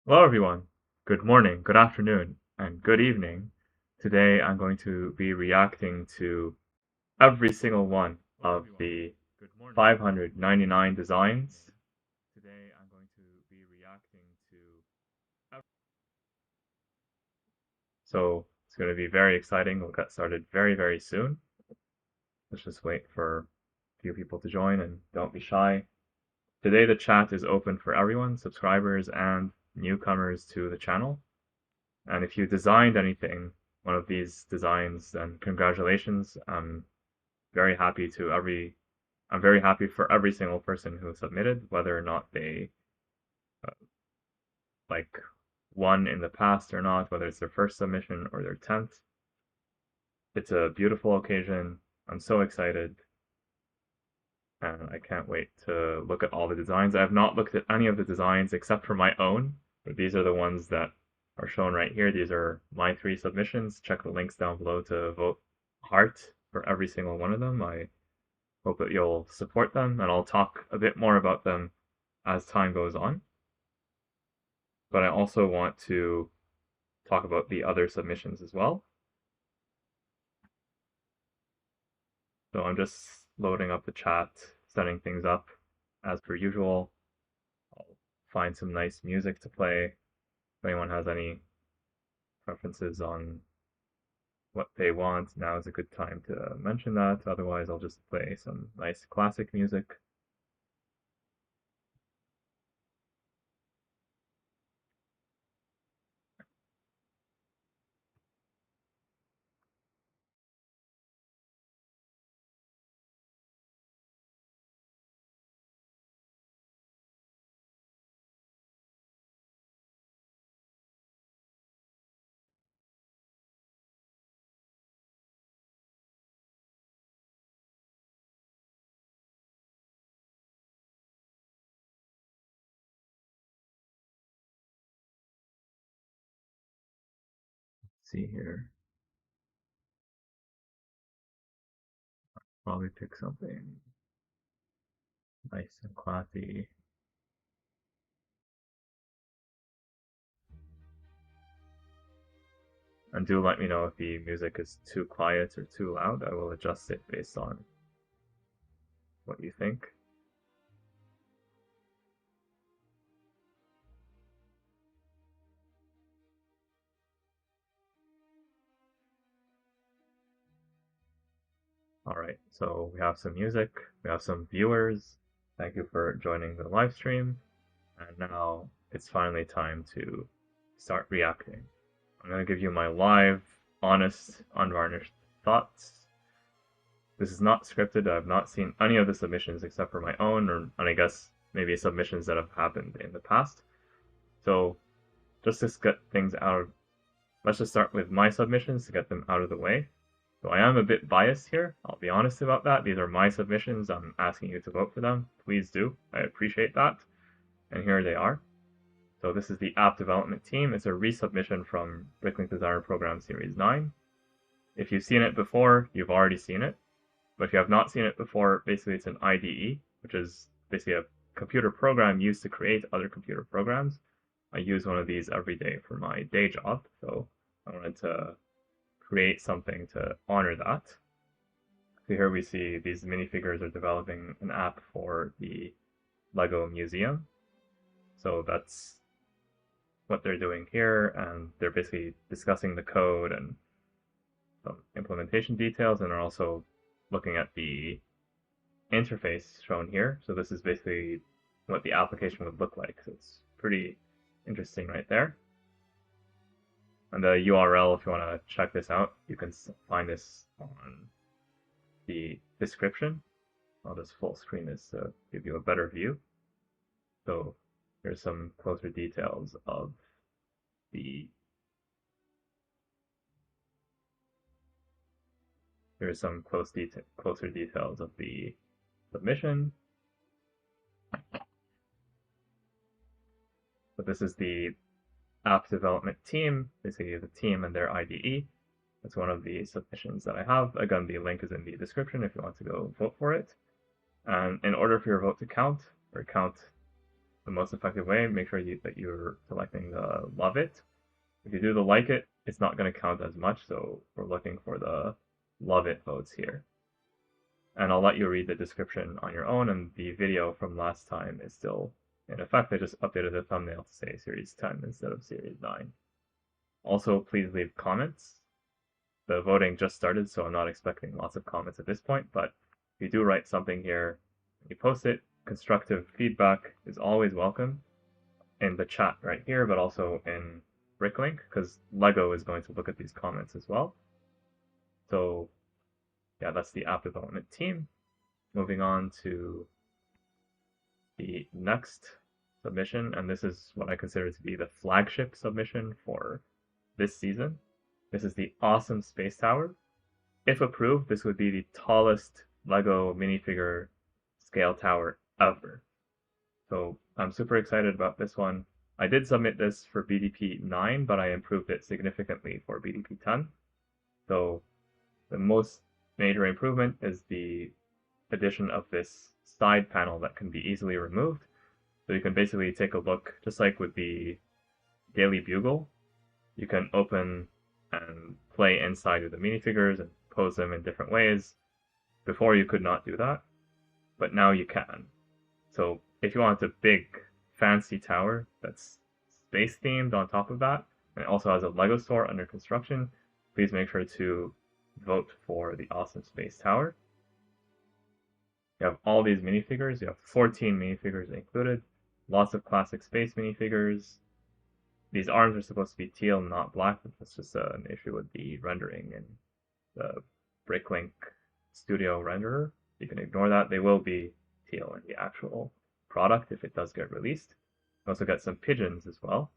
Hello, everyone. Good morning, good afternoon, and good evening. Today, I'm going to be reacting to every single one of the 599 designs. Today, I'm going to be reacting to. So it's going to be very exciting. We'll get started very, very soon. Let's just wait for a few people to join and don't be shy. Today, the chat is open for everyone, subscribers and newcomers to the channel. And if you designed anything, one of these designs, then congratulations. I'm very happy for every single person who submitted, whether or not they uh, like won in the past or not, whether it's their first submission or their 10th. It's a beautiful occasion. I'm so excited, and I can't wait to look at all the designs. I have not looked at any of the designs except for my own, but these are the ones that are shown right here. These are my 3 submissions. Check the links down below to vote heart for every single one of them. I hope that you'll support them, and I'll talk a bit more about them as time goes on. But I also want to talk about the other submissions as well. So I'm just loading up the chat, setting things up as per usual. I'll find some nice music to play. If anyone has any preferences on what they want, now is a good time to mention that. Otherwise, I'll just play some nice classic music. Let's see here. Probably pick something nice and classy. And do let me know if the music is too quiet or too loud. I will adjust it based on what you think. Alright, so we have some music, we have some viewers. Thank you for joining the live stream. And now it's finally time to start reacting. I'm going to give you my live, honest, unvarnished thoughts. This is not scripted. I've not seen any of the submissions except for my own, and I guess maybe submissions that have happened in the past. So just to get things out, let's just start with my submissions to get them out of the way. So I am a bit biased here. I'll be honest about that. These are my submissions. I'm asking you to vote for them. Please do. I appreciate that. And here they are. So this is the app development team. It's a resubmission from BrickLink Designer Program Series 9. If you've seen it before, you've already seen it. But if you have not seen it before, basically it's an IDE, which is basically a computer program used to create other computer programs. I use one of these every day for my day job, so I wanted to create something to honor that. So here we see these minifigures are developing an app for the LEGO Museum. So that's what they're doing here, and they're basically discussing the code and some implementation details, and are also looking at the interface shown here. So this is basically what the application would look like. So it's pretty interesting right there. And the URL, if you want to check this out, you can find this on the description. I'll just full screen this to give you a better view. So here's some closer details of the closer details of the submission. But this is the app development team, basically the team and their IDE. That's one of the submissions that I have. Again, the link is in the description if you want to go vote for it. And in order for your vote to count, or count the most effective way, make sure that you're selecting the love it. If you do the like it, it's not going to count as much, so we're looking for the love it votes here. And I'll let you read the description on your own, and the video from last time is still in effect. I just updated the thumbnail to say Series 10 instead of Series 9. Also, please leave comments. The voting just started, so I'm not expecting lots of comments at this point, but if you do write something here, you post it, constructive feedback is always welcome in the chat right here, but also in BrickLink, because LEGO is going to look at these comments as well. So yeah, that's the app development team. Moving on to the next submission, and this is what I consider to be the flagship submission for this season. This is the awesome space tower. If approved, this would be the tallest LEGO minifigure scale tower ever. So I'm super excited about this one. I did submit this for BDP 9, but I improved it significantly for BDP 10. So the most major improvement is the addition of this side panel that can be easily removed. So you can basically take a look, just like with the Daily Bugle, you can open and play inside with the minifigures and pose them in different ways. Before you could not do that, but now you can. So if you want a big fancy tower that's space themed on top of that, and it also has a LEGO store under construction, please make sure to vote for the awesome space tower. You have all these minifigures. You have 14 minifigures included. Lots of classic space minifigures. These arms are supposed to be teal, not black. That's just an issue with the rendering in the BrickLink Studio renderer. You can ignore that. They will be teal in the actual product if it does get released. You also got some pigeons as well.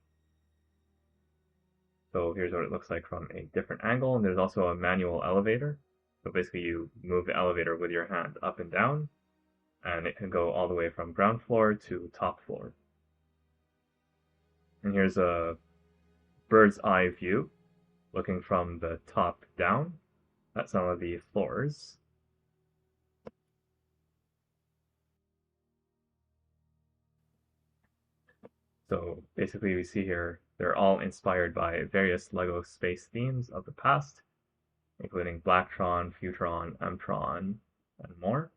So here's what it looks like from a different angle. And there's also a manual elevator. So basically you move the elevator with your hand up and down, and it can go all the way from ground floor to top floor. And here's a bird's eye view looking from the top down at some of the floors. So basically we see here they're all inspired by various LEGO space themes of the past, including Blacktron, Futron, Mtron, and more.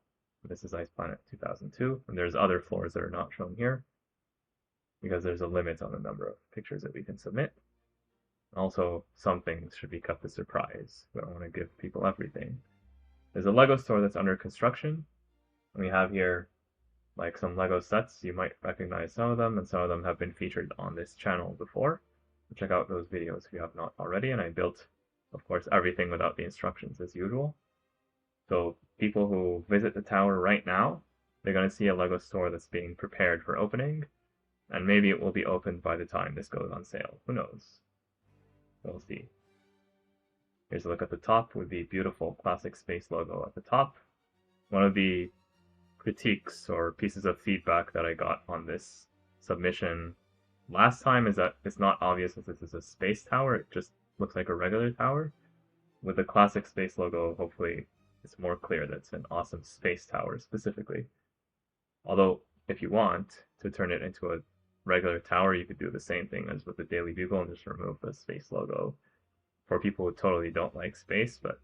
This is Ice Planet 2002, and there's other floors that are not shown here because there's a limit on the number of pictures that we can submit. Also, some things should be kept a surprise. We don't want to give people everything. There's a LEGO store that's under construction. We have here like some LEGO sets. You might recognize some of them, and some of them have been featured on this channel before. Check out those videos if you have not already, and I built, of course, everything without the instructions as usual. So people who visit the tower right now, they're going to see a LEGO store that's being prepared for opening, and maybe it will be opened by the time this goes on sale. Who knows? We'll see. Here's a look at the top with the beautiful classic space logo at the top. One of the critiques or pieces of feedback that I got on this submission last time is that it's not obvious that this is a space tower. It just looks like a regular tower. With the classic space logo, hopefully it's more clear that it's an awesome space tower specifically. Although, if you want to turn it into a regular tower, you could do the same thing as with the Daily Bugle and just remove the space logo for people who totally don't like space, but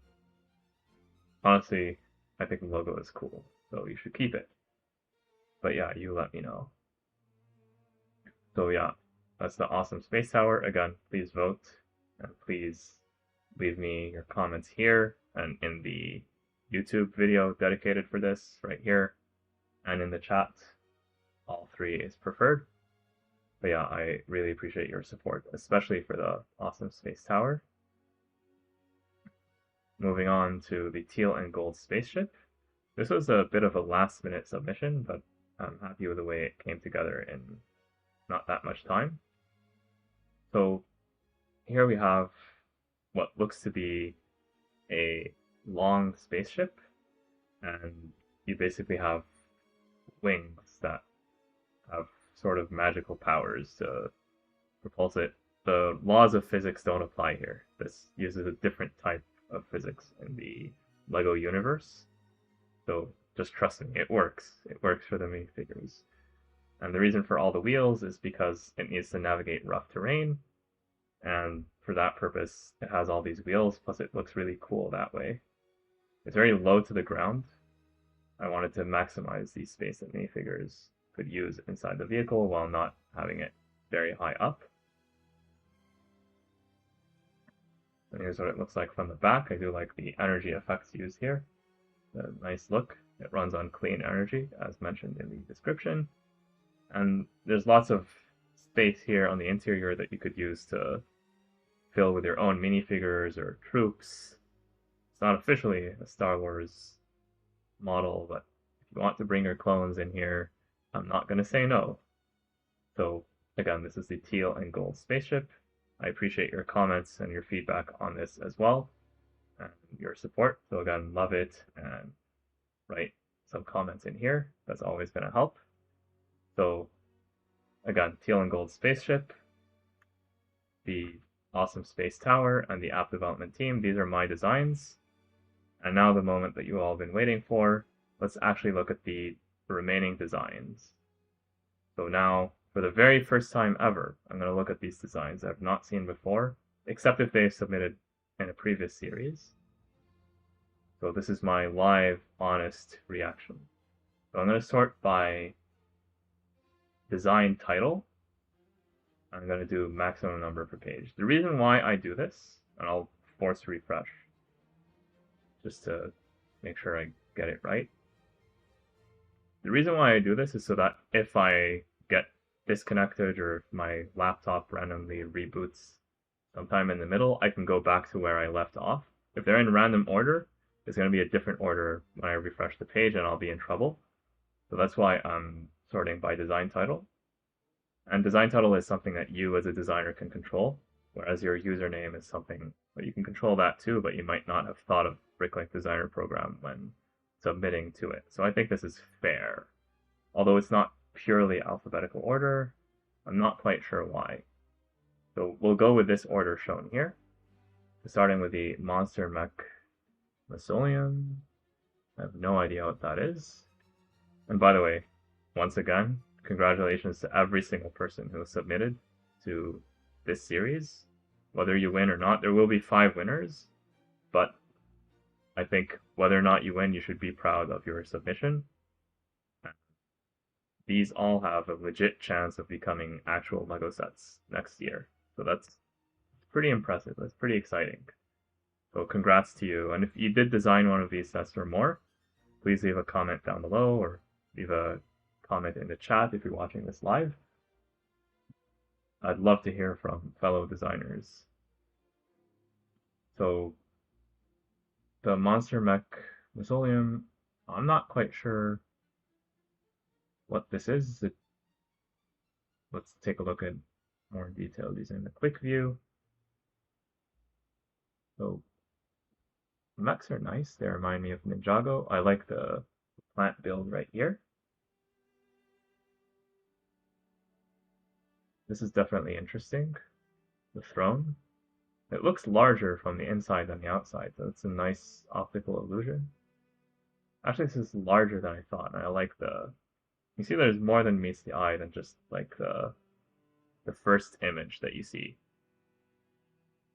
honestly, I think the logo is cool, so you should keep it. But yeah, you let me know. So yeah, that's the awesome space tower. Again, please vote, and please leave me your comments here and in the YouTube video dedicated for this right here, and in the chat. All three is preferred. But yeah, I really appreciate your support, especially for the awesome space tower. Moving on to the teal and gold spaceship. This was a bit of a last minute submission, but I'm happy with the way it came together in not that much time. So here we have what looks to be a long spaceship, and you basically have wings that have sort of magical powers to propulse it. The laws of physics don't apply here. This uses a different type of physics in the LEGO universe. So just trust me, it works. It works for the minifigures. And the reason for all the wheels is because it needs to navigate rough terrain, and for that purpose, it has all these wheels, plus it looks really cool that way. It's very low to the ground. I wanted to maximize the space that minifigures could use inside the vehicle while not having it very high up. And here's what it looks like from the back. I do like the energy effects used here. A nice look. It runs on clean energy, as mentioned in the description. And there's lots of space here on the interior that you could use to fill with your own minifigures or troops. It's not officially a Star Wars model, but if you want to bring your clones in here, I'm not going to say no. So again, this is the teal and gold spaceship. I appreciate your comments and your feedback on this as well, and your support. So again, love it, and write some comments in here. That's always going to help. So again, teal and gold spaceship, the awesome space tower, and the app development team. These are my designs. And now the moment that you all have been waiting for, let's actually look at the remaining designs. So now, for the very first time ever, I'm going to look at these designs I've not seen before, except if they've submitted in a previous series. So this is my live, honest reaction. So I'm going to sort by design title. I'm going to do maximum number per page. The reason why I do this, and I'll force refresh just to make sure I get it right. The reason why I do this is so that if I get disconnected or if my laptop randomly reboots sometime in the middle, I can go back to where I left off. If they're in random order, it's going to be a different order when I refresh the page and I'll be in trouble. So that's why I'm sorting by design title. And design title is something that you as a designer can control, whereas your username is something that you can control that too, but you might not have thought of BrickLink Designer Program when submitting to it. So I think this is fair. Although it's not purely alphabetical order, I'm not quite sure why. So we'll go with this order shown here, starting with the Monster Mech Mausoleum. I have no idea what that is. And by the way, once again, congratulations to every single person who submitted to this series. Whether you win or not, there will be 5 winners, but I think whether or not you win, you should be proud of your submission. These all have a legit chance of becoming actual LEGO sets next year. So that's pretty impressive. That's pretty exciting. So congrats to you. And if you did design one of these sets or more, please leave a comment down below or leave a comment in the chat if you're watching this live. I'd love to hear from fellow designers. So the Monster Mech Mausoleum, I'm not quite sure what this is. Let's take a look at more detail using the quick view. So mechs are nice. They remind me of Ninjago. I like the plant build right here. This is definitely interesting. The throne. It looks larger from the inside than the outside, so it's a nice optical illusion. Actually, this is larger than I thought, and I like the... You see there's more than meets the eye than just like the first image that you see.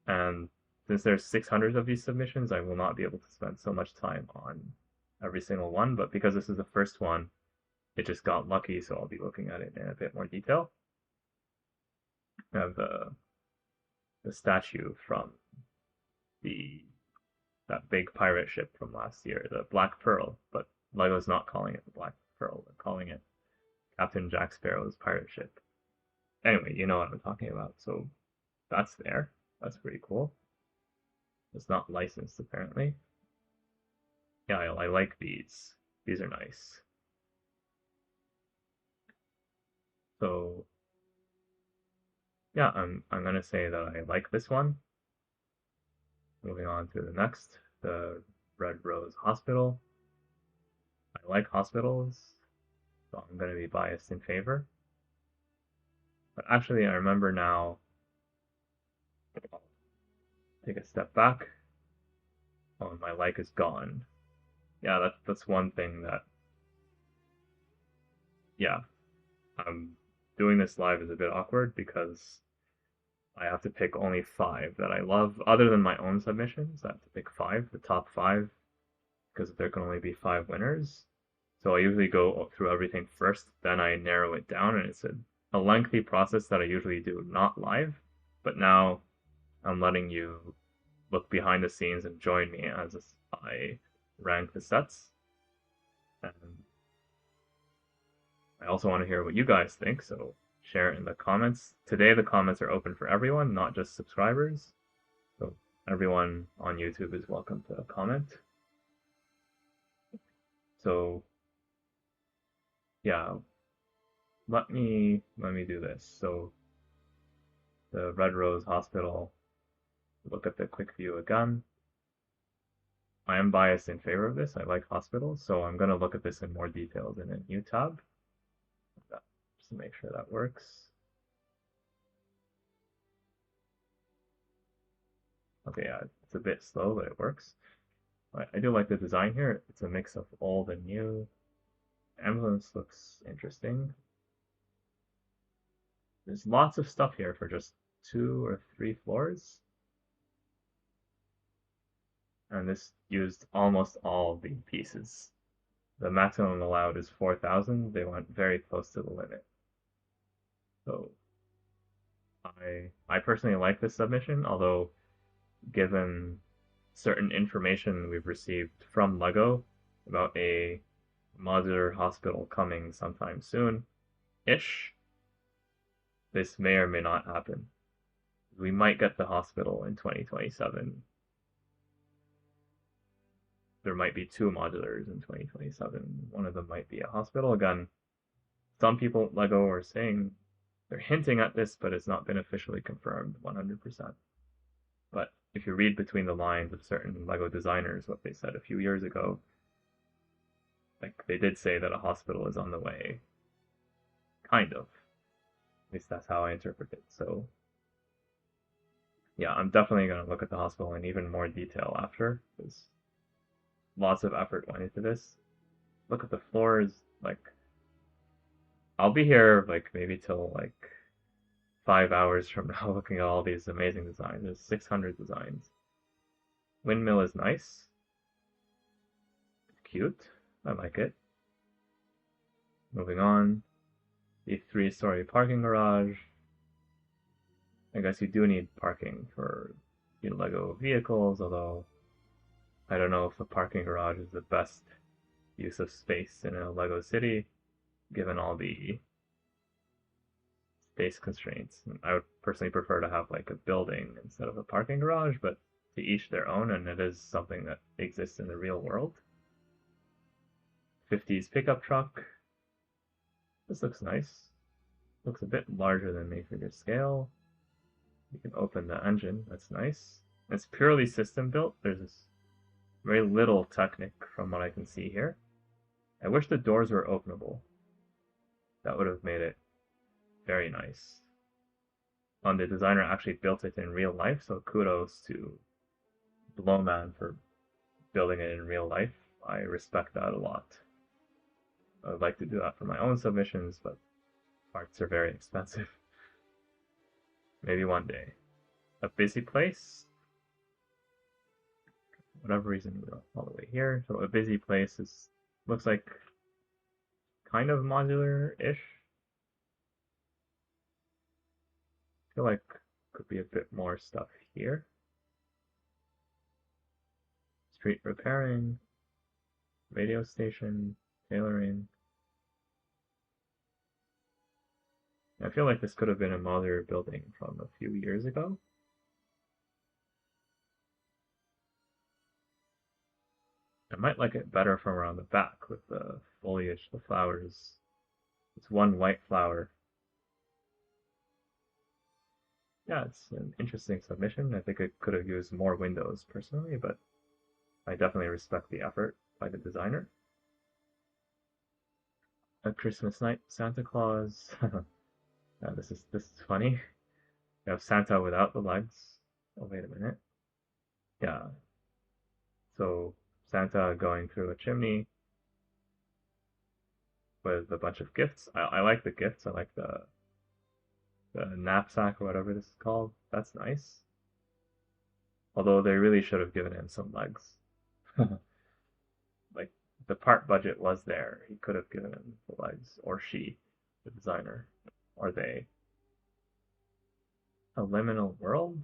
And since there's 600 of these submissions, I will not be able to spend so much time on every single one, but because this is the first one, it just got lucky, so I'll be looking at it in a bit more detail. I have the statue from that big pirate ship from last year, the Black Pearl, but LEGO's not calling it the Black Pearl, they're calling it Captain Jack Sparrow's pirate ship. Anyway, you know what I'm talking about, so that's there. That's pretty cool. It's not licensed, apparently. Yeah, I like these. These are nice. So, yeah, I'm gonna say that I like this one. Moving on to the next, the Red Rose Hospital. I like hospitals, so I'm gonna be biased in favor. But actually, I remember now. Take a step back. Oh, my like is gone. Yeah, that's one thing that. Yeah, Doing this live is a bit awkward because I have to pick only 5 that I love, other than my own submissions. I have to pick 5, the top 5, because there can only be 5 winners. So I usually go through everything first, then I narrow it down, and it's a lengthy process that I usually do not live. But now I'm letting you look behind the scenes and join me as I rank the sets. And I also want to hear what you guys think, so share it in the comments. Today the comments are open for everyone, not just subscribers. So everyone on YouTube is welcome to comment. So yeah, let me do this. So the Red Rose Hospital, look at the quick view again. I am biased in favor of this. I like hospitals, so I'm going to look at this in more details in a new tab. Just to make sure that works. Okay, yeah, it's a bit slow, but it works. I do like the design here. It's a mix of old and new. Ambulance looks interesting. There's lots of stuff here for just 2 or 3 floors. And this used almost all the pieces. The maximum allowed is 4,000. They went very close to the limit. So I personally like this submission, although given certain information we've received from LEGO about a modular hospital coming sometime soon-ish, this may or may not happen. We might get the hospital in 2027. There might be 2 modulars in 2027. One of them might be a hospital. Again, some people at LEGO are saying they're hinting at this, but it's not been officially confirmed 100%. But if you read between the lines of certain LEGO designers, what they said a few years ago, like they did say that a hospital is on the way. Kind of. At least that's how I interpret it. So yeah, I'm definitely going to look at the hospital in even more detail after, because lots of effort went into this. Look at the floors, like I'll be here like maybe till like 5 hours from now looking at all these amazing designs. There's 600 designs. Windmill is nice. It's cute. I like it. Moving on. The 3-story parking garage. I guess you do need parking for the LEGO vehicles, although I don't know if a parking garage is the best use of space in a LEGO city, given all the space constraints. I would personally prefer to have like a building instead of a parking garage, but to each their own, and it is something that exists in the real world. 50s pickup truck. This looks nice. Looks a bit larger than Mayfigure scale. You can open the engine, that's nice. It's purely system built. There's very little Technic from what I can see here. I wish the doors were openable. That would have made it very nice. And the designer actually built it in real life, so kudos to Blowman for building it in real life. I respect that a lot. I would like to do that for my own submissions, but parts are very expensive. Maybe one day. A busy place. Whatever reason, we're all the way here. So a busy place looks like kind of modular-ish. I feel like could be a bit more stuff here. Street repairing, radio station, tailoring. I feel like this could have been a modular building from a few years ago. I might like it better from around the back with the foliage, the flowers. It's one white flower. Yeah, it's an interesting submission. I think it could have used more windows personally, but I definitely respect the effort by the designer. A Christmas night Santa Claus. This is funny. You have Santa without the legs. Oh, wait a minute. Yeah. So Santa going through a chimney. with a bunch of gifts. I like the gifts. I like the knapsack or whatever this is called. That's nice. Although they really should have given him some legs. Like the part budget was there. He could have given him the legs, or she, the designer, or they. A liminal world?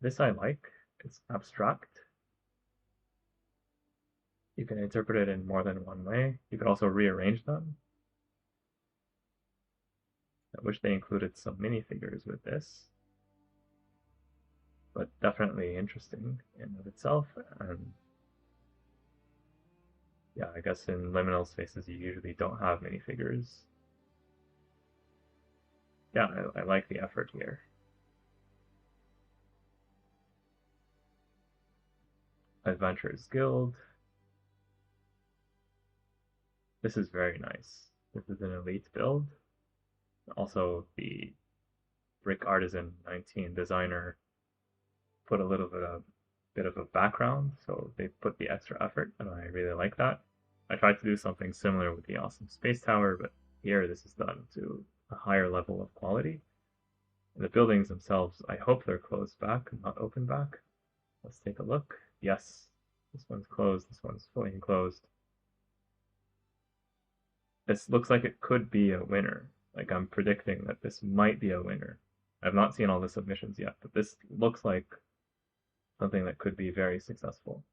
This I like. It's abstract. You can interpret it in more than one way. You can also rearrange them. I wish they included some minifigures with this, but definitely interesting in of itself. And yeah, I guess in liminal spaces you usually don't have minifigures. Yeah, I like the effort here. Adventurers Guild. This is very nice. This is an elite build. Also, the Brick Artisan 19 designer put a little bit of a background, so they put the extra effort, and I really like that. I tried to do something similar with the Awesome Space Tower, but here this is done to a higher level of quality. And the buildings themselves, I hope they're closed back, not open back. Let's take a look. Yes, this one's closed, this one's fully enclosed. This looks like it could be a winner. Like I'm predicting that this might be a winner. I've not seen all the submissions yet, but this looks like something that could be very successful.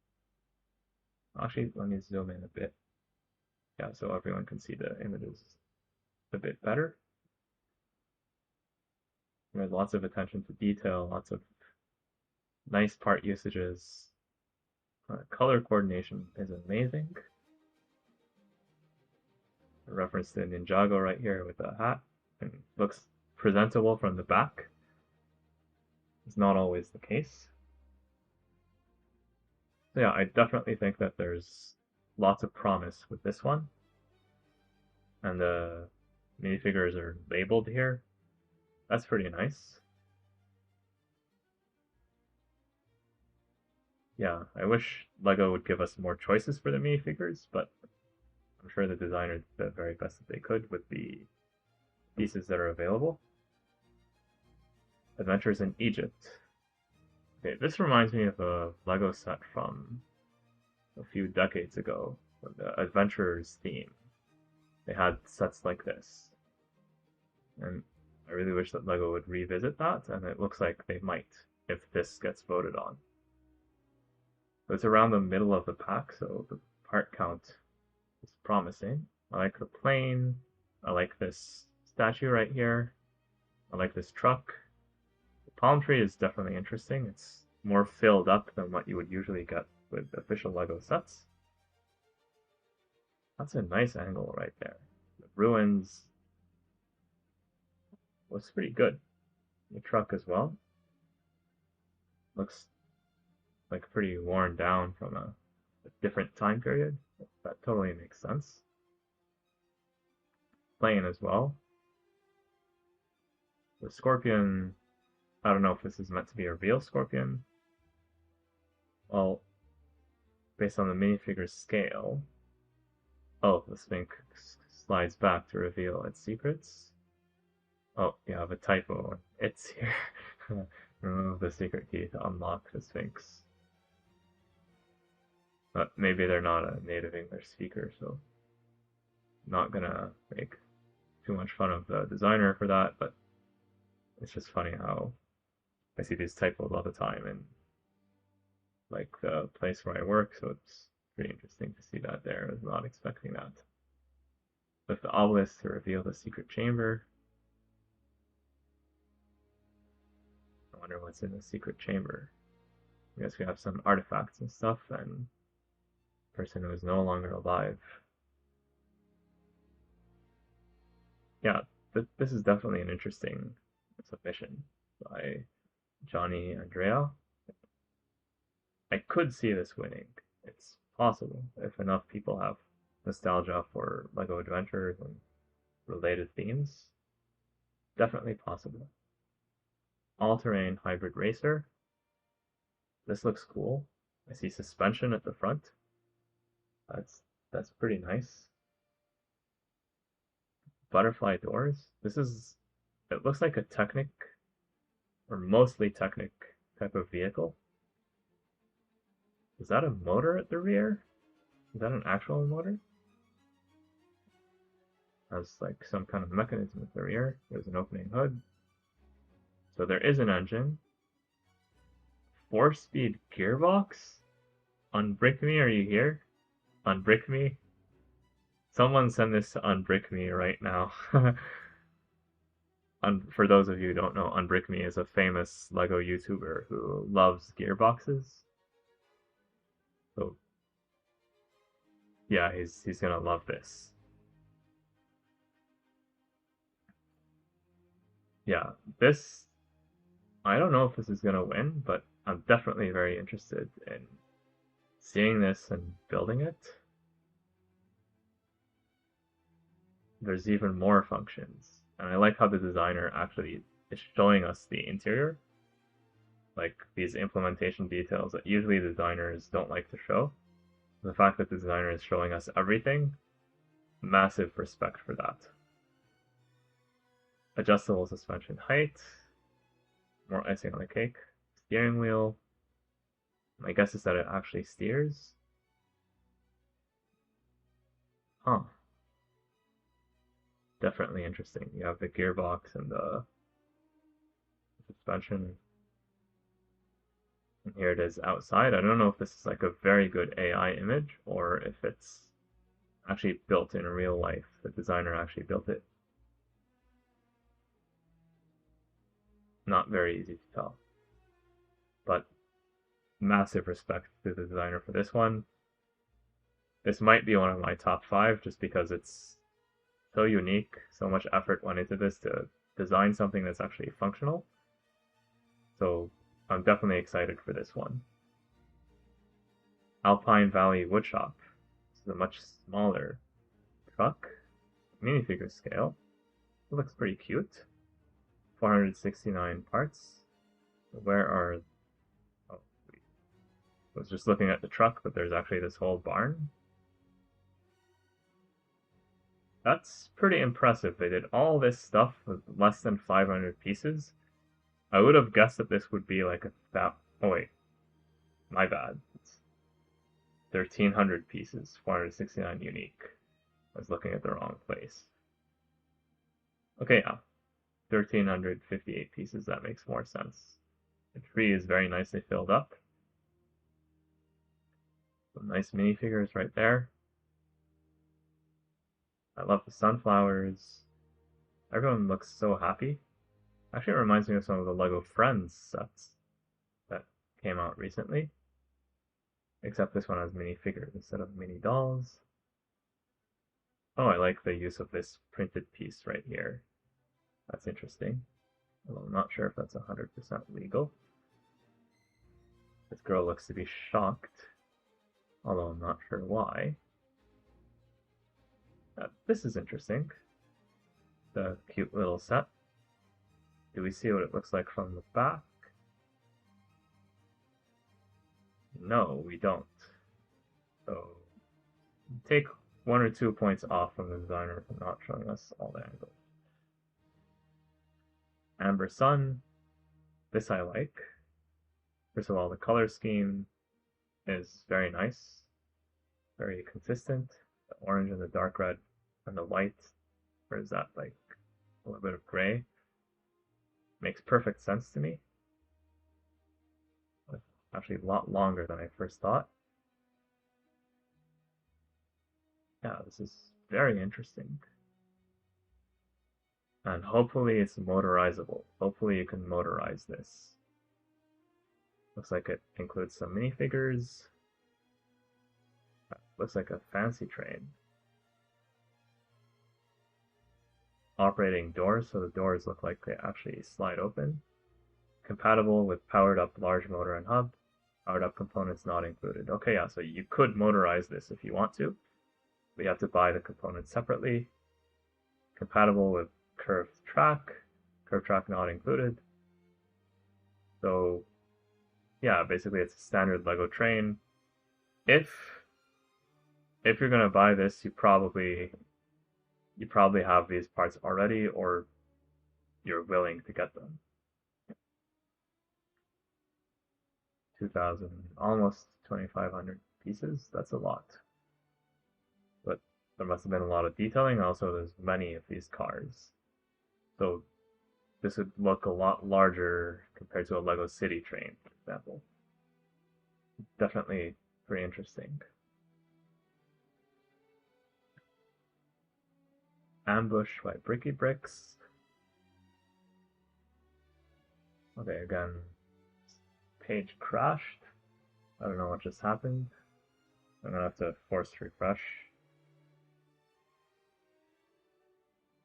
Actually, let me zoom in a bit. Yeah, so everyone can see the images a bit better. There's lots of attention to detail, lots of nice part usages. Color coordination is amazing. A reference to Ninjago right here with the hat, and looks presentable from the back. It's not always the case. So yeah, I definitely think that there's lots of promise with this one. And the minifigures are labeled here. That's pretty nice. Yeah, I wish LEGO would give us more choices for the minifigures, but I'm sure the designer did the very best that they could with the pieces that are available. Adventures in Egypt. Okay, this reminds me of a LEGO set from a few decades ago, the Adventurers theme. They had sets like this. And I really wish that LEGO would revisit that, and it looks like they might if this gets voted on. It's around the middle of the pack, so the part count is promising. I like the plane. I like this statue right here. I like this truck. The palm tree is definitely interesting. It's more filled up than what you would usually get with official LEGO sets. That's a nice angle right there. The ruins looks pretty good. The truck as well. Looks like pretty worn down from a different time period. That totally makes sense. Plane as well. The scorpion, I don't know if this is meant to be a real scorpion. Well, based on the minifigure's scale. Oh, the Sphinx slides back to reveal its secrets. Oh, you have a typo. It's here. Remove the secret key to unlock the Sphinx. But maybe they're not a native English speaker, so I'm not gonna make too much fun of the designer for that, but it's just funny how I see these typos all the time in like the place where I work, so it's pretty interesting to see that there. I was not expecting that. With the obelisk to reveal the secret chamber. I wonder what's in the secret chamber. I guess we have some artifacts and stuff, and person who is no longer alive. Yeah, this is definitely an interesting submission by Johnny Andrea. I could see this winning. It's possible if enough people have nostalgia for LEGO Adventures and related themes. Definitely possible. All-terrain hybrid racer. This looks cool. I see suspension at the front. That's pretty nice. butterfly doors. It looks like a Technic, or mostly Technic type of vehicle. Is that a motor at the rear? Is that an actual motor? Has like some kind of mechanism at the rear. There's an opening hood. So there is an engine. 4-speed gearbox? Unbrick me, are you here? Unbrick me? Someone send this to Unbrick me right now. For those of you who don't know, Unbrick me is a famous LEGO YouTuber who loves gearboxes. So yeah, he's gonna love this. Yeah, this, I don't know if this is gonna win, but I'm definitely very interested in seeing this and building it. There's even more functions, and I like how the designer actually is showing us the interior, like these implementation details that usually designers don't like to show. The fact that the designer is showing us everything, massive respect for that. Adjustable suspension height, more icing on the cake. Steering wheel, my guess is that it actually steers. Huh. Definitely interesting. You have the gearbox and the suspension. And here it is outside. I don't know if this is like a very good AI image or if it's actually built in real life. The designer actually built it. Not very easy to tell. But massive respect to the designer for this one. This might be one of my top 5 just because it's so unique. So much effort went into this to design something that's actually functional. So I'm definitely excited for this one. Alpine Valley Woodshop. This is a much smaller truck. Minifigure scale. It looks pretty cute. 469 parts. Where are... Oh, I was just looking at the truck, but there's actually this whole barn. That's pretty impressive. They did all this stuff with less than 500 pieces. I would have guessed that this would be like oh wait, my bad. It's 1,300 pieces, 469 unique. I was looking at the wrong place. Okay, yeah, 1,358 pieces, that makes more sense. The tree is very nicely filled up. Some nice minifigures right there. I love the sunflowers. Everyone looks so happy. Actually, it reminds me of some of the LEGO Friends sets that came out recently. Except this one has minifigures instead of mini dolls. Oh, I like the use of this printed piece right here. That's interesting. Although I'm not sure if that's 100% legal. This girl looks to be shocked. Although I'm not sure why. This is interesting. The cute little set. Do we see what it looks like from the back? No, we don't. So, take 1 or 2 points off from the designer for not showing us all the angles. Amber Sun. This I like. First of all, the color scheme is very nice. Very consistent. The orange and the dark red and the white. Or is that like a little bit of gray? Makes perfect sense to me. Actually a lot longer than I first thought. Yeah, this is very interesting. And hopefully it's motorizable. Hopefully you can motorize this. Looks like it includes some minifigures. Looks like a fancy train. Operating doors, so the doors look like they actually slide open. Compatible with powered up large motor and hub. Powered up components not included. Okay, yeah, so you could motorize this if you want to, but you have to buy the components separately. Compatible with curved track not included. So yeah, basically it's a standard LEGO train. If you're gonna buy this, you you probably have these parts already or you're willing to get them. 2,000, almost 2,500 pieces. That's a lot. But there must have been a lot of detailing. Also, there's many of these cars. So this would look a lot larger compared to a Lego City train, for example. Definitely pretty interesting. Ambush by Bricky Bricks. Okay, again, page crashed. I don't know what just happened. I'm gonna have to force refresh.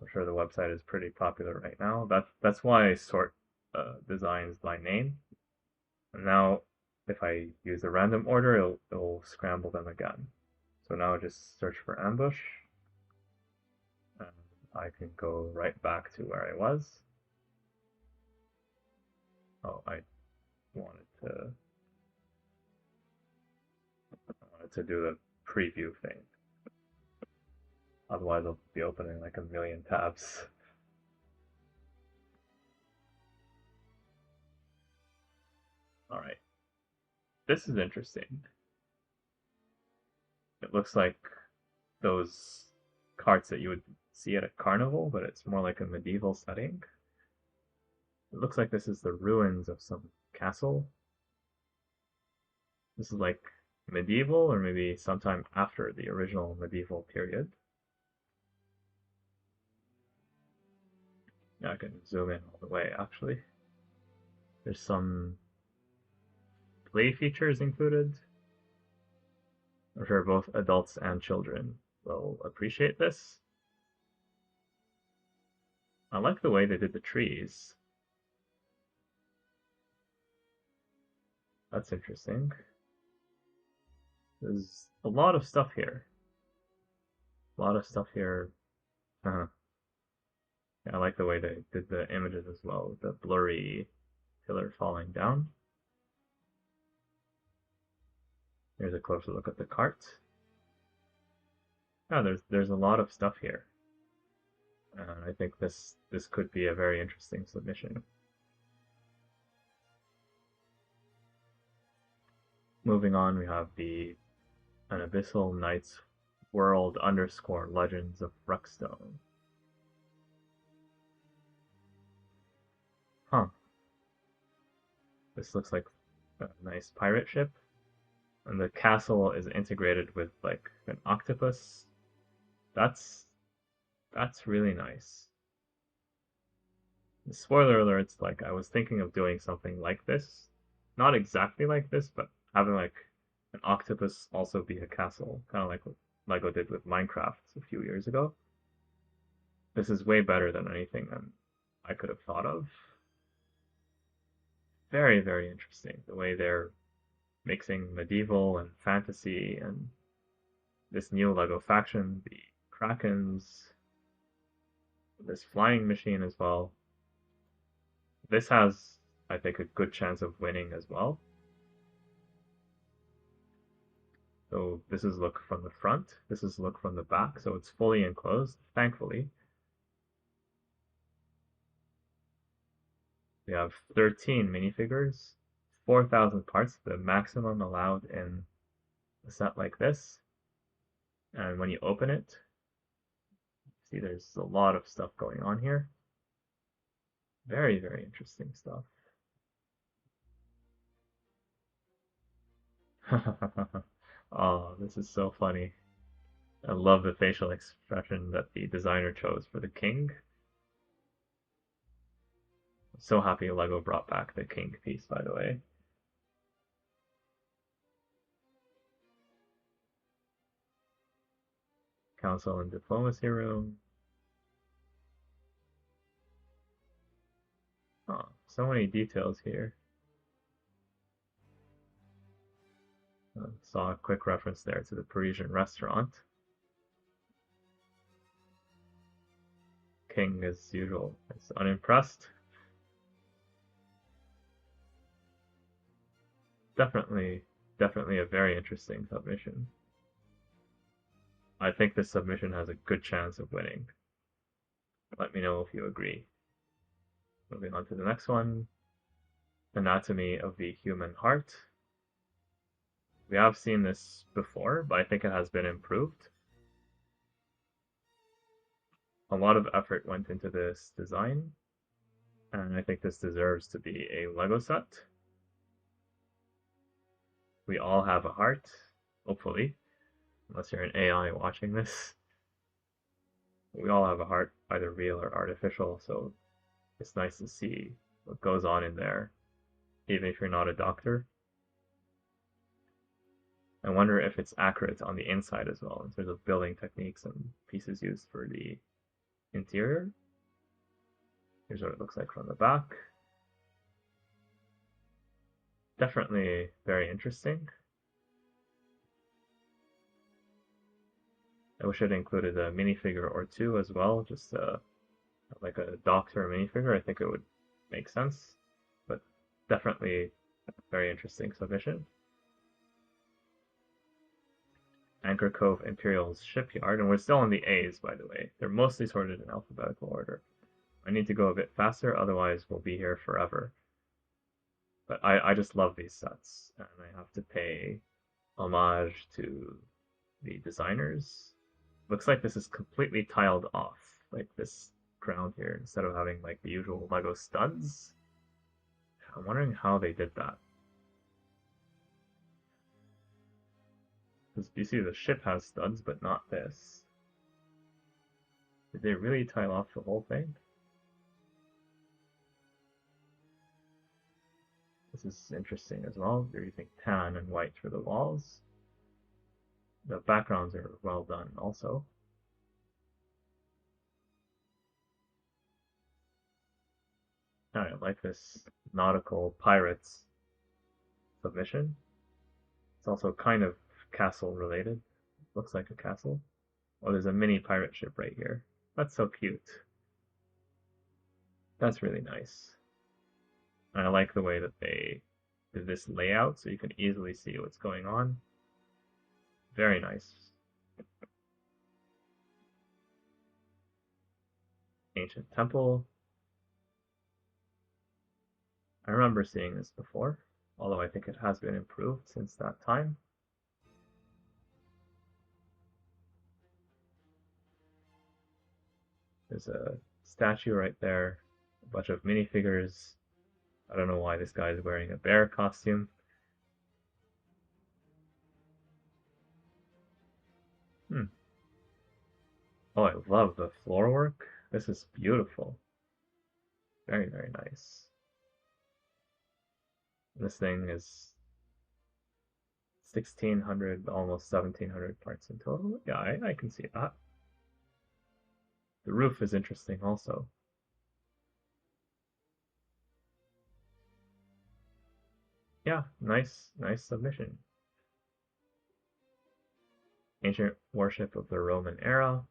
I'm sure the website is pretty popular right now. That's why I sort designs by name. And now, if I use a random order, it'll scramble them again. So now I just search for ambush, and I can go right back to where I was. Oh, I wanted to do the preview thing. Otherwise, I'll be opening like a million tabs. All right, this is interesting. It looks like those carts that you would see at a carnival, but it's more like a medieval setting. It looks like this is the ruins of some castle. This is like medieval or maybe sometime after the original medieval period. Yeah, I can zoom in all the way actually. There's some play features included. I'm sure both adults and children will appreciate this. I like the way they did the trees. That's interesting. There's a lot of stuff here. A lot of stuff here. Yeah, I like the way they did the images as well, with the blurry pillar falling down. Here's a closer look at the cart. Yeah, there's a lot of stuff here. And I think this could be a very interesting submission. Moving on, we have an Abyssal Knights World _ Legends of Ruckstone. Huh. This looks like a nice pirate ship. And the castle is integrated with like an octopus. That's really nice. Spoiler alerts, like I was thinking of doing something like this. Not exactly like this, but having like an octopus also be a castle, kind of like what LEGO did with Minecraft a few years ago. This is way better than anything that I could have thought of. Very, very interesting the way they're mixing medieval and fantasy and this new LEGO faction, the Krakens, this flying machine as well. This has, I think, a good chance of winning as well. So this is look from the front, this is look from the back, so it's fully enclosed, thankfully. We have 13 minifigures, 4,000 parts, the maximum allowed in a set like this. And when you open it, see there's a lot of stuff going on here. Very, very interesting stuff. Oh, this is so funny. I love the facial expression that the designer chose for the king. I'm so happy LEGO brought back the king piece, by the way. Council and diplomacy room. Oh, so many details here. Saw a quick reference there to the Parisian restaurant. King, as usual, is unimpressed. Definitely a very interesting submission. I think this submission has a good chance of winning. Let me know if you agree. Moving on to the next one, anatomy of the human heart. We have seen this before, but I think it has been improved. A lot of effort went into this design, and I think this deserves to be a Lego set. We all have a heart, hopefully, unless you're an AI watching this. We all have a heart, either real or artificial, so it's nice to see what goes on in there, even if you're not a doctor. I wonder if it's accurate on the inside as well, in terms of building techniques and pieces used for the interior. Here's what it looks like from the back. Definitely very interesting. I wish it included a minifigure or two as well, just like a doctor minifigure. I think it would make sense, but definitely a very interesting submission. Anchor Cove Imperial's shipyard, and we're still in the A's, by the way. They're mostly sorted in alphabetical order. I need to go a bit faster, otherwise we'll be here forever. But I just love these sets, and I have to pay homage to the designers. Looks like this is completely tiled off, like this ground here, instead of having like the usual Lego studs. I'm wondering how they did that. Because you see the ship has studs, but not this. Did they really tile off the whole thing? This is interesting as well. They're using tan and white for the walls. The backgrounds are well done also. I like this nautical pirates submission. It's also kind of castle related. Looks like a castle. Oh, there's a mini pirate ship right here. That's so cute. That's really nice. And I like the way that they did this layout so you can easily see what's going on. Very nice. Ancient temple. I remember seeing this before, although I think it has been improved since that time. There's a statue right there, a bunch of minifigures. I don't know why this guy is wearing a bear costume. Oh, I love the floor work. This is beautiful. Very, very nice. This thing is 1600, almost 1700 parts in total. Yeah, I can see that. The roof is interesting also. Yeah, nice submission. Ancient worship of the Roman era.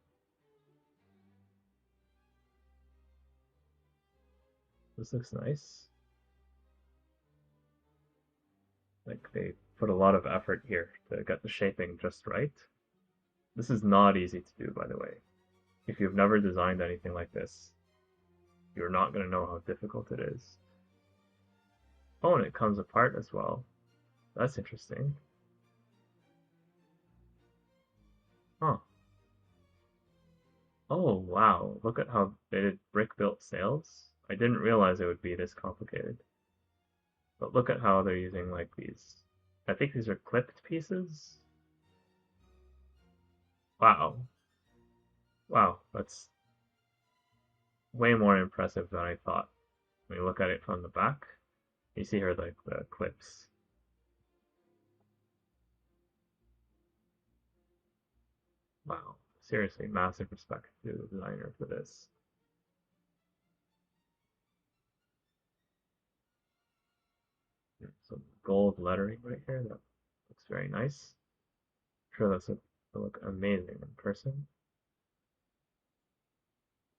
This looks nice. Like they put a lot of effort here to get the shaping just right. This is not easy to do, by the way. If you've never designed anything like this, you're not going to know how difficult it is. Oh, and it comes apart as well. That's interesting. Huh. Oh, wow. Look at how they did brick-built sails. I didn't realize it would be this complicated. But look at how they're using like these. I think these are clipped pieces. Wow. Wow, that's way more impressive than I thought. When you look at it from the back, you see here like the clips. Wow. Seriously, massive respect to the designer for this. Some gold lettering right here that looks very nice. I'm sure that's will look amazing in person.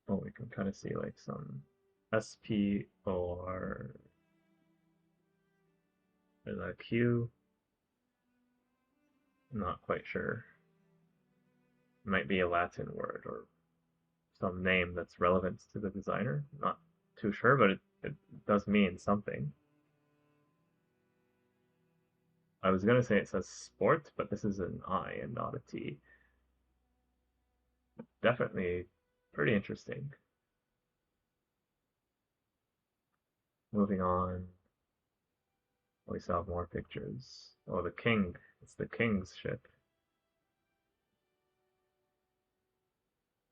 Oh, we can kind of see like some SP or there's a Q. I'm not quite sure. It might be a Latin word or some name that's relevant to the designer. Not too sure, but it does mean something. I was going to say it says sport, but this is an I and not a T. Definitely pretty interesting. Moving on, we still have more pictures. Oh, the king. It's the king's ship.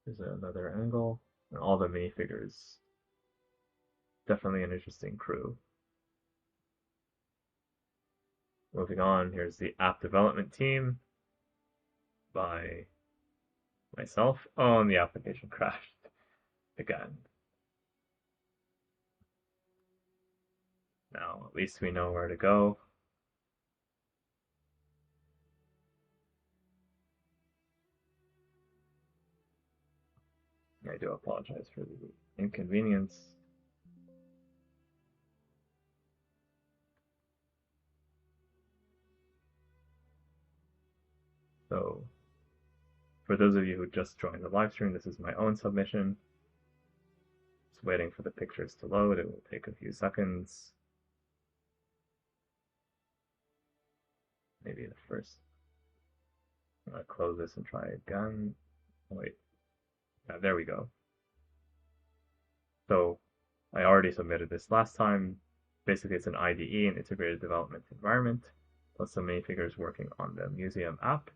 There's another angle. And all the minifigures. Definitely an interesting crew. Moving on, here's the app development team by myself. Oh, and the application crashed again. Now, at least we know where to go. I do apologize for the inconvenience. So, for those of you who just joined the live stream, this is my own submission. Just waiting for the pictures to load. It will take a few seconds. Maybe the first. I'm gonna close this and try again. Oh, wait. Yeah, there we go. So I already submitted this last time. Basically, it's an IDE, an integrated development environment, plus some minifigures working on the museum app.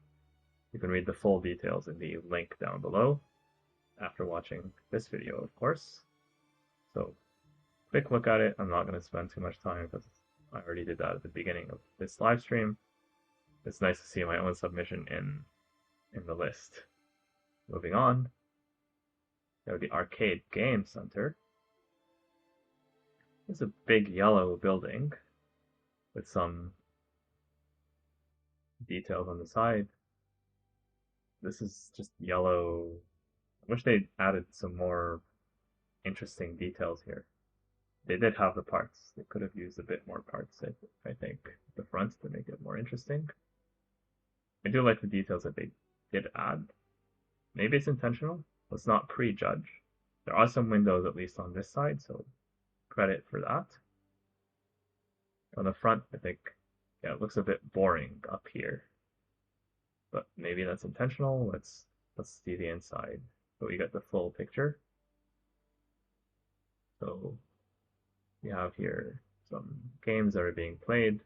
You can read the full details in the link down below after watching this video, of course. So, quick look at it. I'm not going to spend too much time because I already did that at the beginning of this live stream. It's nice to see my own submission in the list. Moving on, we have the Arcade Game Center. It's a big yellow building with some details on the side. This is just yellow. I wish they added some more interesting details here. They did have the parts. They could have used a bit more parts, I think, at the front to make it more interesting. I do like the details that they did add. Maybe it's intentional. Let's not prejudge. There are some windows, at least on this side, so credit for that. On the front, I think, yeah, it looks a bit boring up here. But maybe that's intentional. Let's see the inside so we get the full picture. So we have here some games that are being played.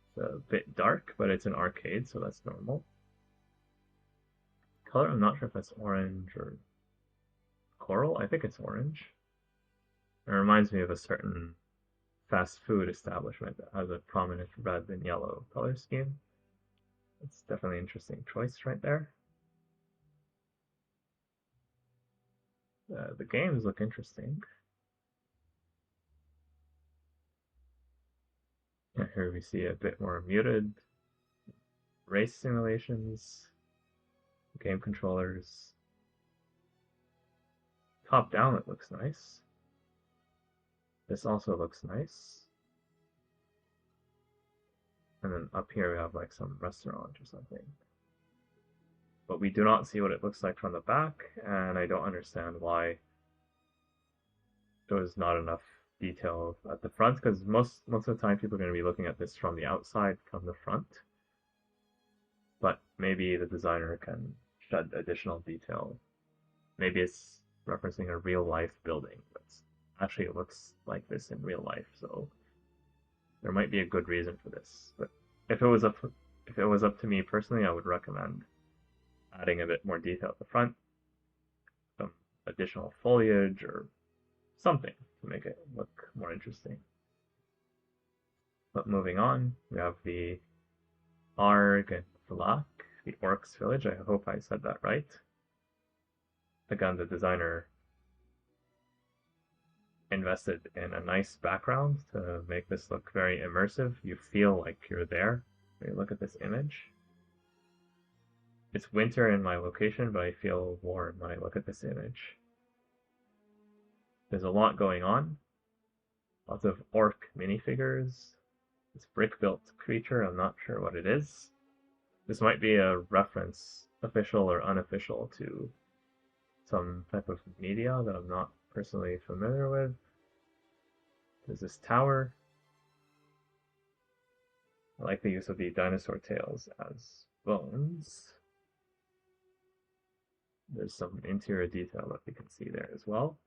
It's a bit dark, but it's an arcade, so that's normal. Color, I'm not sure if that's orange or coral. I think it's orange. It reminds me of a certain fast food establishment that has a prominent red and yellow color scheme. It's definitely an interesting choice right there. The games look interesting. And here we see a bit more muted race simulations, game controllers. Top down it looks nice. This also looks nice. And then up here we have like some restaurant or something. But we do not see what it looks like from the back, and I don't understand why there's not enough detail at the front, because most of the time people are going to be looking at this from the outside, from the front. But maybe the designer can shed additional detail. Maybe it's referencing a real life building, but actually it looks like this in real life, so there might be a good reason for this. But if it was up to me personally, I would recommend adding a bit more detail at the front, some additional foliage or something to make it look more interesting. But moving on, we have the Arg and Vlak, the Orcs village. I hope I said that right. Again, the designer invested in a nice background to make this look very immersive. You feel like you're there when you look at this image. It's winter in my location, but I feel warm when I look at this image. There's a lot going on. Lots of orc minifigures. This brick-built creature, I'm not sure what it is. This might be a reference, official or unofficial, to some type of media that I'm not personally familiar with. There's this tower. I like the use of the dinosaur tails as bones. There's some interior detail that we can see there as well.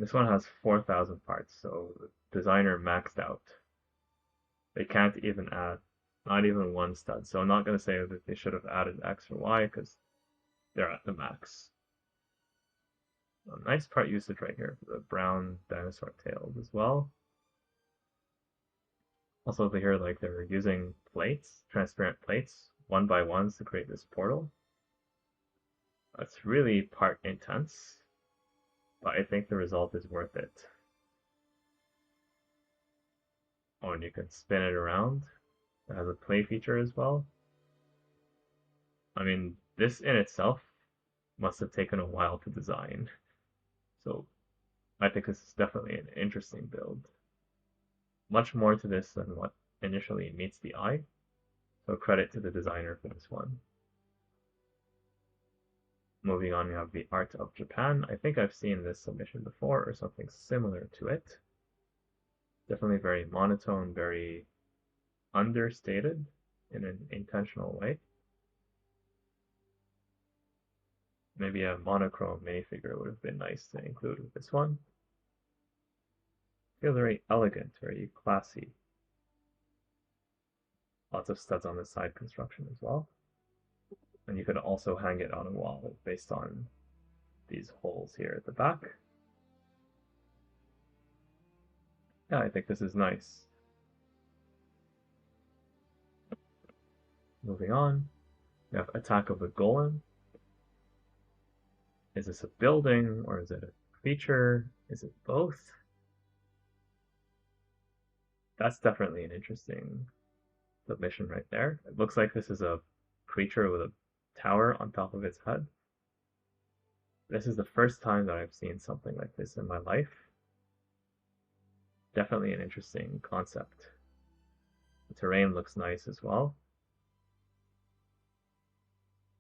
This one has 4,000 parts, so the designer maxed out. They can't even add, not even one stud. So I'm not going to say that they should have added X or Y because they're at the max. A nice part usage right here for the brown dinosaur tails as well. Also over here, like they're using plates, transparent plates, one by ones to create this portal. It's really part intense, but I think the result is worth it. Oh, and you can spin it around. It has a play feature as well. I mean, this in itself must have taken a while to design. So I think this is definitely an interesting build. Much more to this than what initially meets the eye. So credit to the designer for this one. Moving on, we have the Art of Japan. I think I've seen this submission before or something similar to it. Definitely very monotone, very understated in an intentional way. Maybe a monochrome minifigure would have been nice to include with this one. Feels very elegant, very classy. Lots of studs on the side construction as well. And you could also hang it on a wall based on these holes here at the back. Yeah, I think this is nice. Moving on, we have Attack of the Golem. Is this a building or is it a creature? Is it both? That's definitely an interesting submission right there. It looks like this is a creature with a tower on top of its head. This is the first time that I've seen something like this in my life. Definitely an interesting concept. The terrain looks nice as well.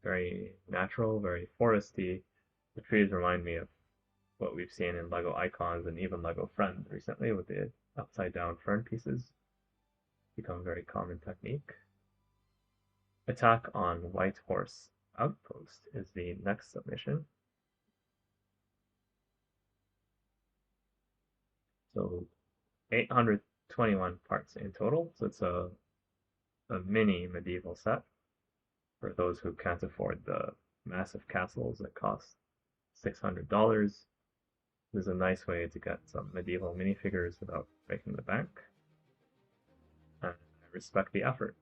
Very natural, very foresty. The trees remind me of what we've seen in LEGO Icons and even LEGO Friends recently with the upside down fern pieces. Become a very common technique. Attack on White Horse Outpost is the next submission. So 821 parts in total. So it's a mini medieval set for those who can't afford the massive castles that cost $600. This is a nice way to get some medieval minifigures without breaking the bank. And I respect the effort.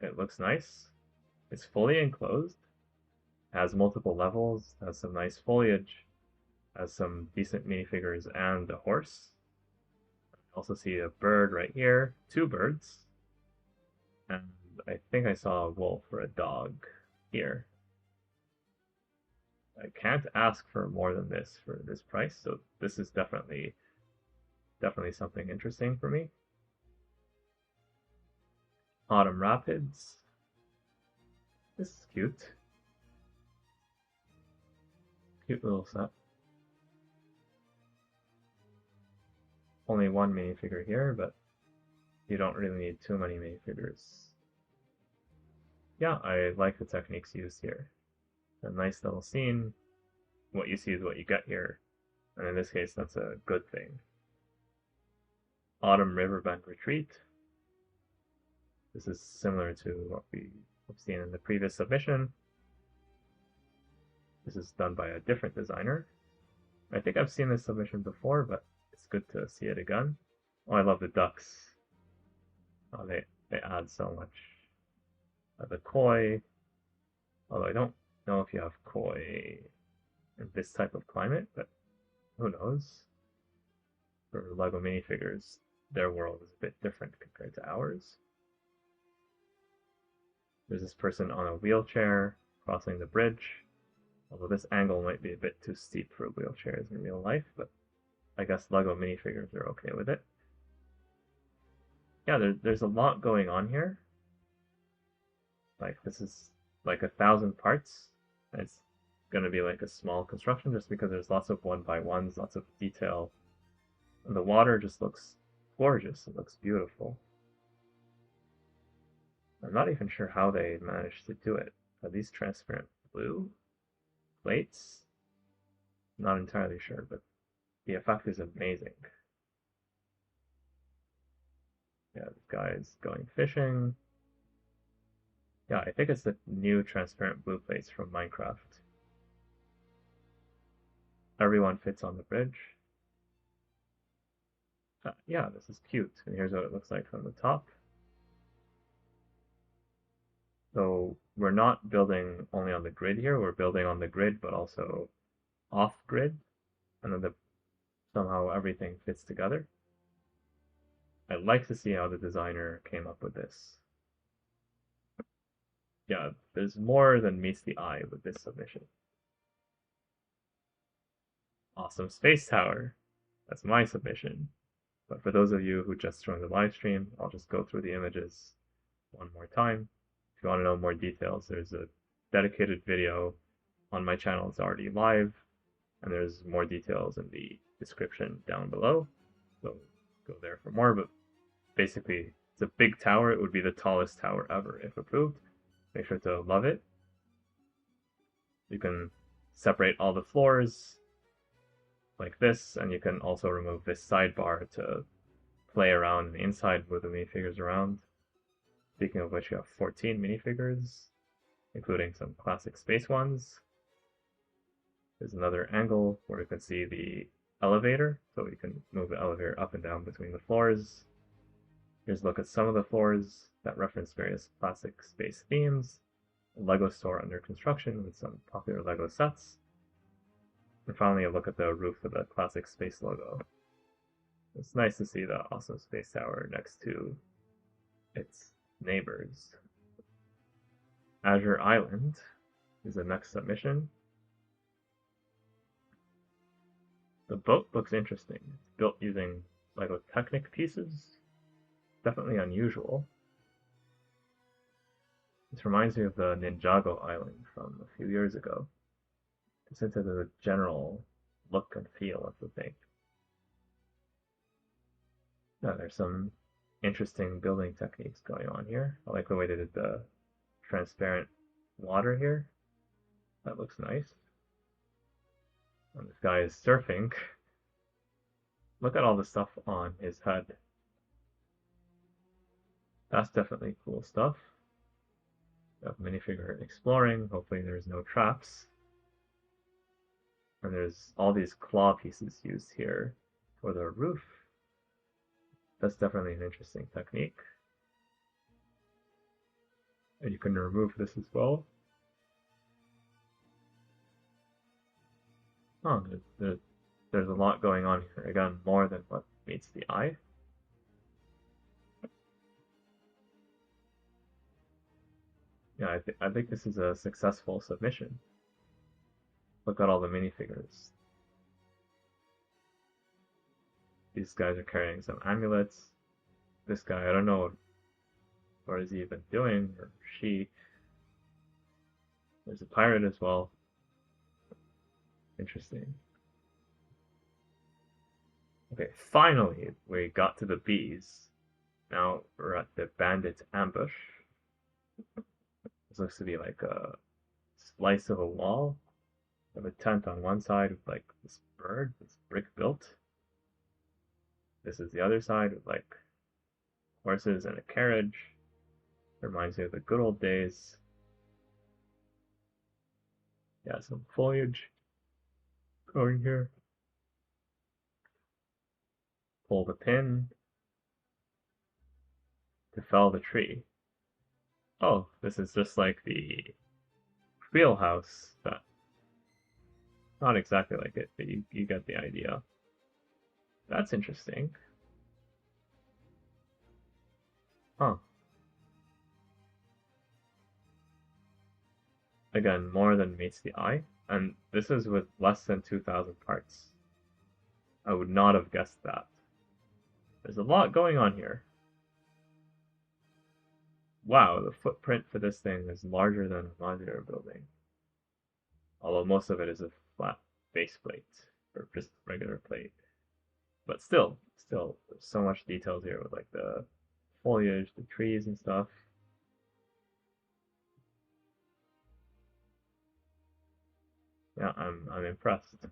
It looks nice. It's fully enclosed. Has multiple levels. Has some nice foliage. Has some decent minifigures and a horse. I also see a bird right here. Two birds. And I think I saw a wolf or a dog here. I can't ask for more than this for this price, so this is definitely something interesting for me. Autumn Rapids. This is cute. Cute little set. Only one minifigure here, but you don't really need too many minifigures. Yeah, I like the techniques used here. A nice little scene. What you see is what you get here. And in this case, that's a good thing. Autumn Riverbank Retreat. This is similar to what we have seen in the previous submission. This is done by a different designer. I think I've seen this submission before, but it's good to see it again. Oh, I love the ducks. Oh, they add so much. The koi. Although I don't know if you have koi in this type of climate, but who knows? For LEGO minifigures, their world is a bit different compared to ours. There's this person on a wheelchair crossing the bridge. Although this angle might be a bit too steep for wheelchairs in real life, but I guess Lego minifigures are okay with it. Yeah, there's a lot going on here. Like this is like 1,000 parts. It's gonna be like a small construction just because there's lots of 1x1s, lots of detail. And the water just looks gorgeous. It looks beautiful. I'm not even sure how they managed to do it. Are these transparent blue plates? Not entirely sure, but the effect is amazing. Yeah, this guy is going fishing. Yeah, I think it's the new transparent blue plates from Minecraft. Everyone fits on the bridge. Yeah, this is cute. And here's what it looks like from the top. So we're not building only on the grid here, we're building on the grid, but also off grid. And then somehow everything fits together. I'd like to see how the designer came up with this. Yeah, there's more than meets the eye with this submission. Awesome space tower. That's my submission. But for those of you who just joined the live stream, I'll just go through the images one more time. If you want to know more details, there's a dedicated video on my channel. It's already live, and there's more details in the description down below. So go there for more, but basically it's a big tower. It would be the tallest tower ever if approved. Make sure to love it. You can separate all the floors like this, and you can also remove this sidebar to play around the inside, move the minifigures around. Speaking of which, you have 14 minifigures, including some classic space ones. There's another angle where you can see the elevator, so you can move the elevator up and down between the floors. Here's a look at some of the floors that reference various classic space themes, a LEGO store under construction with some popular LEGO sets, and finally a look at the roof of the classic space logo. It's nice to see the awesome space tower next to its neighbors. Azure Island is the next submission. The boat looks interesting. It's built using LEGO Technic pieces. Definitely unusual. This reminds me of the Ninjago Island from a few years ago. Just into the general look and feel of the thing. Now there's some interesting building techniques going on here. I like the way they did the transparent water here. That looks nice. And this guy is surfing. Look at all the stuff on his head. That's definitely cool stuff. We have minifigure exploring. Hopefully there's no traps. And there's all these claw pieces used here for the roof. That's definitely an interesting technique. And you can remove this as well. Oh, there's a lot going on here. Again, more than what meets the eye. Yeah, I think this is a successful submission. Look at all the minifigures. These guys are carrying some amulets. This guy, I don't know what is he even doing, or she. There's a pirate as well. Interesting. Okay, finally we got to the bees. Now we're at the bandit ambush. This looks to be like a slice of a wall. We have a tent on one side with like this bird, this brick built. This is the other side with like horses and a carriage. Reminds me of the good old days. Yeah, some foliage going here. Pull the pin to fell the tree. Oh, this is just like the wheelhouse. That not exactly like it, but you get the idea. That's interesting. Huh. Again, more than meets the eye. And this is with less than 2,000 parts. I would not have guessed that. There's a lot going on here. Wow, the footprint for this thing is larger than a modular building. Although most of it is a flat base plate, or just regular plate. But still, there's so much details here with like the foliage, the trees and stuff. Yeah, I'm impressed.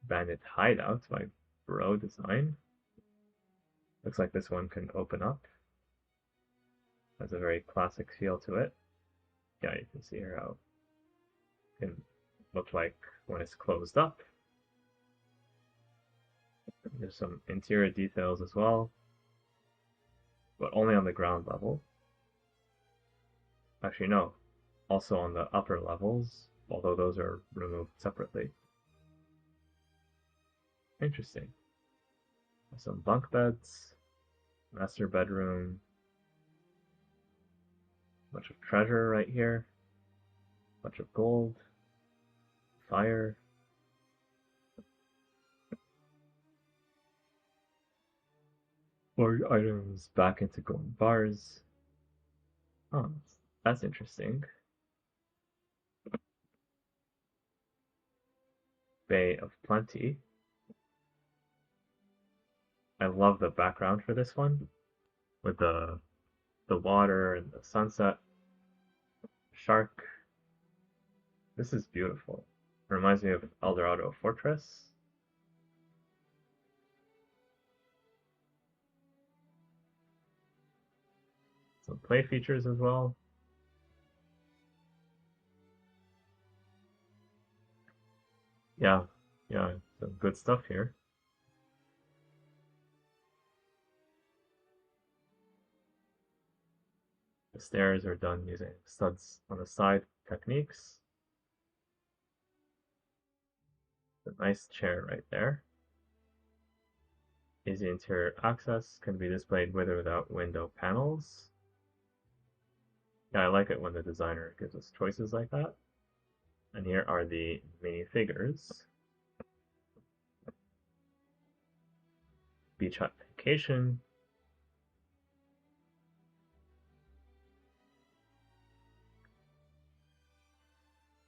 Bandit Hideout by Bro Design. Looks like this one can open up. Has a very classic feel to it. Yeah, you can see here how it can look like when it's closed up. There's some interior details as well, but only on the ground level. Actually, no, also on the upper levels, although those are removed separately. Interesting. Some bunk beds, master bedroom, bunch of treasure right here, bunch of gold, fire. More items back into gold bars. Oh, that's interesting. Bay of Plenty. I love the background for this one, with the water and the sunset. Shark. This is beautiful. It reminds me of Eldorado Fortress. Some play features as well. Yeah, some good stuff here. The stairs are done using studs on the side techniques. A nice chair right there. Easy interior access, can be displayed with or without window panels. Yeah, I like it when the designer gives us choices like that. And here are the minifigures. Beach Hut Vacation.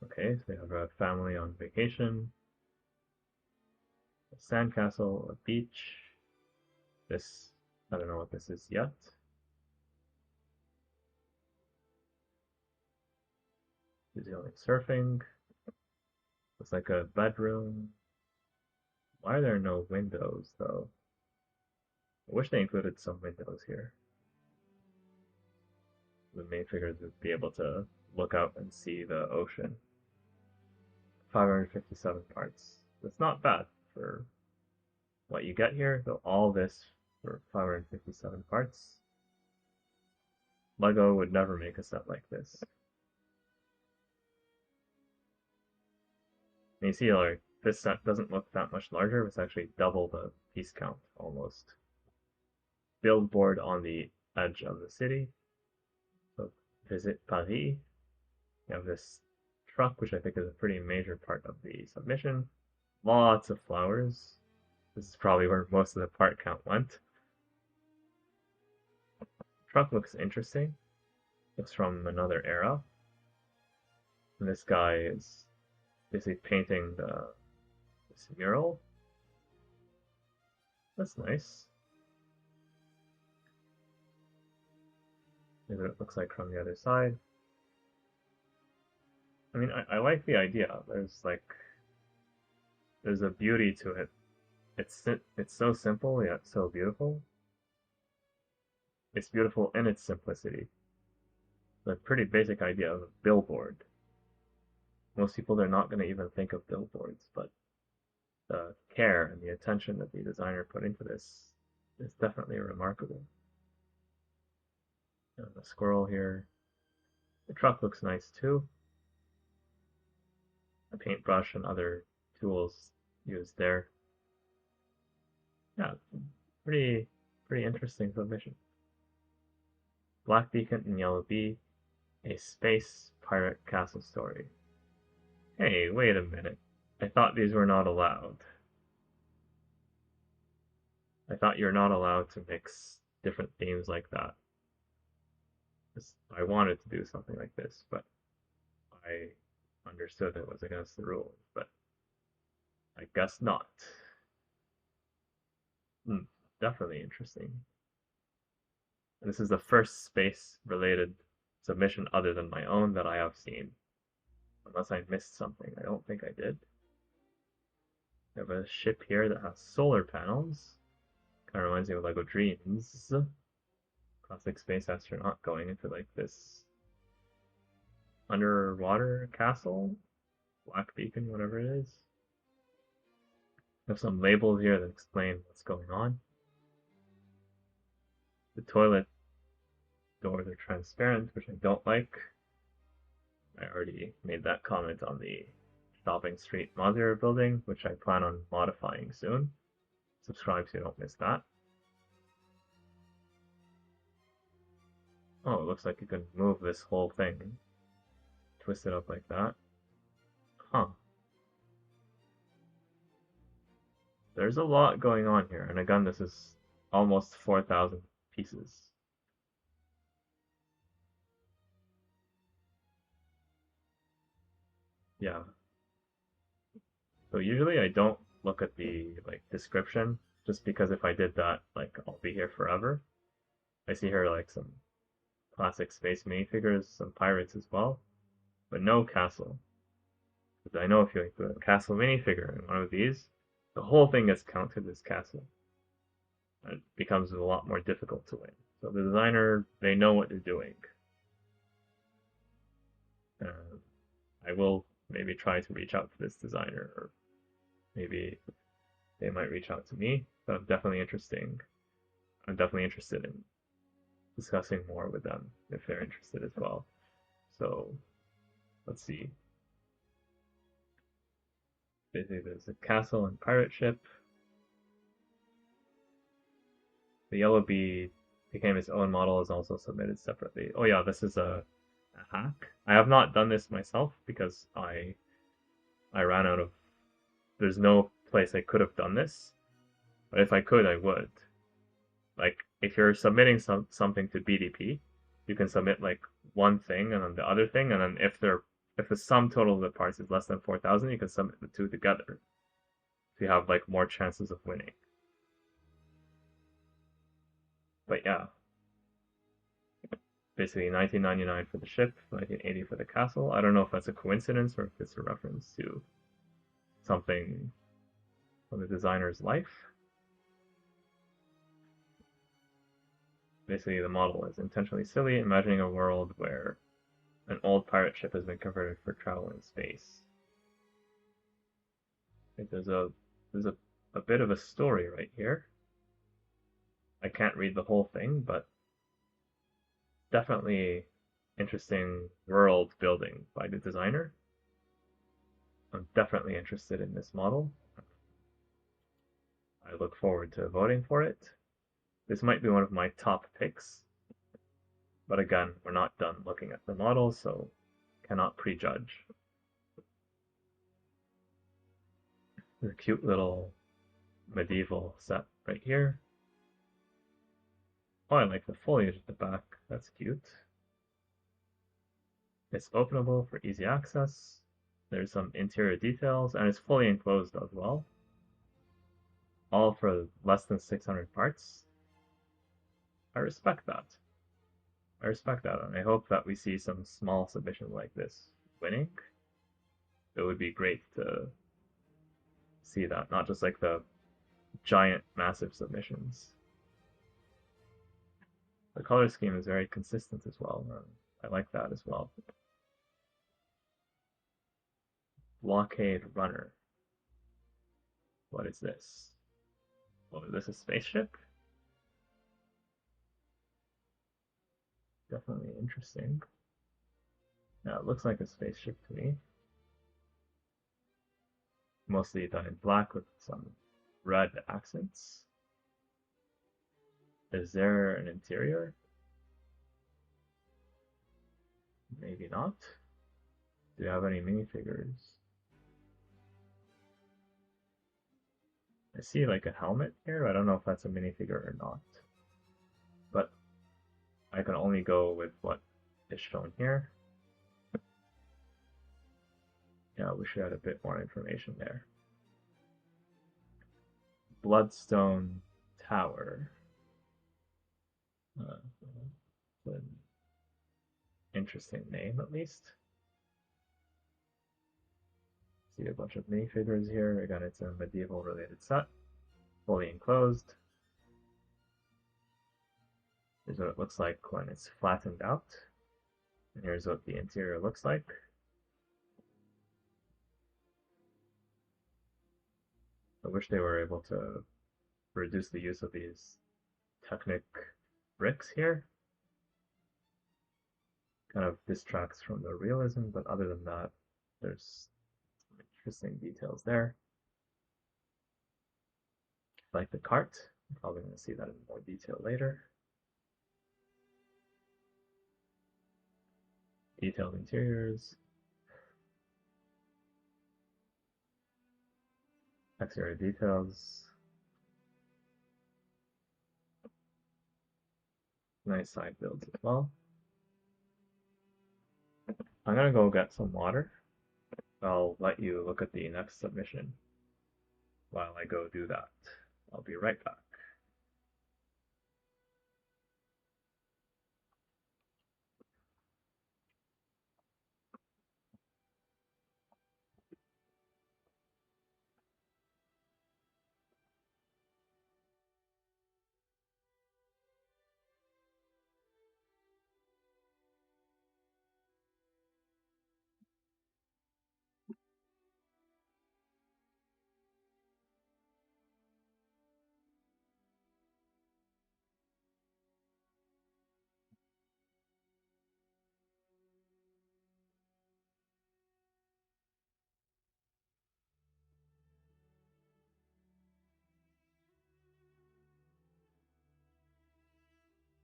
Okay, so we have a family on vacation. A sandcastle, a beach. This, I don't know what this is yet. New Zealand surfing. Looks like a bedroom. Why are there no windows, though? I wish they included some windows here. The main figures would be able to look out and see the ocean. 557 parts. That's not bad for what you get here, though all this for 557 parts. LEGO would never make a set like this. And you see, like, this set doesn't look that much larger, it's actually double the piece count, almost. Billboard on the edge of the city. So, visit Paris. You have this truck, which I think is a pretty major part of the submission. Lots of flowers. This is probably where most of the part count went. Truck looks interesting. Looks from another era. And this guy is basically painting this mural. That's nice. Maybe what it looks like from the other side. I mean, I like the idea. There's a beauty to it. It's so simple yet so beautiful. It's beautiful in its simplicity. It's a pretty basic idea of a billboard. Most people are not going to even think of billboards, but the care and the attention that the designer put into this is definitely remarkable. And the squirrel here. The truck looks nice too. A paintbrush and other tools used there. Yeah, pretty interesting submission. Black Beacon and Yellow Bee, a space pirate castle story. Hey, wait a minute. I thought these were not allowed. I thought you're not allowed to mix different themes like that. I wanted to do something like this, but I understood it was against the rules, but I guess not. Hmm, definitely interesting. And this is the first space-related submission other than my own that I have seen. Unless I missed something. I don't think I did. We have a ship here that has solar panels. Kind of reminds me of LEGO Dreams. Classic space astronaut going into like this underwater castle? Black beacon, whatever it is. There's some labels here that explain what's going on. The toilet doors are transparent, which I don't like. I already made that comment on the Shopping Street modular building, which I plan on modifying soon. Subscribe so you don't miss that. Oh, it looks like you can move this whole thing. Twist it up like that. Huh. There's a lot going on here, and again, this is almost 4,000 pieces. Yeah. So usually I don't look at the description, just because if I did that, I'll be here forever. I see here some classic space minifigures, some pirates as well, but no castle. Because I know if you include a castle minifigure in one of these, the whole thing gets counted as castle. It becomes a lot more difficult to win. So the designer, they know what they're doing. I will maybe try to reach out to this designer, or maybe they might reach out to me. But I'm definitely interested in discussing more with them if they're interested as well. So let's see. Basically, there's a castle and pirate ship. The yellow bee became its own model, is also submitted separately. Oh yeah, this is a hack. I have not done this myself because I ran out of. There's no place I could have done this, but if I could, I would. If you're submitting something to BDP, you can submit one thing and then the other thing, and then if the sum total of the parts is less than 4,000, you can submit the two together. So you have more chances of winning. But yeah, basically 1999 for the ship, 1980 for the castle. I don't know if that's a coincidence or if it's a reference to something from the designer's life. Basically, the model is intentionally silly, imagining a world where an old pirate ship has been converted for travel in space. There's a bit of a story right here. I can't read the whole thing, but definitely interesting world building by the designer. I'm definitely interested in this model. I look forward to voting for it. This might be one of my top picks, but again, we're not done looking at the model, so cannot prejudge. There's a cute little medieval set right here. Oh, I like the foliage at the back. That's cute. It's openable for easy access. There's some interior details, and it's fully enclosed as well. All for less than 600 parts. I respect that. And I hope that we see some small submissions like this winning. It would be great to see that, not just the giant, massive submissions. The color scheme is very consistent as well. I like that as well. Blockade Runner. What is this? Oh, is this a spaceship? Definitely interesting. Yeah, it looks like a spaceship to me. Mostly done in black with some red accents. Is there an interior? Maybe not. Do you have any minifigures? I see like a helmet here. I don't know if that's a minifigure or not, but I can only go with what is shown here. Yeah, we should add a bit more information there. Bloodstone Tower. An interesting name, at least. See a bunch of minifigures here. Again, it's a medieval related set, fully enclosed. Here's what it looks like when it's flattened out. And here's what the interior looks like. I wish they were able to reduce the use of these Technic bricks here. Kind of distracts from the realism, but other than that, there's some interesting details there. Like the cart, I'm probably going to see that in more detail later. Detailed interiors. Exterior details. Nice side builds as well. I'm gonna go get some water. I'll let you look at the next submission while I go do that. I'll be right back.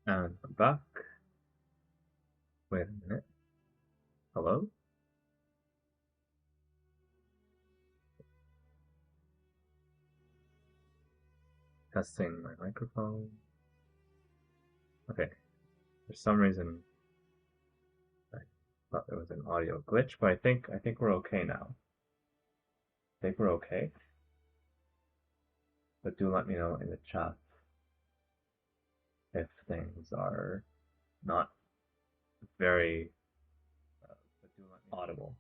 And I'm back. Wait a minute. Hello? Testing my microphone. Okay. For some reason, I thought there was an audio glitch, but I think we're okay now. I think we're okay. But do let me know in the chat if things are not very audible.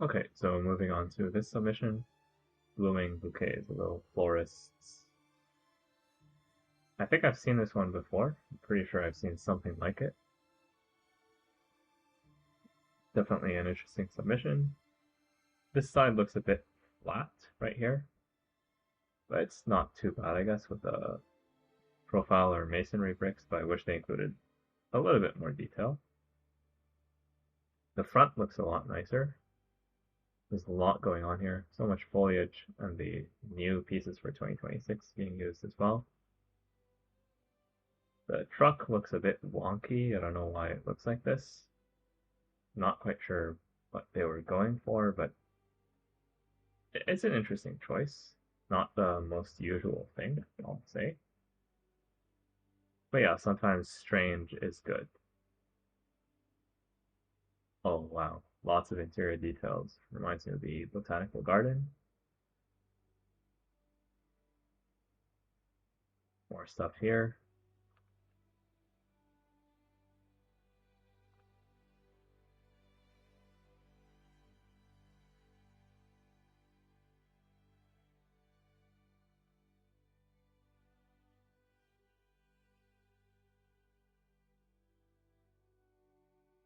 Okay, so moving on to this submission, Blooming Bouquets, little florists. I think I've seen this one before. I'm pretty sure I've seen something like it. Definitely an interesting submission. This side looks a bit flat right here, but it's not too bad, I guess, with the profile or masonry bricks, but I wish they included a little bit more detail. The front looks a lot nicer. There's a lot going on here, so much foliage, and the new pieces for 2026 being used as well. The truck looks a bit wonky. I don't know why it looks like this. Not quite sure what they were going for, but it's an interesting choice. Not the most usual thing, I'll say. But yeah, sometimes strange is good. Oh wow, lots of interior details. Reminds me of the botanical garden. More stuff here.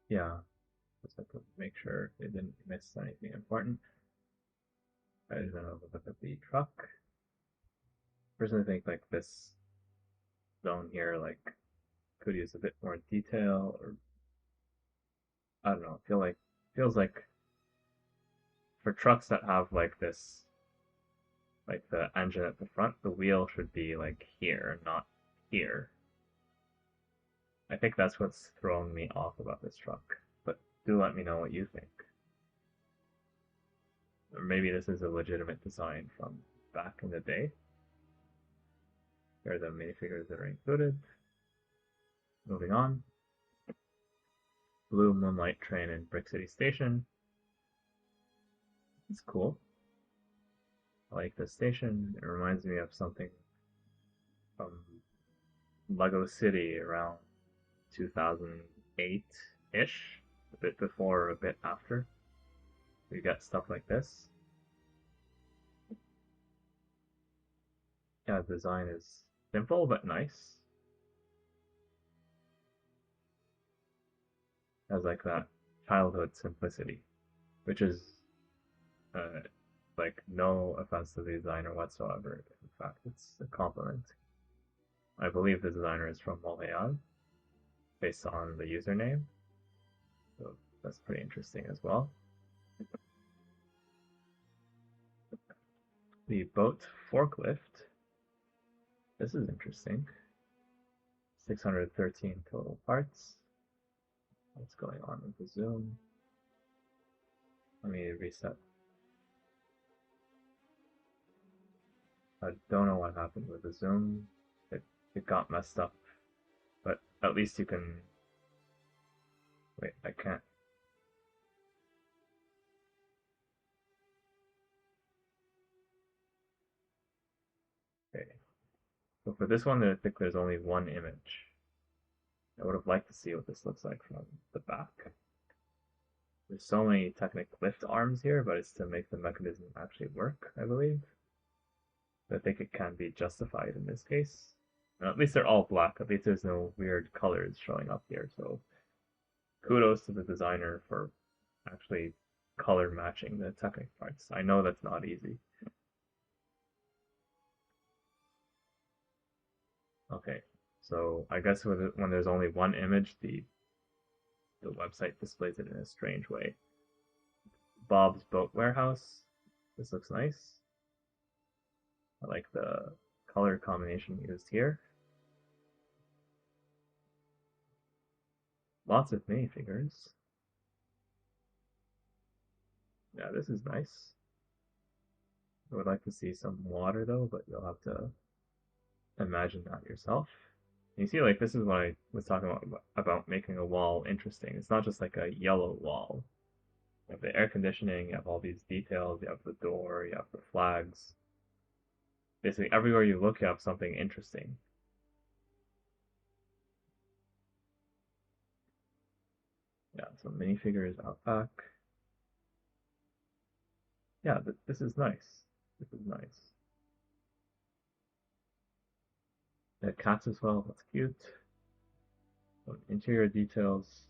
Yeah, just have to make sure they didn't miss anything important. I don't know, look at the truck. Personally, think like this zone here, like could use a bit more detail, or I don't know. Feels like for trucks that have like this, like the engine at the front, the wheel should be like here, not here. I think that's what's throwing me off about this truck. But do let me know what you think. Or maybe this is a legitimate design from back in the day. Here are the minifigures that are included. Moving on. Blue Moonlight Train in Brick City Station. It's cool. I like this station. It reminds me of something from Lego City around 2008-ish. A bit before or a bit after. We got stuff like this. Yeah, the design is simple but nice. Has like that childhood simplicity, which is like no offense to the designer whatsoever. In fact, it's a compliment. I believe the designer is from Montreal, based on the username, so that's pretty interesting as well. The boat forklift. This is interesting. 613 total parts. What's going on with the zoom? Let me reset. I don't know what happened with the zoom. It got messed up, but at least you can. Wait, I can't. Okay. So for this one, I think there's only one image. I would have liked to see what this looks like from the back. There's so many Technic lift arms here, but it's to make the mechanism actually work, I believe. I think it can be justified in this case. And at least they're all black. At least there's no weird colors showing up here. So kudos to the designer for actually color matching the Technic parts. I know that's not easy. Okay, so I guess when there's only one image, the website displays it in a strange way. Bob's Boat Warehouse. This looks nice. I like the color combination used here. Lots of minifigures. Yeah, this is nice. I would like to see some water though, but you'll have to imagine that yourself. You see, like, this is what I was talking about making a wall interesting. It's not just like a yellow wall. You have the air conditioning, you have all these details, you have the door, you have the flags. Basically, everywhere you look, you have something interesting. Yeah, some minifigures out back. Yeah, this is nice. This is nice. They have cats as well, that's cute. Some interior details.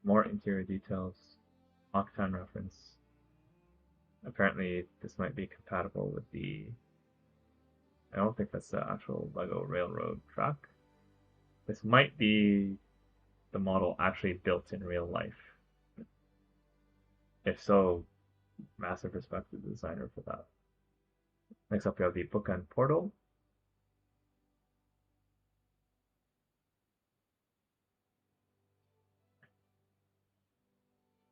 More interior details. Octane reference. Apparently, this might be compatible with the. I don't think that's the actual LEGO railroad track. This might be the model actually built in real life. If so, massive respect to the designer for that. Next up, we have the bookend portal.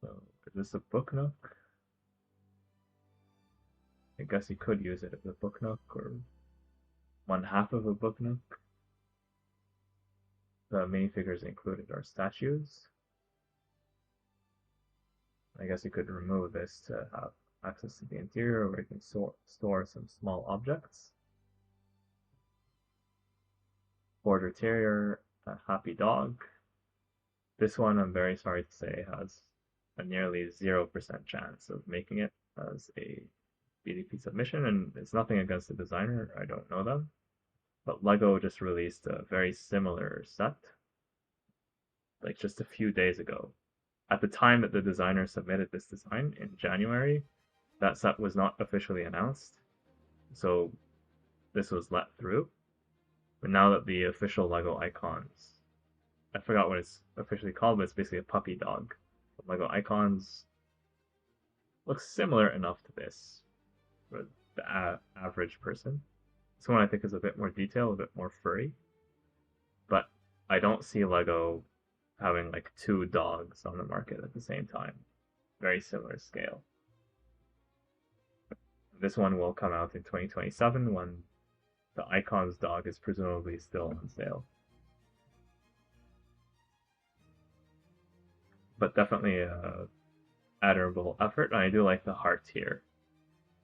So, is this a book nook? I guess you could use it as a book nook or one half of a book nook. The minifigures included are statues. I guess you could remove this to have access to the interior where you can store some small objects. Border Terrier, a happy dog. This one, I'm very sorry to say, has a nearly 0% chance of making it as a BDP submission, and it's nothing against the designer, I don't know them. But LEGO just released a very similar set, like just a few days ago. At the time that the designer submitted this design in January, that set was not officially announced, so this was let through. But now that the official LEGO icons, I forgot what it's officially called, but it's basically a puppy dog. LEGO icons looks similar enough to this for the average person. This one I think is a bit more detailed, a bit more furry. But I don't see LEGO having like two dogs on the market at the same time. Very similar scale. This one will come out in 2027 when the Icons dog is presumably still on sale. But definitely a admirable effort, and I do like the heart here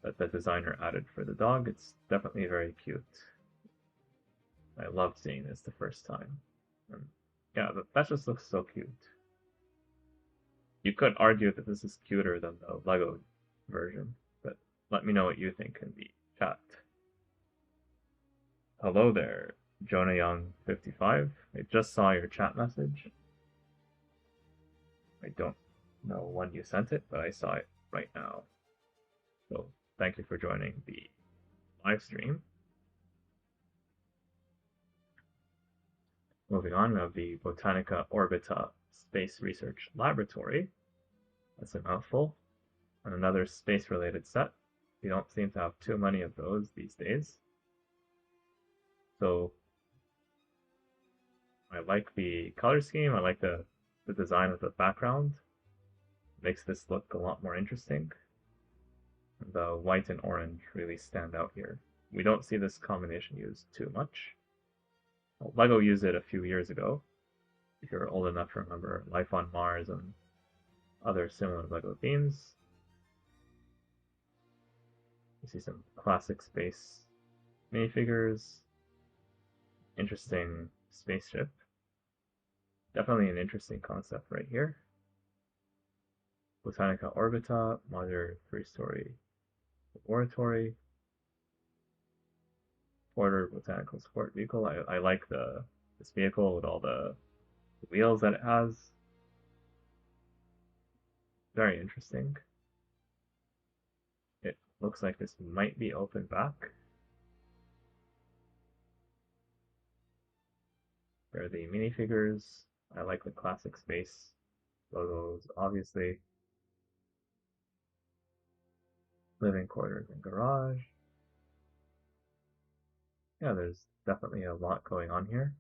that the designer added for the dog. It's definitely very cute. I loved seeing this the first time. And yeah, that just looks so cute. You could argue that this is cuter than the LEGO version, but let me know what you think in the chat. Hello there, Jonah Young 55. I just saw your chat message. I don't know when you sent it, but I saw it right now. So thank you for joining the live stream. Moving on, we have the Botanica Orbita Space Research Laboratory. That's a mouthful. And another space-related set. We don't seem to have too many of those these days. So I like the color scheme. I like the design of the background. Makes this look a lot more interesting. The white and orange really stand out here. We don't see this combination used too much. LEGO used it a few years ago. If you're old enough to remember Life on Mars and other similar LEGO themes. You see some classic space minifigures. Interesting spaceship. Definitely an interesting concept right here. Botanica Orbita, modular 3-story laboratory. Porter Botanical Sport Vehicle. I like this vehicle with all the wheels that it has. Very interesting. It looks like this might be open back. There are the minifigures. I like the classic space logos, obviously. Living quarters and garage. Yeah, there's definitely a lot going on here.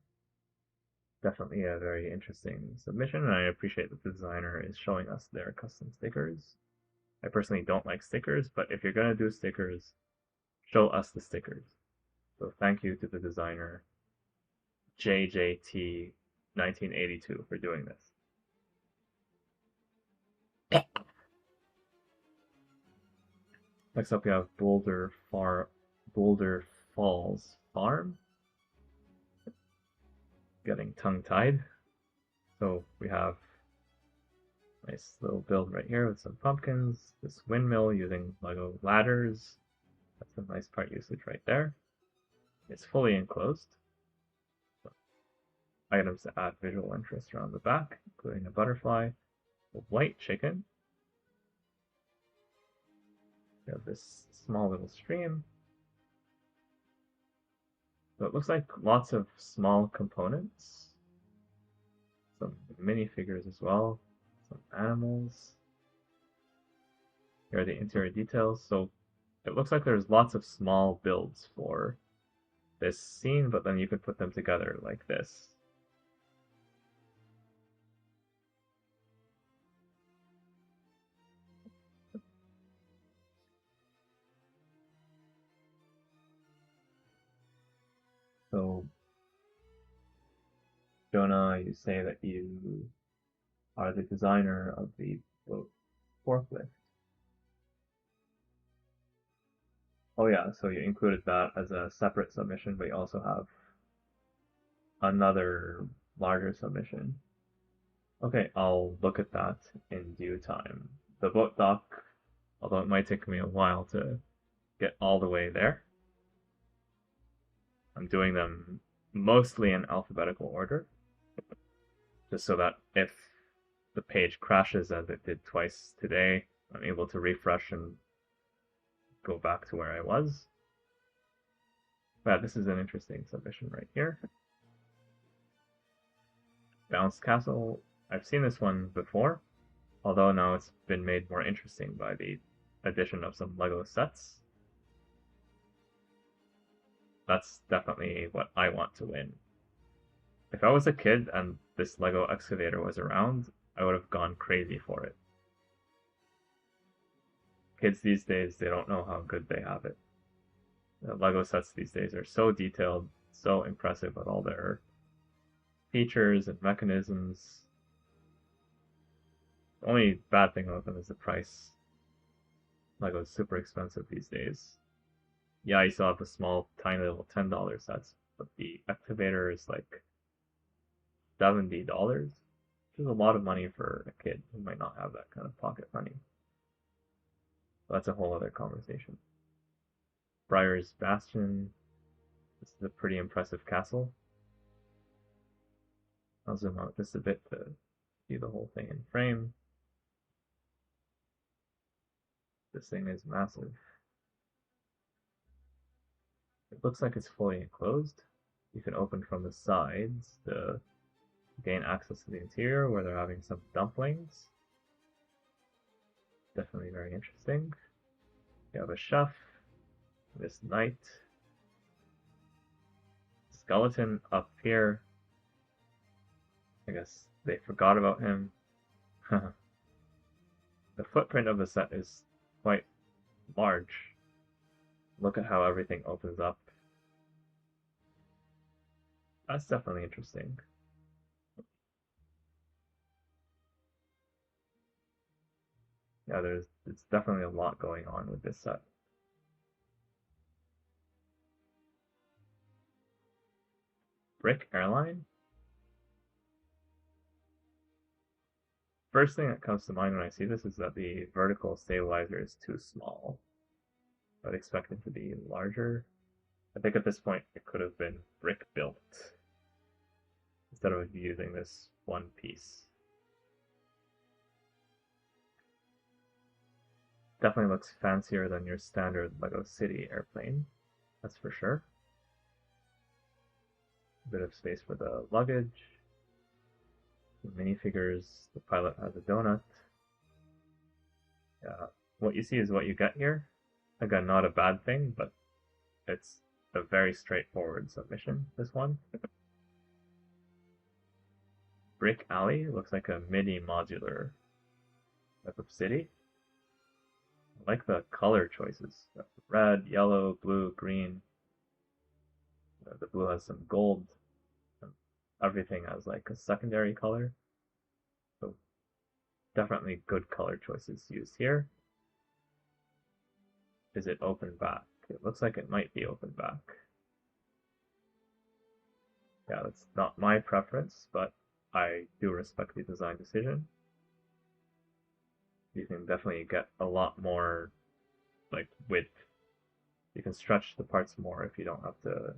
Definitely a very interesting submission, and I appreciate that the designer is showing us their custom stickers. I personally don't like stickers, but if you're going to do stickers, show us the stickers. So thank you to the designer, JJT 1982, for doing this. Next up, we have Boulder Falls Farm. Getting tongue-tied. So we have a nice little build right here with some pumpkins. This windmill using LEGO ladders. That's a nice part usage right there. It's fully enclosed. So, items to add visual interest around the back, including a butterfly, a white chicken. We have this small little stream. So it looks like lots of small components. Some minifigures as well. Some animals. Here are the interior details. So it looks like there's lots of small builds for this scene, but then you could put them together like this. So, Jonah, you say that you are the designer of the boat forklift. Oh yeah, so you included that as a separate submission, but you also have another larger submission. Okay, I'll look at that in due time. The boat dock, although it might take me a while to get all the way there, I'm doing them mostly in alphabetical order, just so that if the page crashes as it did twice today, I'm able to refresh and go back to where I was. But this is an interesting submission right here. Bounce Castle, I've seen this one before, although now it's been made more interesting by the addition of some LEGO sets. That's definitely what I want to win. If I was a kid and this LEGO excavator was around, I would have gone crazy for it. Kids these days, they don't know how good they have it. The Lego sets these days are so detailed, so impressive with all their features and mechanisms. The only bad thing about them is the price. Lego's super expensive these days. Yeah, you still have the small, tiny little $10 sets, but the activator is like $70, which is a lot of money for a kid who might not have that kind of pocket money. But that's a whole other conversation. Briar's Bastion. This is a pretty impressive castle. I'll zoom out just a bit to see the whole thing in frame. This thing is massive. It looks like it's fully enclosed. You can open from the sides to gain access to the interior where they're having some dumplings. Definitely very interesting. You have a chef, this knight, skeleton up here. I guess they forgot about him. The footprint of the set is quite large. Look at how everything opens up. That's definitely interesting. Yeah, it's definitely a lot going on with this set. Brick Airline? First thing that comes to mind when I see this is that the vertical stabilizer is too small. I'd expect it to be larger. I think at this point it could have been brick built instead of using this one piece. Definitely looks fancier than your standard Lego City airplane, that's for sure. A bit of space for the luggage. The minifigures, the pilot has a donut. What you see is what you get here. Again, not a bad thing, but it's a very straightforward submission, this one. Brick Alley looks like a mini modular type of city. I like the color choices. Red, yellow, blue, green. The blue has some gold. Everything has like a secondary color. So definitely good color choices used here. Is it open back? It looks like it might be open back. Yeah, that's not my preference, but I do respect the design decision. You can definitely get a lot more like width. You can stretch the parts more if you don't have to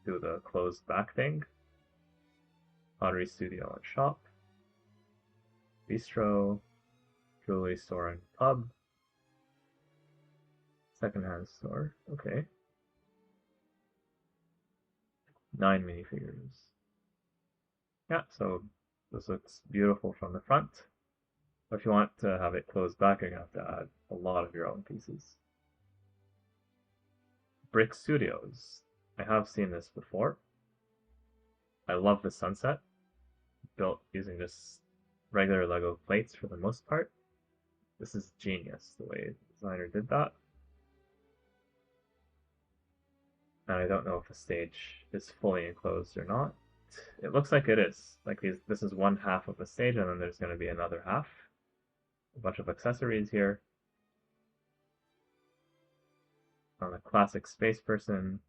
do the closed back thing. Pottery studio and shop. Bistro. Jewelry store and pub. Secondhand store. Okay. 9 minifigures. Yeah, so this looks beautiful from the front. But if you want to have it closed back, you're going to have to add a lot of your own pieces. Brick Studios. I have seen this before. I love the sunset, built using just regular Lego plates for the most part. This is genius, the way the designer did that. And I don't know if the stage is fully enclosed or not. It looks like it is. Like this is one half of the stage, and then there's going to be another half. A bunch of accessories here. On a classic space person.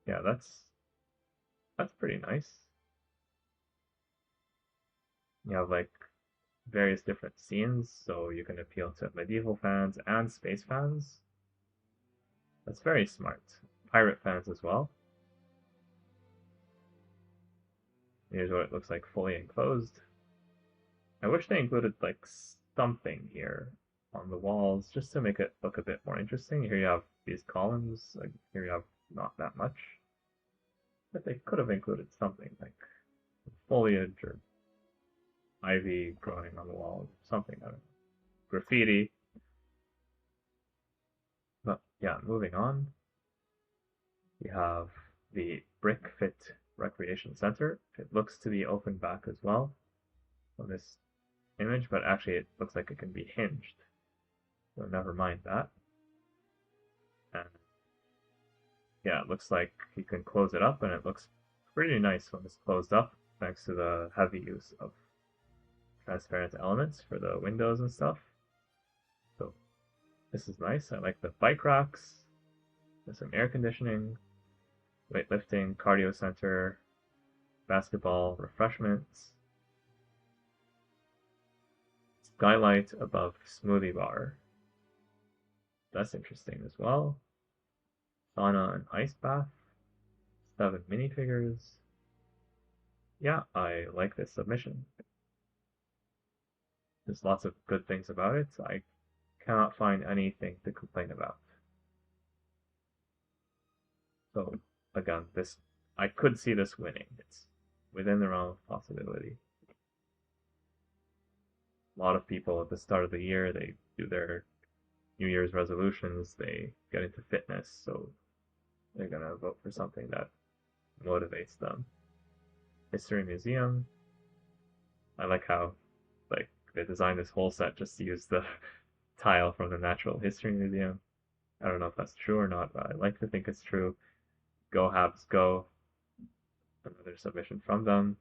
Yeah, that's pretty nice. You have like various different scenes, so you can appeal to medieval fans and space fans. That's very smart. Pirate fans as well. Here's what it looks like fully enclosed. I wish they included like something here on the walls just to make it look a bit more interesting. Here you have these columns, like here you have not that much. But they could have included something like foliage or ivy growing on the walls, something, I don't know. Graffiti. But yeah, moving on. We have the Brick Fit Recreation Center. It looks to be open back as well. On this image, but actually it looks like it can be hinged. So never mind that. And yeah, it looks like you can close it up, and it looks pretty nice when it's closed up, thanks to the heavy use of transparent elements for the windows and stuff. So this is nice. I like the bike racks. There's some air conditioning, weightlifting, cardio center, basketball, refreshments, skylight above smoothie bar. That's interesting as well. Sauna and ice bath, 7 minifigures. Yeah, I like this submission. There's lots of good things about it. I cannot find anything to complain about. So again, I could see this winning. It's within the realm of possibility. A lot of people at the start of the year, they do their New Year's resolutions, they get into fitness, so they're gonna vote for something that motivates them. History Museum. I like how they designed this whole set just to use the tile from the Natural History Museum. I don't know if that's true or not, but I like to think it's true. Go Habs Go. Another submission from them.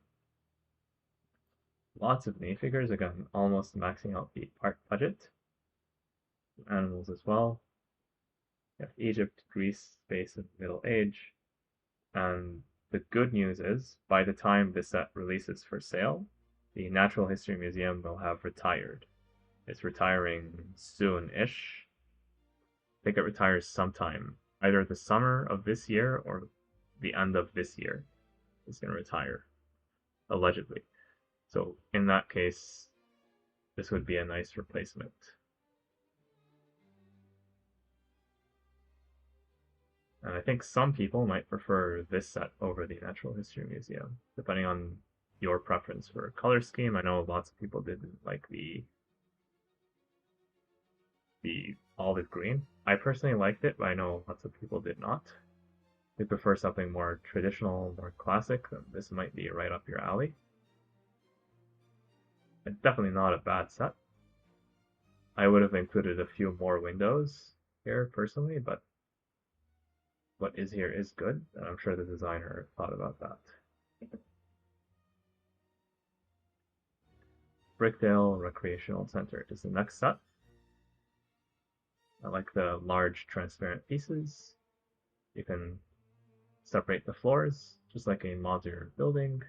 Lots of minifigures, again, almost maxing out the part budget. Animals as well. You have Egypt, Greece, space, and Middle Age. And the good news is, by the time this set releases for sale, the Natural History Museum will have retired. It's retiring soon-ish. I think it retires sometime, either the summer of this year or the end of this year. It's going to retire, allegedly. So in that case, this would be a nice replacement. And I think some people might prefer this set over the Natural History Museum, depending on your preference for color scheme. I know lots of people didn't like the olive green. I personally liked it, but I know lots of people did not. They prefer something more traditional, more classic, then this might be right up your alley. It's definitely not a bad set. I would have included a few more windows here personally, but what is here is good, and I'm sure the designer thought about that. Brickdale Recreational Center is the next set. I like the large transparent pieces. You can separate the floors, just like a modular building,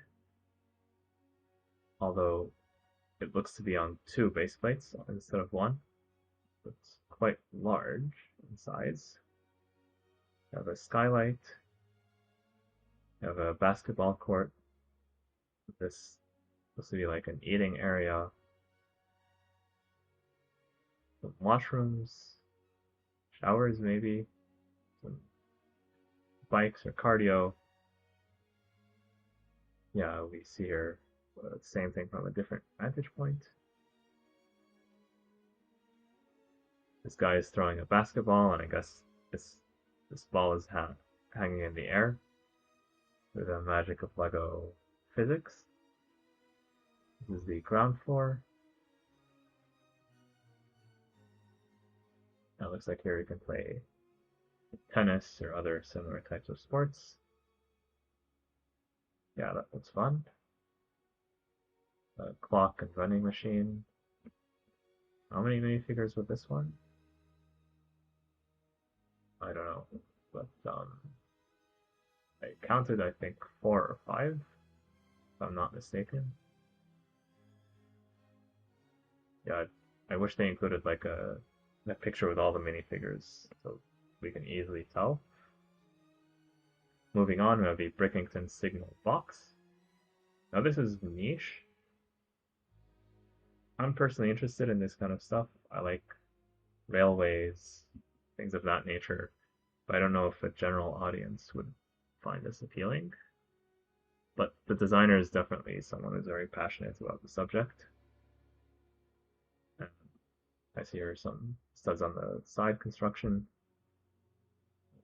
although it looks to be on 2 base plates instead of 1. It's quite large in size. You have a skylight. You have a basketball court. This looks to be like an eating area. Some washrooms, showers maybe, some bikes or cardio. Yeah, we see here the same thing from a different vantage point. This guy is throwing a basketball, and I guess this ball is hanging in the air through the magic of LEGO physics. This is the ground floor. It looks like here you can play tennis or other similar types of sports. Yeah, that looks fun. A clock and vending machine. How many minifigures with this one? I don't know, but I counted, I think, 4 or 5, if I'm not mistaken. Yeah, I wish they included like a picture with all the minifigures so we can easily tell. Moving on, we have the Brickington Signal Box. Now this is niche. I'm personally interested in this kind of stuff. I like railways, things of that nature, but I don't know if a general audience would find this appealing. But the designer is definitely someone who's very passionate about the subject. And I see here some studs on the side construction.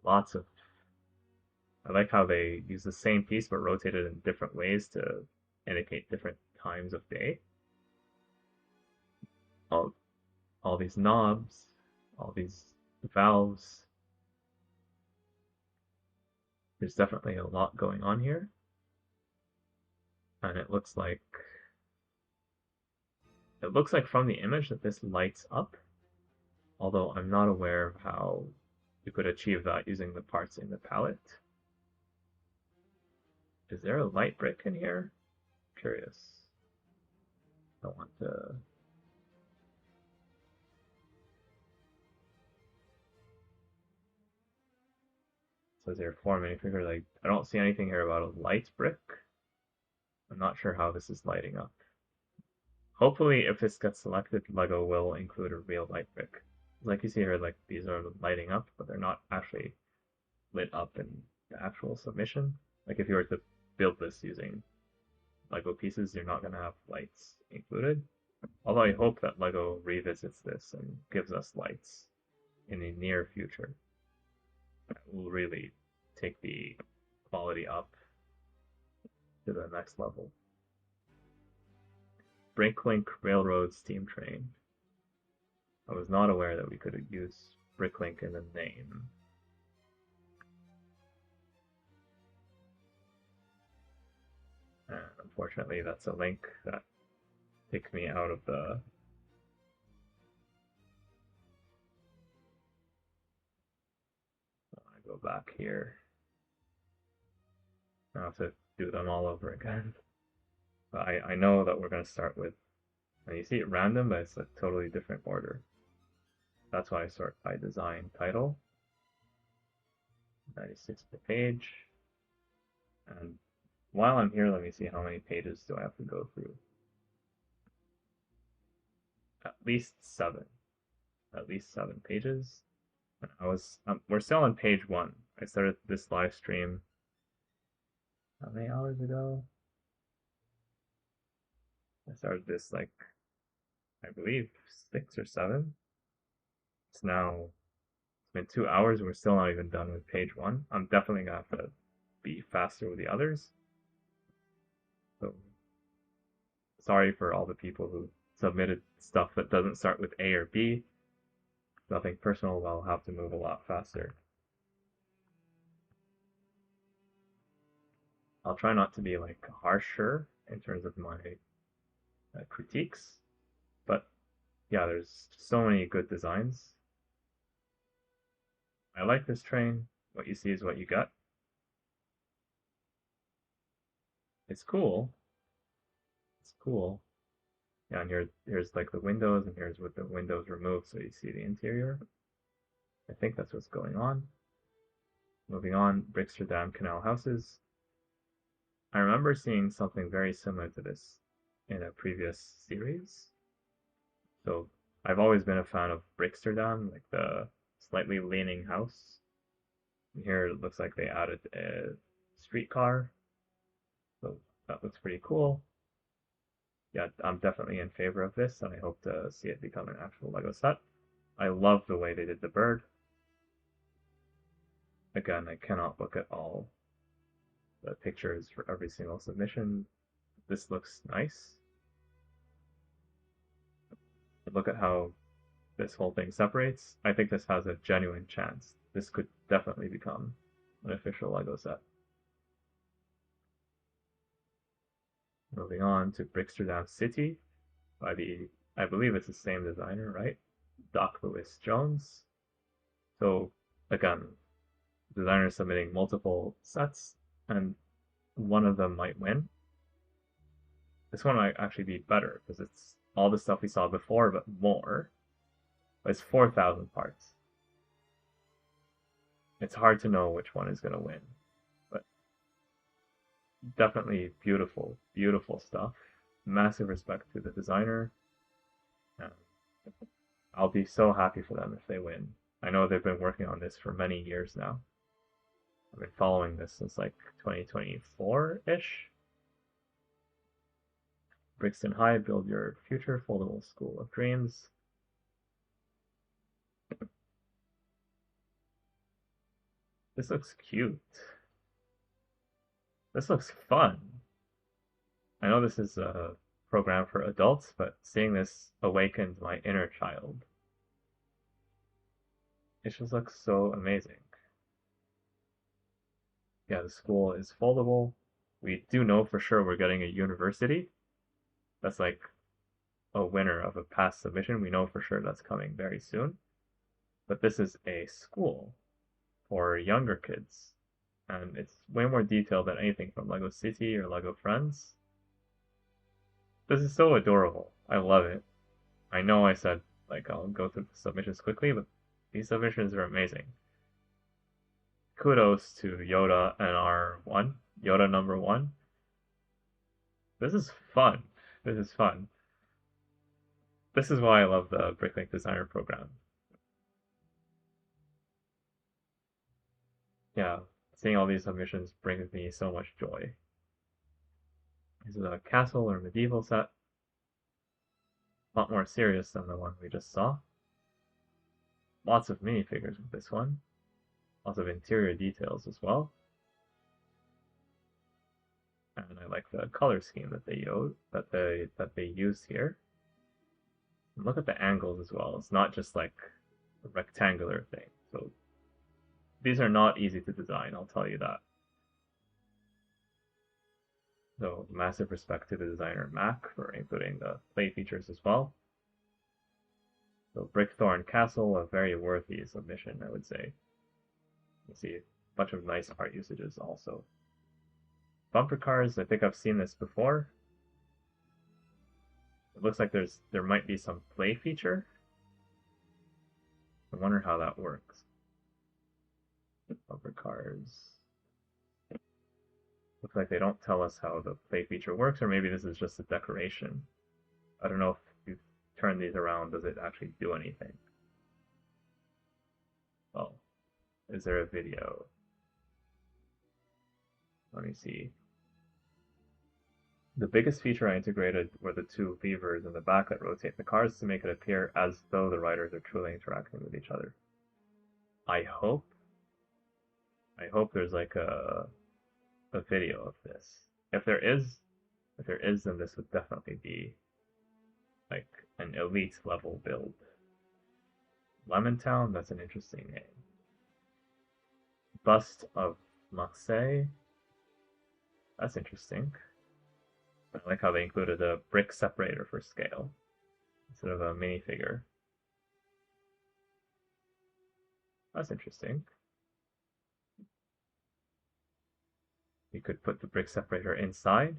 Lots of. I like how they use the same piece but rotate it in different ways to indicate different times of day. all, all these knobs, all these valves. There's definitely a lot going on here. And it looks like from the image that this lights up, although I'm not aware of how you could achieve that using the parts in the palette. Is there a light brick in here? Curious. Don't want to. Says here for minifigure. Like, I don't see anything here about a light brick. I'm not sure how this is lighting up. Hopefully, if this gets selected, LEGO will include a real light brick. Like you see here, like these are lighting up, but they're not actually lit up in the actual submission. Like if you were to build this using LEGO pieces, you're not going to have lights included. Although I hope that LEGO revisits this and gives us lights in the near future. That will really take the quality up to the next level. BrickLink Railroad Steam Train. I was not aware that we could use BrickLink in the name. And unfortunately, that's a link that takes me out of the I go back here. I have to do them all over again. But I know that we're going to start with, and you see it random, but it's a totally different order. That's why I sort by design title. 96 per page. And while I'm here, let me see how many pages do I have to go through. At least 7. At least 7 pages. And we're still on page 1. I started this live stream how many hours ago? I started this like, I believe 6 or 7. It's been 2 hours and we're still not even done with page 1. I'm definitely gonna have to be faster with the others. So sorry for all the people who submitted stuff that doesn't start with A or B. Nothing personal, but I'll have to move a lot faster. I'll try not to be like harsher in terms of my critiques, but yeah, there's so many good designs. I like this train. What you see is what you get. It's cool. It's cool. Yeah, and here's like the windows, and here's with the windows removed, so you see the interior. I think that's what's going on. Moving on, Bricksterdam Canal Houses. I remember seeing something very similar to this in a previous series. So I've always been a fan of Bricksterdam, like the slightly leaning house. And here it looks like they added a streetcar. So that looks pretty cool. Yeah, I'm definitely in favor of this, and I hope to see it become an actual LEGO set. I love the way they did the bird. Again, I cannot look at all the pictures for every single submission. This looks nice. But look at how this whole thing separates. I think this has a genuine chance. This could definitely become an official LEGO set. Moving on to Bricksterdam City by I believe it's the same designer, right? Doc Lewis Jones. So again, designers submitting multiple sets, and one of them might win. This one might actually be better because it's all the stuff we saw before, but more. But it's 4,000 parts. It's hard to know which one is going to win, but definitely beautiful, beautiful stuff. Massive respect to the designer. I'll be so happy for them if they win. I know they've been working on this for many years now. I've been following this since like 2024-ish. Brixton High, build your future foldable school of dreams. This looks cute. This looks fun. I know this is program for adults, but seeing this awakened my inner child. It just looks so amazing. Yeah, the school is foldable. We do know for sure we're getting a university. That's like a winner of a past submission. We know for sure that's coming very soon. But this is a school for younger kids. And it's way more detailed than anything from LEGO City or LEGO Friends. This is so adorable. I love it. I know I said, like, I'll go through the submissions quickly, but these submissions are amazing. Kudos to Yoda and R1, Yoda number 1. This is fun. This is fun. This is why I love the BrickLink Designer Program. Yeah, seeing all these submissions brings me so much joy. This is a castle or medieval set. A lot more serious than the one we just saw. Lots of minifigures with this one. Lots of interior details as well. And I like the color scheme that they use here. And look at the angles as well. It's not just like a rectangular thing. So these are not easy to design, I'll tell you that. So massive respect to the designer Mac for including the play features as well. So Brickthorn Castle, a very worthy submission, I would say. You see a bunch of nice art usages also. Bumper cars, I think I've seen this before. It looks like there might be some play feature. I wonder how that works. Bumper cars. Looks like they don't tell us how the play feature works, or maybe this is just a decoration. I don't know if you turn these around, does it actually do anything? Oh, is there a video? Let me see. The biggest feature I integrated were the two levers in the back that rotate the cars to make it appear as though the riders are truly interacting with each other. I hope there's like a video of this. If there is, then this would definitely be like an elite level build. Lemon Town, that's an interesting name. Bust of Marseille, that's interesting. I like how they included a brick separator for scale instead of a minifigure. That's interesting. You could put the brick separator inside.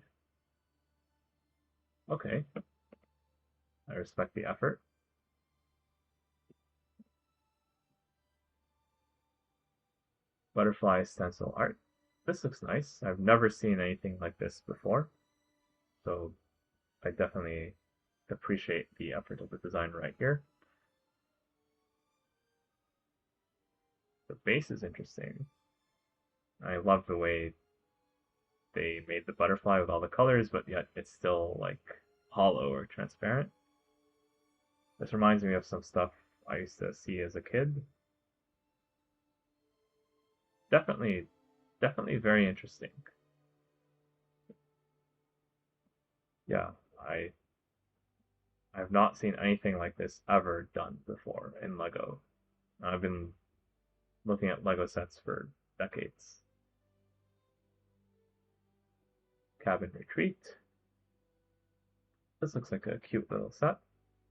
Okay. I respect the effort. Butterfly stencil art. This looks nice. I've never seen anything like this before. So I definitely appreciate the effort of the designer right here. The base is interesting. I love the way they made the butterfly with all the colors, but yet it's still like hollow or transparent. This reminds me of some stuff I used to see as a kid. Definitely very interesting. Yeah, I've not seen anything like this ever done before in LEGO. I've been looking at LEGO sets for decades. Cabin Retreat. This looks like a cute little set.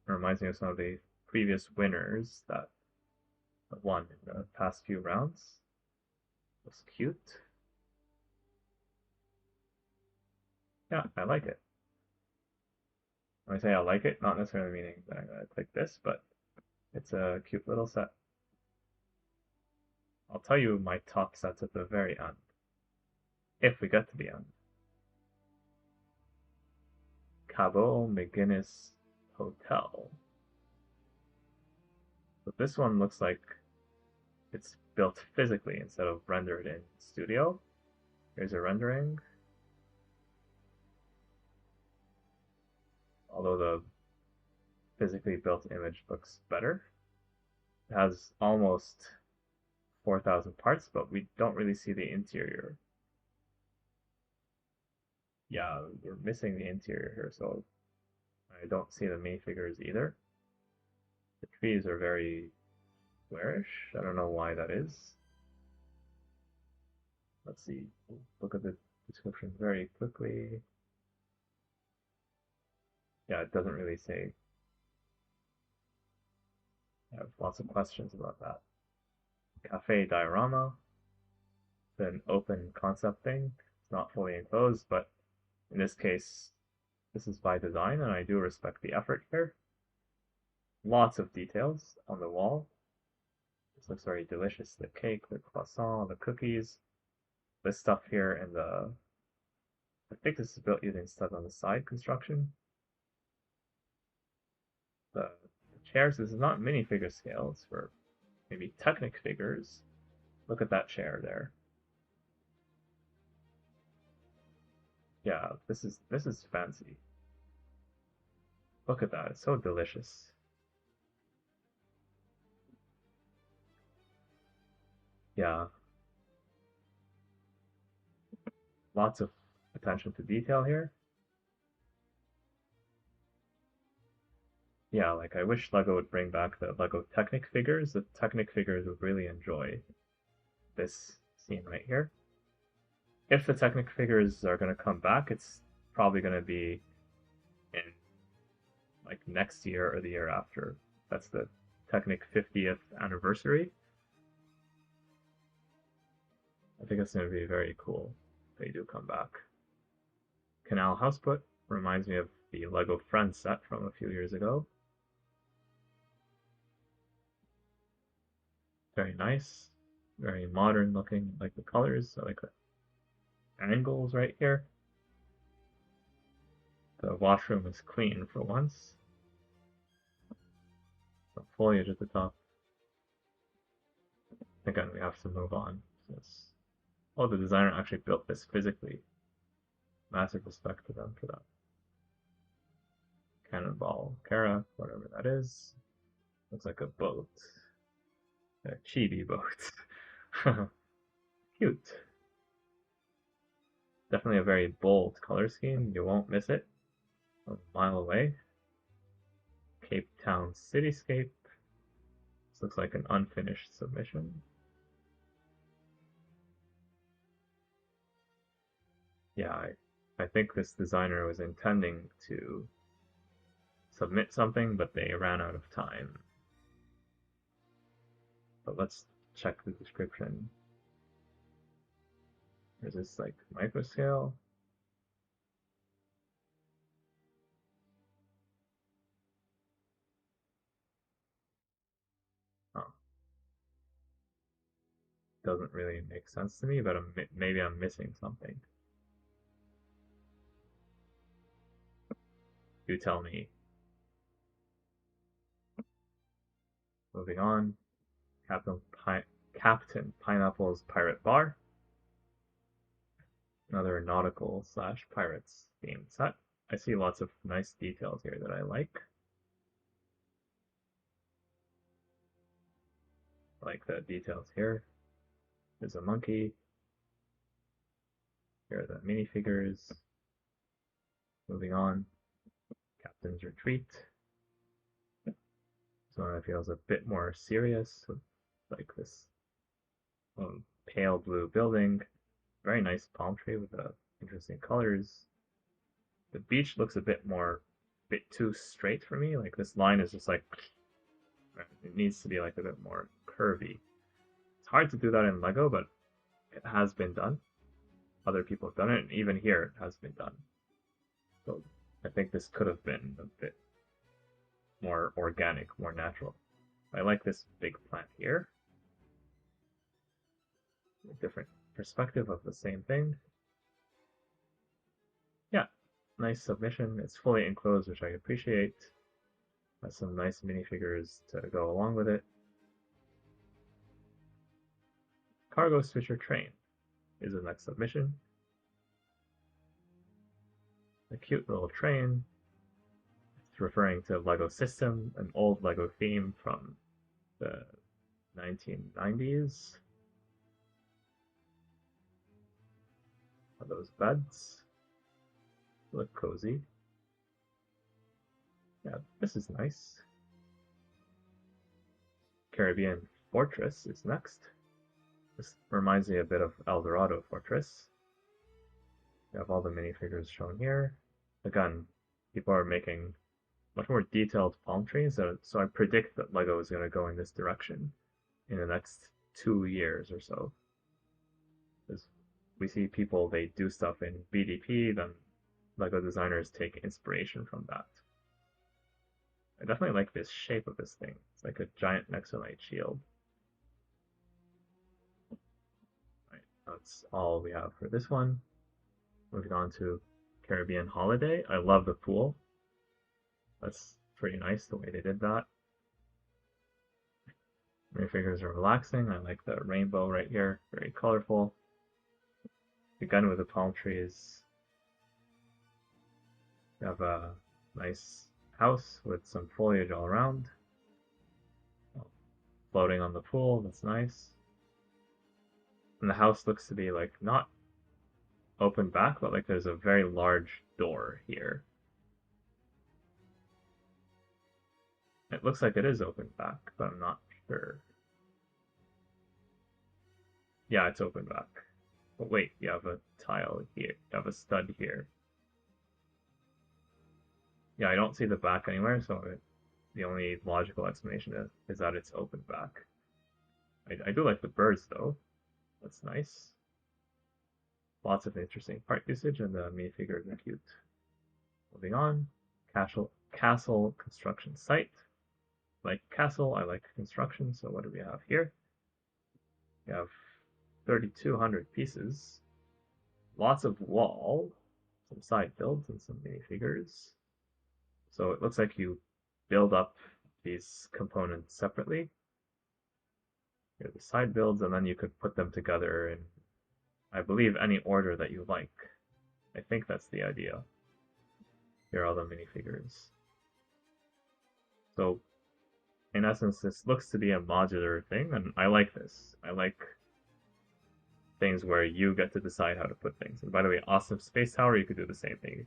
It reminds me of some of the previous winners that won in the past few rounds. Looks cute. Yeah, I like it. When I say I like it, not necessarily meaning that I'm going to click this, but it's a cute little set. I'll tell you my top sets at the very end, if we get to the end. Cabo McGinnis Hotel. But this one looks like it's built physically instead of rendered in Studio. Here's a rendering. Although the physically built image looks better. It has almost 4,000 parts, but we don't really see the interior. Yeah, we're missing the interior here, so I don't see the minifigures either. The trees are very squarish. I don't know why that is. Let's see. Look at the description very quickly. Yeah, it doesn't really say. I have lots of questions about that. Cafe diorama. It's an open concept thing. It's not fully enclosed, but in this case, this is by design, and I do respect the effort here. Lots of details on the wall. This looks very delicious. The cake, the croissant, the cookies. This stuff here and I think this is built using stud on the side construction. The chairs, this is not minifigure scale, it's for maybe Technic figures. Look at that chair there. Yeah, this is fancy. Look at that, it's so delicious. Yeah. Lots of attention to detail here. Yeah, like I wish LEGO would bring back the LEGO Technic figures. The Technic figures would really enjoy this scene right here. If the Technic figures are going to come back, it's probably going to be in like next year or the year after. That's the Technic 50th anniversary. I think it's going to be very cool if they do come back. Canal Houseboat reminds me of the LEGO Friends set from a few years ago. Very nice, very modern looking, I like the colors, I like the angles right here. The washroom is clean for once. Some foliage at the top. Again, we have to move on. Oh, the designer actually built this physically. Massive respect to them for that. Cannonball Kara, whatever that is. Looks like a boat. A chibi boat. Cute. Definitely a very bold color scheme. You won't miss it. A mile away. Cape Town Cityscape. This looks like an unfinished submission. Yeah, I think this designer was intending to submit something, but they ran out of time. But let's check the description. Is this like micro scale? Oh. Doesn't really make sense to me, but maybe I'm missing something. You tell me. Moving on. Captain Pineapple's Pirate Bar. Another nautical slash pirates themed set. I see lots of nice details here that I like. I like the details here. There's a monkey. Here are the minifigures. Moving on. Captain's Retreat. This one feels a bit more serious, like this pale blue building. Very nice palm tree with interesting colors. The beach looks a bit too straight for me. Like this line is just like, it needs to be like a bit more curvy. It's hard to do that in LEGO, but it has been done. Other people have done it, and even here it has been done. So I think this could have been a bit more organic, more natural. I like this big plant here. A different perspective of the same thing. Yeah, nice submission. It's fully enclosed, which I appreciate. Has some nice minifigures to go along with it. Cargo Switcher Train is the next submission. A cute little train. It's referring to LEGO System, an old LEGO theme from the 1990s. Those beds look cozy. Yeah, this is nice. Caribbean Fortress is next. This reminds me a bit of El Dorado Fortress. You have all the minifigures shown here. Again, people are making much more detailed palm trees, so I predict that LEGO is going to go in this direction in the next 2 years or so. Because we see people, they do stuff in BDP, then LEGO designers take inspiration from that. I definitely like this shape of this thing. It's like a giant Nexolite shield. Right, that's all we have for this one. Moving on to Caribbean Holiday. I love the pool. That's pretty nice the way they did that. Minifigures are relaxing. I like the rainbow right here, very colorful. The gun with the palm trees. You have a nice house with some foliage all around. Floating on the pool, that's nice. And the house looks to be like not open back, but like there's a very large door here. It looks like it is open back, but I'm not sure. Yeah, it's open back. But wait, you have a tile here. You have a stud here. Yeah, I don't see the back anywhere, so the only logical explanation is that it's open back. I do like the birds though. That's nice. Lots of interesting part usage, and the minifigures are cute. Moving on, castle construction site. Like castle, I like construction, so what do we have here? We have 3,200 pieces, lots of wall, some side builds, and some minifigures. So it looks like you build up these components separately. Here are the side builds, and then you could put them together in, I believe, any order that you like. I think that's the idea. Here are all the minifigures. So, in essence, this looks to be a modular thing, and I like this. I like things where you get to decide how to put things. And by the way, Awesome Space Tower, you could do the same thing.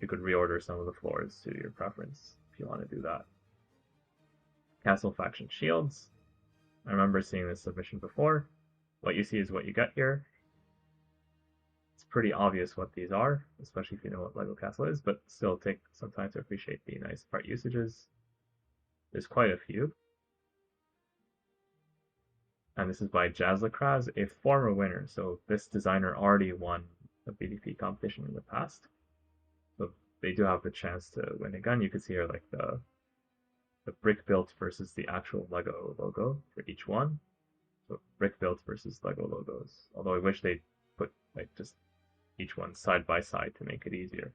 You could reorder some of the floors to your preference if you want to do that. Castle Faction Shields. I remember seeing this submission before. What you see is what you get here. It's pretty obvious what these are, especially if you know what LEGO Castle is, but still take some time to appreciate the nice part usages. There's quite a few. And this is by Jazzlacraz, a former winner. So this designer already won a BDP competition in the past. So they do have the chance to win again. You can see here like the brick built versus the actual LEGO logo for each one. So brick built versus LEGO logos. Although I wish they'd put like just each one side by side to make it easier.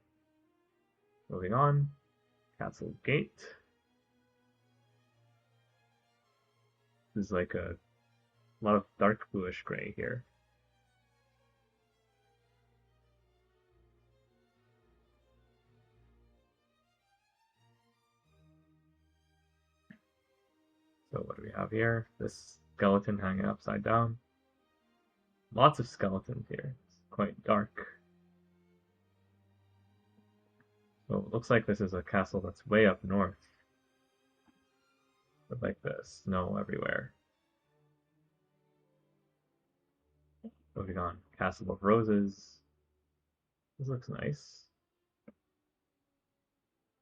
Moving on, Castle Gate. This is like a lot of dark bluish gray here. So what do we have here? This skeleton hanging upside down. Lots of skeletons here. It's quite dark. So it looks like this is a castle that's way up north. With like the snow everywhere. Moving on, Castle of Roses. This looks nice.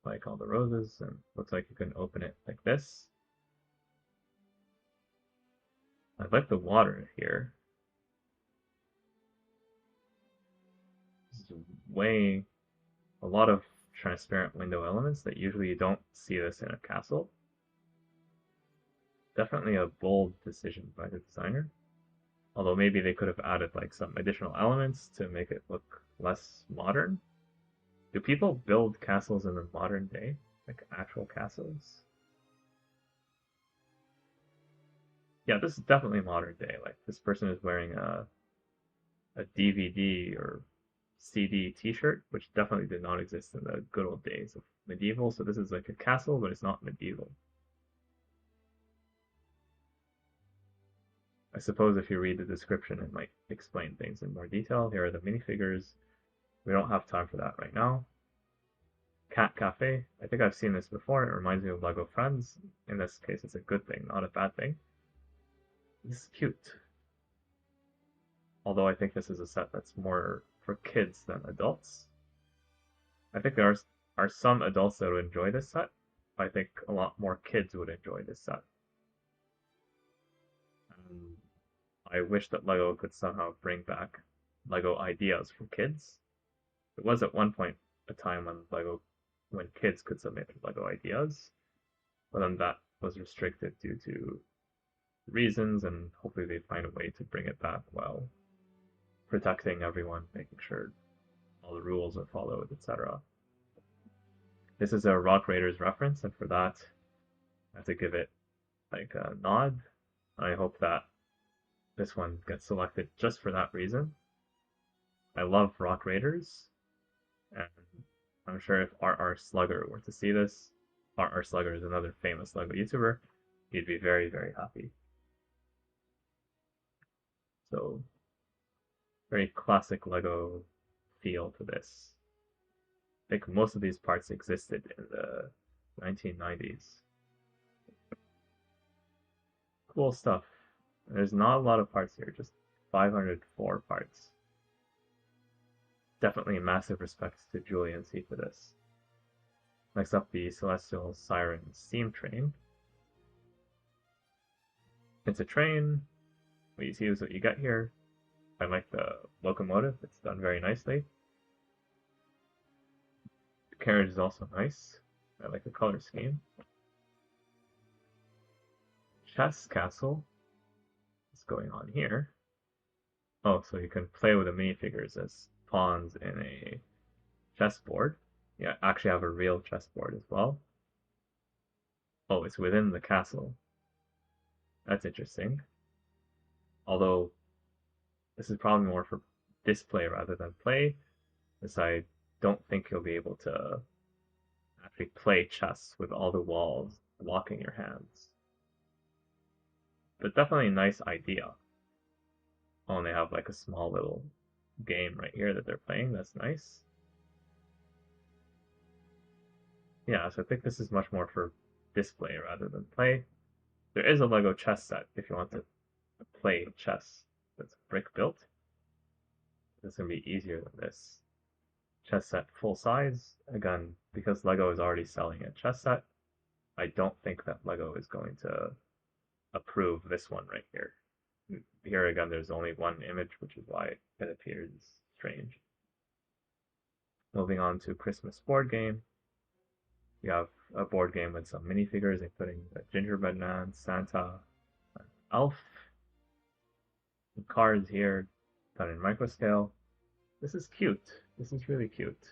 Like all the roses, and looks like you can open it like this. I like the water here. This is way a lot of transparent window elements that usually you don't see this in a castle. Definitely a bold decision by the designer. Although maybe they could have added like some additional elements to make it look less modern. Do people build castles in the modern day? Like actual castles? Yeah, this is definitely modern day. Like this person is wearing a DVD or CD t-shirt, which definitely did not exist in the good old days of medieval. So this is like a castle, but it's not medieval. I suppose if you read the description, it might explain things in more detail. Here are the minifigures. We don't have time for that right now. Cat Cafe. I think I've seen this before. It reminds me of Lego Friends. In this case, it's a good thing, not a bad thing. This is cute. Although I think this is a set that's more for kids than adults. I think there are some adults that would enjoy this set. I think a lot more kids would enjoy this set. I wish that LEGO could somehow bring back LEGO ideas for kids. It was at one point a time when kids could submit LEGO ideas, but then that was restricted due to reasons, and hopefully they find a way to bring it back while protecting everyone, making sure all the rules are followed, etc. This is a Rock Raiders reference, and for that, I have to give it like a nod. I hope that this one gets selected just for that reason. I love Rock Raiders, and I'm sure if RR Slugger were to see this, RR Slugger is another famous LEGO YouTuber, he'd be very, very happy. So, very classic LEGO feel to this. I think most of these parts existed in the 1990s. Cool stuff. There's not a lot of parts here, just 504 parts. Definitely massive respects to Julian C for this. Next up, the Celestial Siren Steam Train. It's a train. What you see is what you get here. I like the locomotive, it's done very nicely. The carriage is also nice. I like the color scheme. Chess Castle is going on here. Oh, so you can play with the minifigures as pawns in a chessboard. Yeah, actually have a real chessboard as well. Oh, it's within the castle. That's interesting. Although, this is probably more for display rather than play, as I don't think you'll be able to actually play chess with all the walls blocking your hands. But definitely a nice idea. Oh, and they have like a small little game right here that they're playing. That's nice. Yeah, so I think this is much more for display rather than play. There is a LEGO chess set if you want to play chess that's brick built. It's going to be easier than this. Chess set full size. Again, because LEGO is already selling a chess set, I don't think that LEGO is going to approve this one right here. Here again, there's only one image, which is why it appears strange. Moving on to Christmas board game. You have a board game with some minifigures, including the Gingerbread Man, Santa, Elf. The cards here, done in micro scale. This is cute. This is really cute.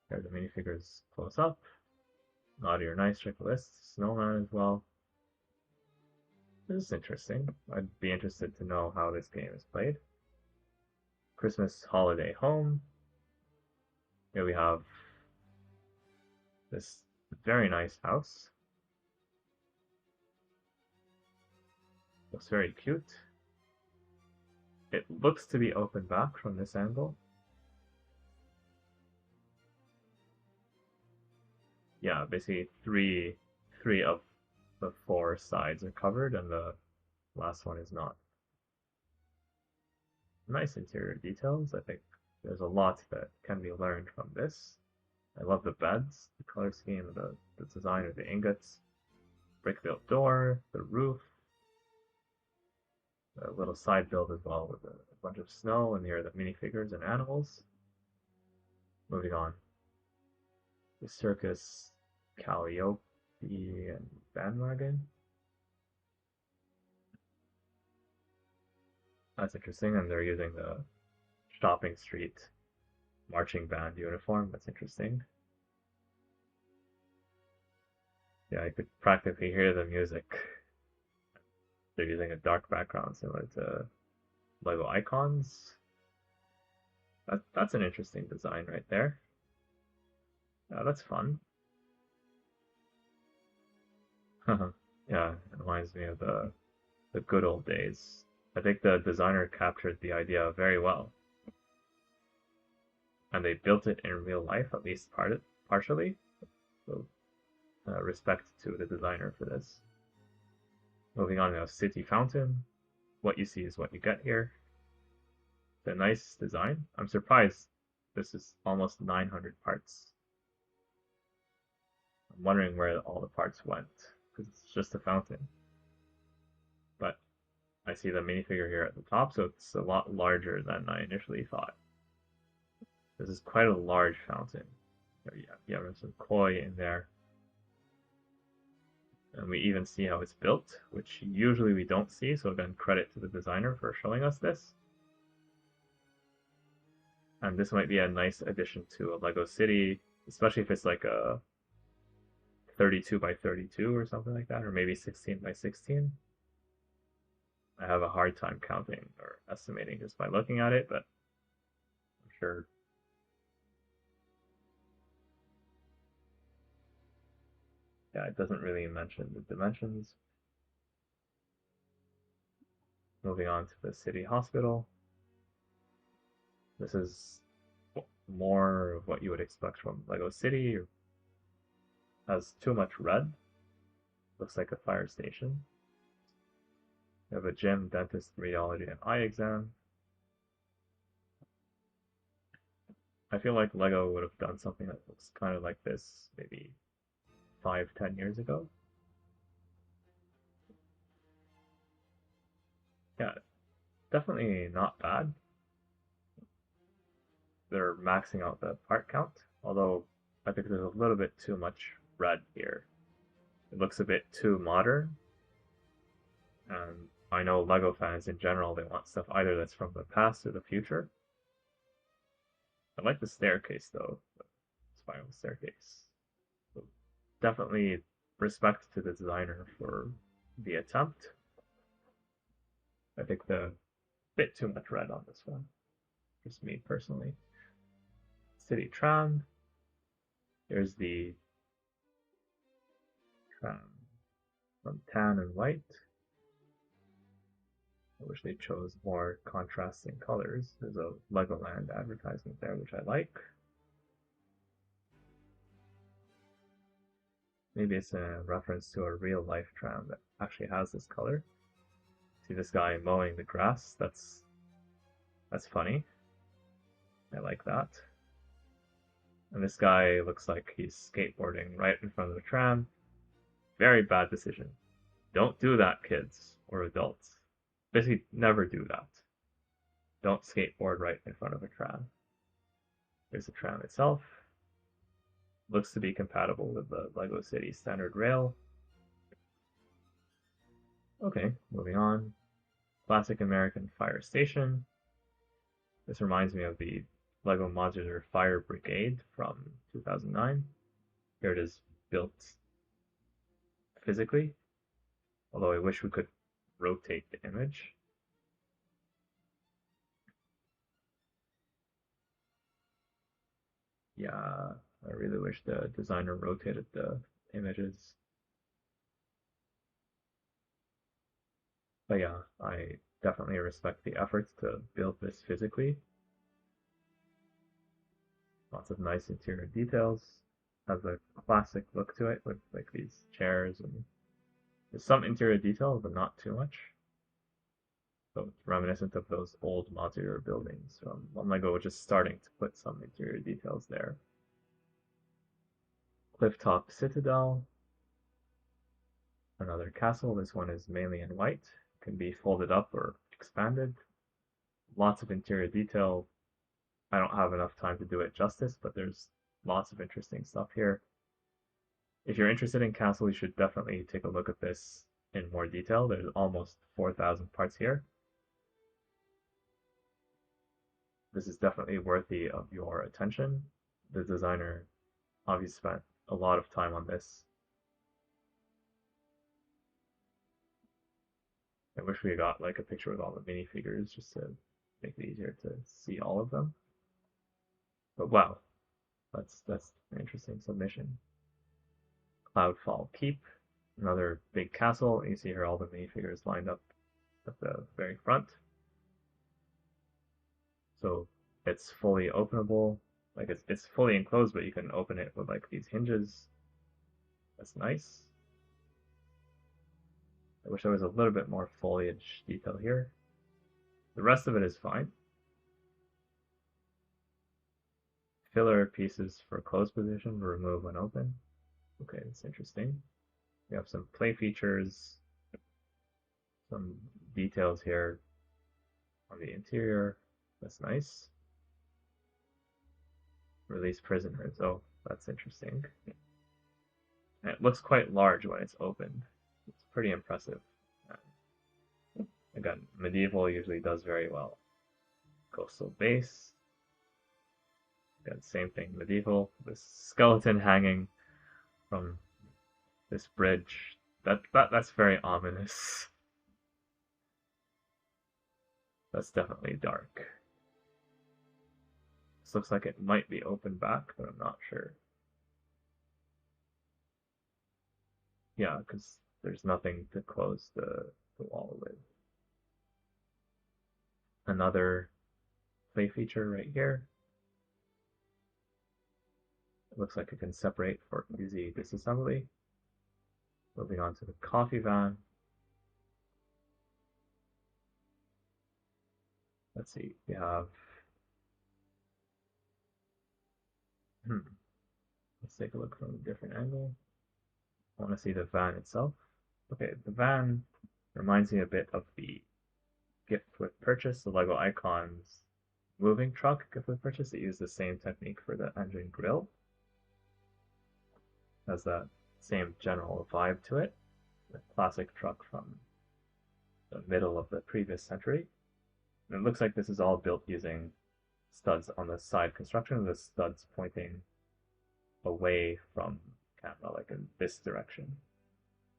Here are the minifigures close up. Naughty or Nice Checklist, Snowman as well. This is interesting. I'd be interested to know how this game is played. Christmas Holiday Home. Here we have this very nice house. Looks very cute. It looks to be open back from this angle. Yeah, basically three of the four sides are covered and the last one is not. Nice interior details. I think there's a lot that can be learned from this. I love the beds, the color scheme, the design of the ingots, brick built door, the roof, a little side build as well with a bunch of snow, and here are the minifigures and animals. Moving on. The circus, Calliope, and bandwagon. That's interesting, and they're using the shopping street marching band uniform. That's interesting. Yeah, I could practically hear the music. They're using a dark background similar to LEGO icons. That's an interesting design right there. That's fun. Yeah, it reminds me of the good old days. I think the designer captured the idea very well. and they built it in real life, at least partially. So respect to the designer for this. Moving on to a city fountain. What you see is what you get here. It's a nice design. I'm surprised this is almost 900 parts. I'm wondering where all the parts went, because it's just a fountain. But I see the minifigure here at the top, so it's a lot larger than I initially thought. This is quite a large fountain. You have some koi in there. And we even see how it's built, which usually we don't see, so again, credit to the designer for showing us this. And this might be a nice addition to a Lego city, especially if it's like a 32 by 32 or something like that, or maybe 16 by 16. I have a hard time counting or estimating just by looking at it, but I'm sure. Yeah, it doesn't really mention the dimensions. Moving on to the city hospital. This is more of what you would expect from Lego City. It has too much red. Looks like a fire station. You have a gym, dentist, radiology, and eye exam. I feel like Lego would have done something that looks kind of like this maybe 5-10 years ago. Yeah, definitely not bad. They're maxing out the part count, although I think there's a little bit too much red here. It looks a bit too modern, and I know Lego fans in general, they want stuff either that's from the past or the future. I like the staircase though, the spiral staircase. So definitely respect to the designer for the attempt. I think the bit too much red on this one, just me personally. City tram. Here's the tram from tan and white. I wish they chose more contrasting colors. There's a Legoland advertisement there, which I like. Maybe it's a reference to a real life tram that actually has this color. See this guy mowing the grass? That's funny. I like that. And this guy looks like he's skateboarding right in front of the tram. Very bad decision. Don't do that, kids or adults. Basically, never do that. Don't skateboard right in front of a tram. There's the tram itself. Looks to be compatible with the Lego City standard rail. Okay, moving on. Classic American fire station. This reminds me of the Lego Modular Fire Brigade from 2009. Here it is built physically, although I wish we could rotate the image. Yeah, I really wish the designer rotated the images. But yeah, I definitely respect the efforts to build this physically. Lots of nice interior details. Has a classic look to it with like these chairs, and there's some interior detail, but not too much. So it's reminiscent of those old modular buildings from when Lego was just starting to put some interior details there. Clifftop Citadel. Another castle. This one is mainly in white. Can be folded up or expanded. Lots of interior detail. I don't have enough time to do it justice, but there's lots of interesting stuff here. If you're interested in castle, you should definitely take a look at this in more detail. There's almost 4,000 parts here. This is definitely worthy of your attention. The designer obviously spent a lot of time on this. I wish we got like a picture with all the minifigures just to make it easier to see all of them. But wow, that's an interesting submission. Cloudfall Keep, another big castle. You see here all the minifigures lined up at the very front. So it's fully openable. Like it's fully enclosed, but you can open it with like these hinges. That's nice. I wish there was a little bit more foliage detail here. The rest of it is fine. Filler pieces for closed position, remove when open. Okay, that's interesting. We have some play features, some details here on the interior. That's nice. Release prisoners. Oh, that's interesting. And it looks quite large when it's opened. It's pretty impressive. Again, medieval usually does very well. Coastal base. Again, same thing. Medieval. This skeleton hanging from this bridge. That's very ominous. That's definitely dark. This looks like it might be open back, but I'm not sure. Yeah, because there's nothing to close the wall with. Another play feature right here. It looks like it can separate for easy disassembly. Moving on to the coffee van. Let's see, we have, let's take a look from a different angle. I want to see the van itself. Okay, the van reminds me a bit of the gift with purchase, the LEGO Icons moving truck gift with purchase. It used the same technique for the engine grill. Has that same general vibe to it. The classic truck from the middle of the previous century. And it looks like this is all built using studs on the side construction, the studs pointing away from camera, like in this direction,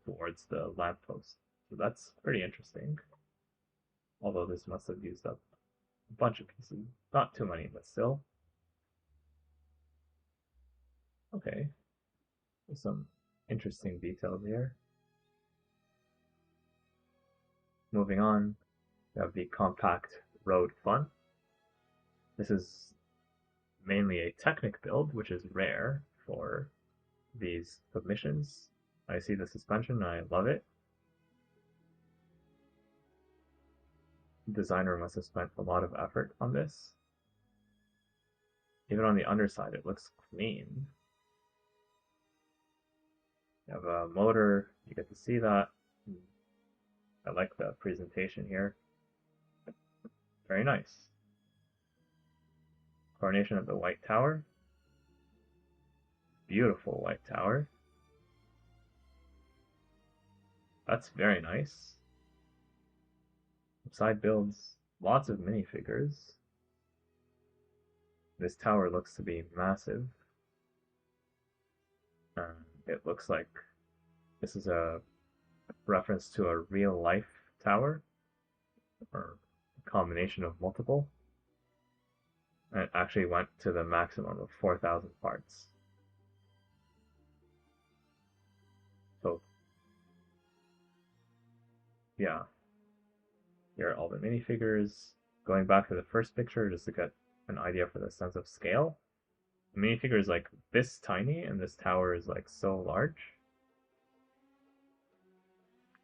towards the lamppost. So that's pretty interesting. Although this must have used up a bunch of pieces. Not too many, but still. Okay. There's some interesting details here. Moving on, we have the compact road fun. This is mainly a Technic build, which is rare for these submissions. I see the suspension and I love it. The designer must have spent a lot of effort on this. Even on the underside, it looks clean. You have a motor, you get to see that. I like the presentation here. Very nice. Coronation of the White Tower. Beautiful White Tower. That's very nice. Side builds, lots of minifigures. This tower looks to be massive. It looks like this is a reference to a real life tower, or a combination of multiple. And it actually went to the maximum of 4,000 parts. So, yeah. Here are all the minifigures. Going back to the first picture just to get an idea for the sense of scale. The minifigure is like this tiny, and this tower is like so large.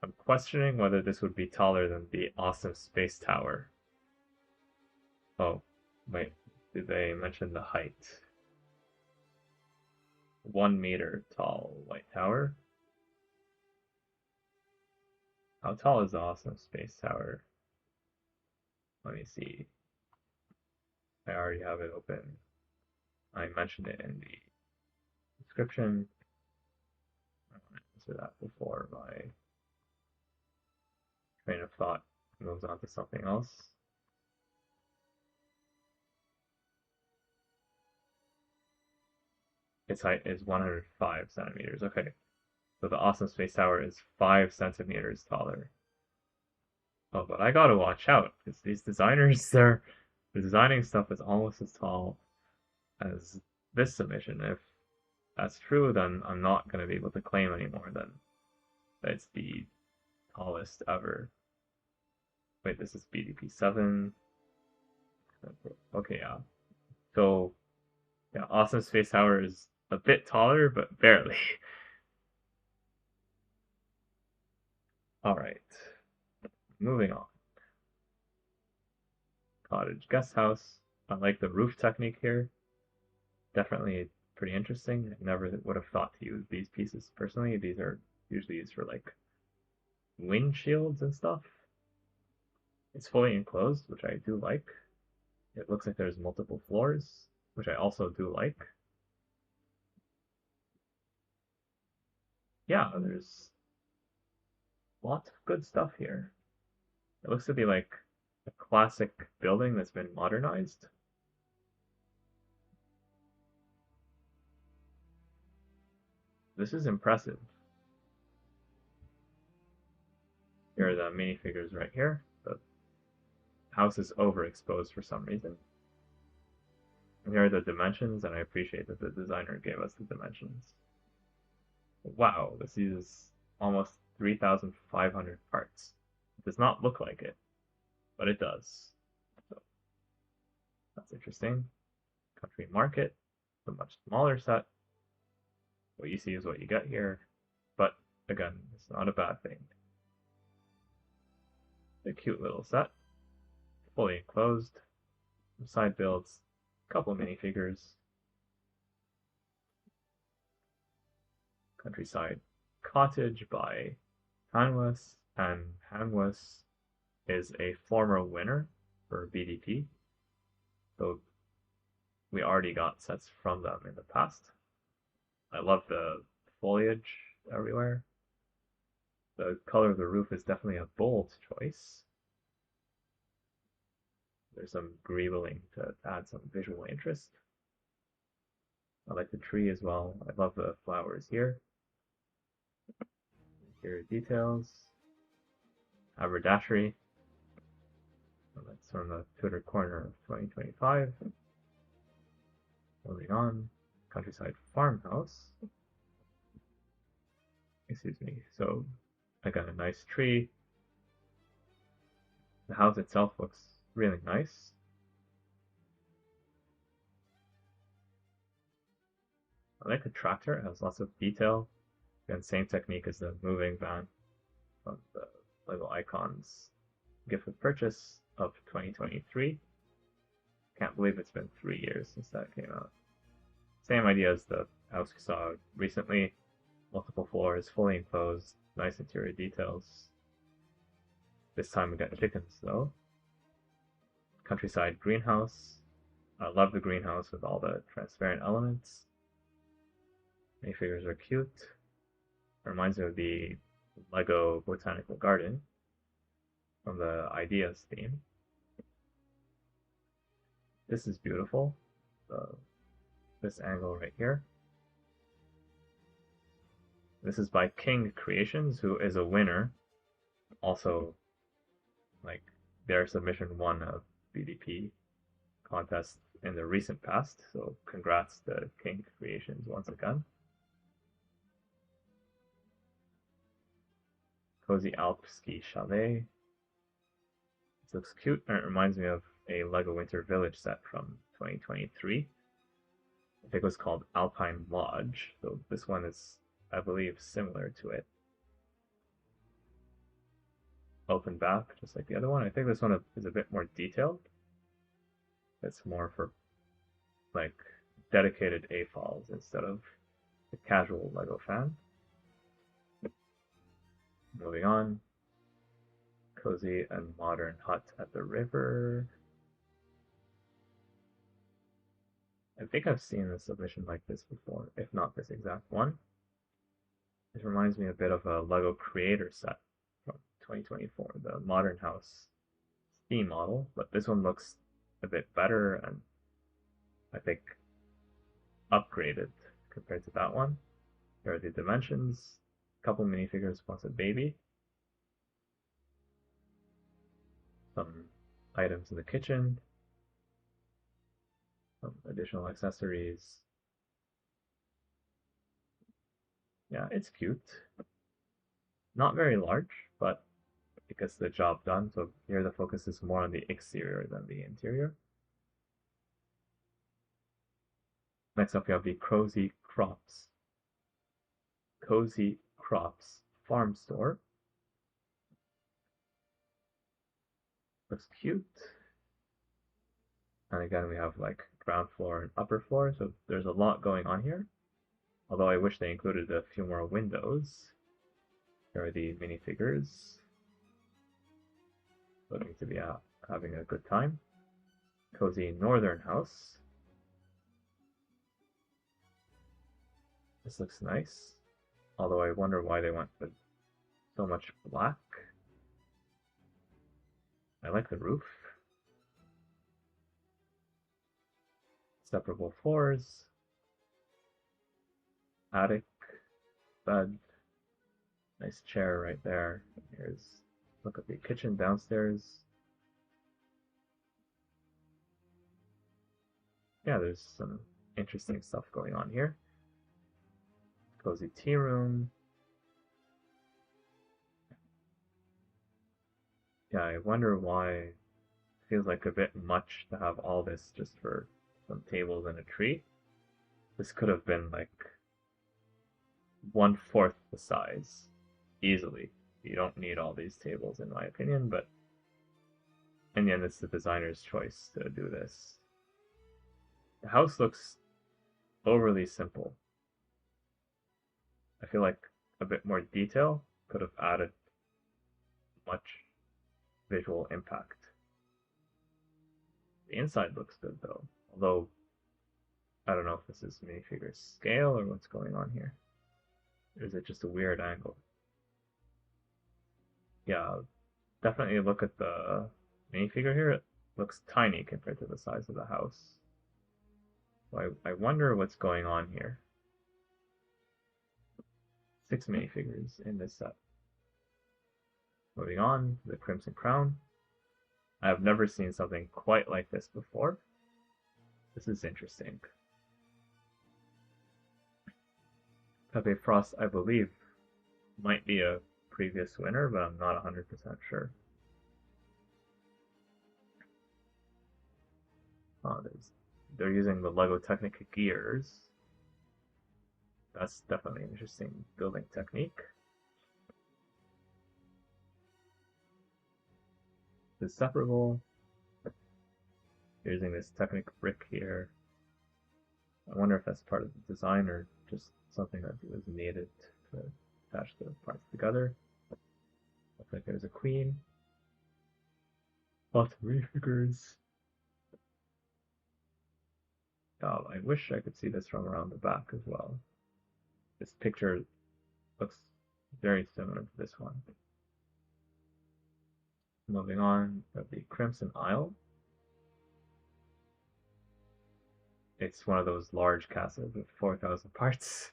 I'm questioning whether this would be taller than the awesome space tower. Oh, wait, did they mention the height? 1 meter tall White Tower. How tall is the awesome space tower? Let me see. I already have it open. I mentioned it in the description. I want to answer that before my train of thought moves on to something else. Its height is 105 centimeters. Okay, so the awesome space tower is 5 centimeters taller. Oh, but I gotta watch out, because these designers, they're designing stuff that's almost as tall as this submission. If that's true, then I'm not gonna be able to claim anymore then that it's the tallest ever. Wait, this is BDP 7. Okay, yeah. So Yeah, Awesome Space Tower is a bit taller, but barely. Alright, moving on. Cottage guest house. I like the roof technique here. Definitely pretty interesting. I never would have thought to use these pieces personally. These are usually used for like windshields and stuff. It's fully enclosed, which I do like. It looks like there's multiple floors, which I also do like. Yeah, there's lots of good stuff here. It looks to be like a classic building that's been modernized. This is impressive. Here are the minifigures right here. The house is overexposed for some reason. And here are the dimensions, and I appreciate that the designer gave us the dimensions. Wow, this uses almost 3,500 parts. It does not look like it, but it does. So that's interesting. Country Market, a much smaller set. What you see is what you get here, but again, it's not a bad thing. A cute little set, fully enclosed, side builds, a couple minifigures, Countryside Cottage by Hanwes, and Hanwes is a former winner for BDP, so we already got sets from them in the past. I love the foliage everywhere. The color of the roof is definitely a bold choice. There's some greebling to add some visual interest. I like the tree as well. I love the flowers here. Here are details. Haberdashery. That's from the Twitter corner of 2025. Moving on. Countryside Farmhouse. Excuse me. So I got a nice tree. The house itself looks really nice. I like the tractor. It has lots of detail. Again, same technique as the moving van from the LEGO Icons gift with purchase of 2023. Can't believe it's been 3 years since that came out. Same idea as the house we saw recently. Multiple floors, fully enclosed, nice interior details. This time we got chickens though. Countryside greenhouse. I love the greenhouse with all the transparent elements. Minifigures are cute. It reminds me of the LEGO Botanical Garden from the Ideas theme. This is beautiful. This angle right here. This is by King Creations, who is a winner. Also, like, their submission won a BDP contest in the recent past, so congrats to King Creations once again. Cozy Alp Ski Chalet. This looks cute, and it reminds me of a LEGO Winter Village set from 2023. I think it was called Alpine Lodge, so this one is, I believe, similar to it. Open bath, just like the other one. I think this one is a bit more detailed. It's more for like dedicated AFOLs instead of the casual LEGO fan. Moving on. Cozy and modern hut at the river. I think I've seen a submission like this before, if not this exact one. It reminds me a bit of a LEGO Creator set from 2024, the Modern House Steam model, but this one looks a bit better and I think upgraded compared to that one. Here are the dimensions, a couple minifigures plus a baby, some items in the kitchen, some additional accessories. Yeah, it's cute. Not very large, but it gets the job done. So here the focus is more on the exterior than the interior. Next up, we have the Cozy Crops Farm Store. Looks cute. And again, we have like ground floor and upper floor, so there's a lot going on here. Although I wish they included a few more windows. Here are the minifigures. Looking to be out having a good time. Cozy Northern House. This looks nice. Although I wonder why they went with so much black. I like the roof. Separable floors. Attic. Bed. Nice chair right there. Here's look at the kitchen downstairs. Yeah, there's some interesting stuff going on here. Cozy tea room. Yeah, I wonder why it feels like a bit much to have all this just for some tables and a tree. This could have been like 1/4 the size, easily. You don't need all these tables in my opinion, but in the end it's the designer's choice to do this. The house looks overly simple. I feel like a bit more detail could have added much visual impact. The inside looks good though, although I don't know if this is minifigure scale or what's going on here. Or is it just a weird angle? Yeah, definitely look at the minifigure here. It looks tiny compared to the size of the house. So I wonder what's going on here. 6 minifigures in this set. Moving on to the Crimson Crown. I have never seen something quite like this before. This is interesting. Pepe Frost, I believe, might be a previous winner, but I'm not 100% sure. They're using the LEGO Technic gears. That's definitely an interesting building technique. The separable. Using this Technic brick here. I wonder if that's part of the design or just something that was needed to attach the parts together. Looks like there's a queen. Lots of minifigures. Oh, I wish I could see this from around the back as well. This picture looks very similar to this one. Moving on, we have the Crimson Isle. It's one of those large castles with 4,000 parts.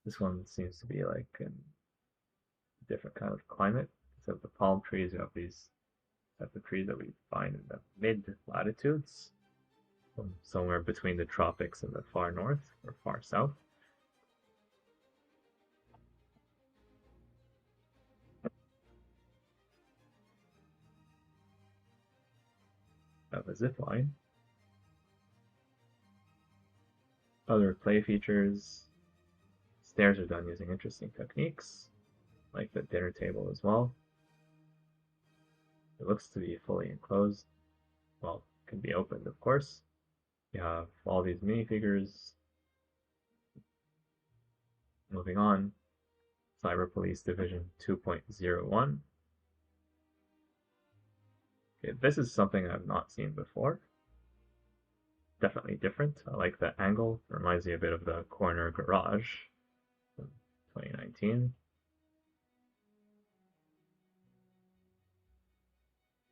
This one seems to be like in a different kind of climate. Instead of the palm trees, you have these type of trees that we find in the mid-latitudes, somewhere between the tropics and the far north or far south. Have a zip line. Other play features. Stairs are done using interesting techniques, like the dinner table as well. It looks to be fully enclosed. Well, can be opened, of course. You have all these minifigures. Moving on, Cyber Police Division 2.01. Okay, this is something I've not seen before. Definitely different. I like the angle. Reminds me a bit of the corner garage from 2019.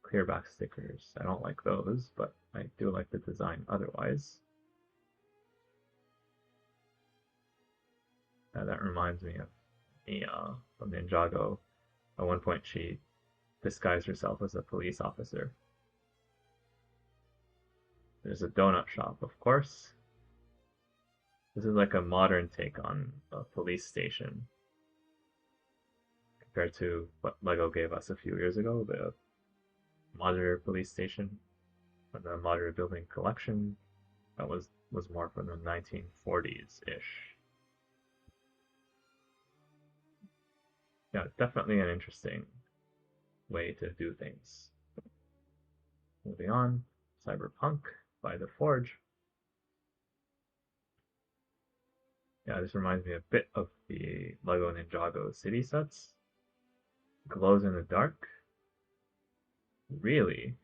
Clear back stickers. I don't like those, but I do like the design otherwise. That reminds me of Mia from Ninjago. At one point, she disguised herself as a police officer. There's a donut shop, of course. This is like a modern take on a police station compared to what LEGO gave us a few years ago, the Modern Police Station from the Modern Building Collection. That was more from the 1940s-ish. Yeah, definitely an interesting way to do things. Moving on, Cyberpunk by The Forge. Yeah, this reminds me a bit of the LEGO Ninjago city sets. Glows in the dark. Really?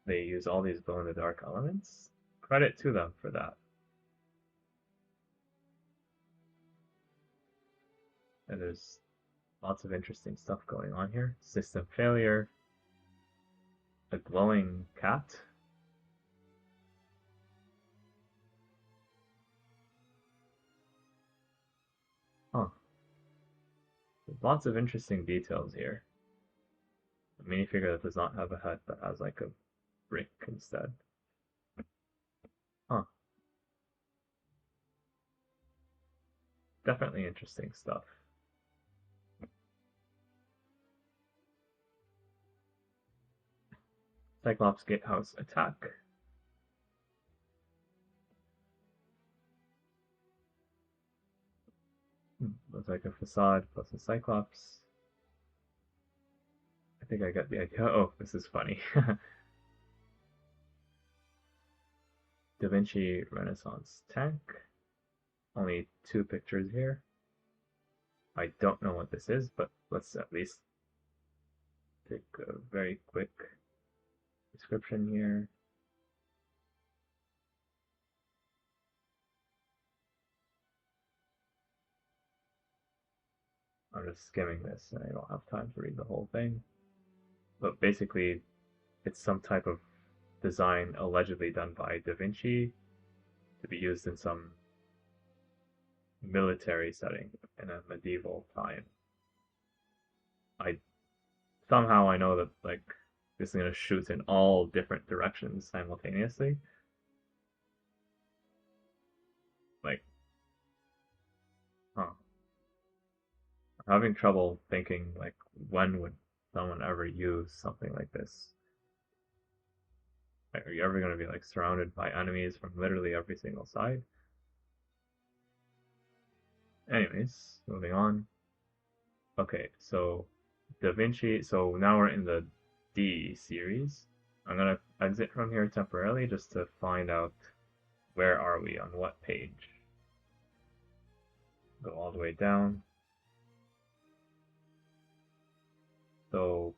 They use all these glow in the dark elements? Credit to them for that. And there's lots of interesting stuff going on here. System failure. A glowing cat. Huh. There's lots of interesting details here. A minifigure that does not have a head but has like a brick instead. Huh. Definitely interesting stuff. Cyclops Gatehouse Attack. Looks like a facade plus a Cyclops. I think I got the idea. Oh, this is funny. Da Vinci Renaissance tank. Only 2 pictures here. I don't know what this is, but let's at least take a very quick description here. I'm just skimming this and I don't have time to read the whole thing. But basically, it's some type of design allegedly done by Da Vinci to be used in some military setting in a medieval time. I somehow I know that like this is gonna shoot in all different directions simultaneously. Like, huh. I'm having trouble thinking like when would someone ever use something like this? Like, are you ever gonna be like surrounded by enemies from literally every single side? Anyways, moving on. Okay, so Da Vinci, so now we're in the D series. I'm gonna exit from here temporarily just to find out where are we on what page. Go all the way down. So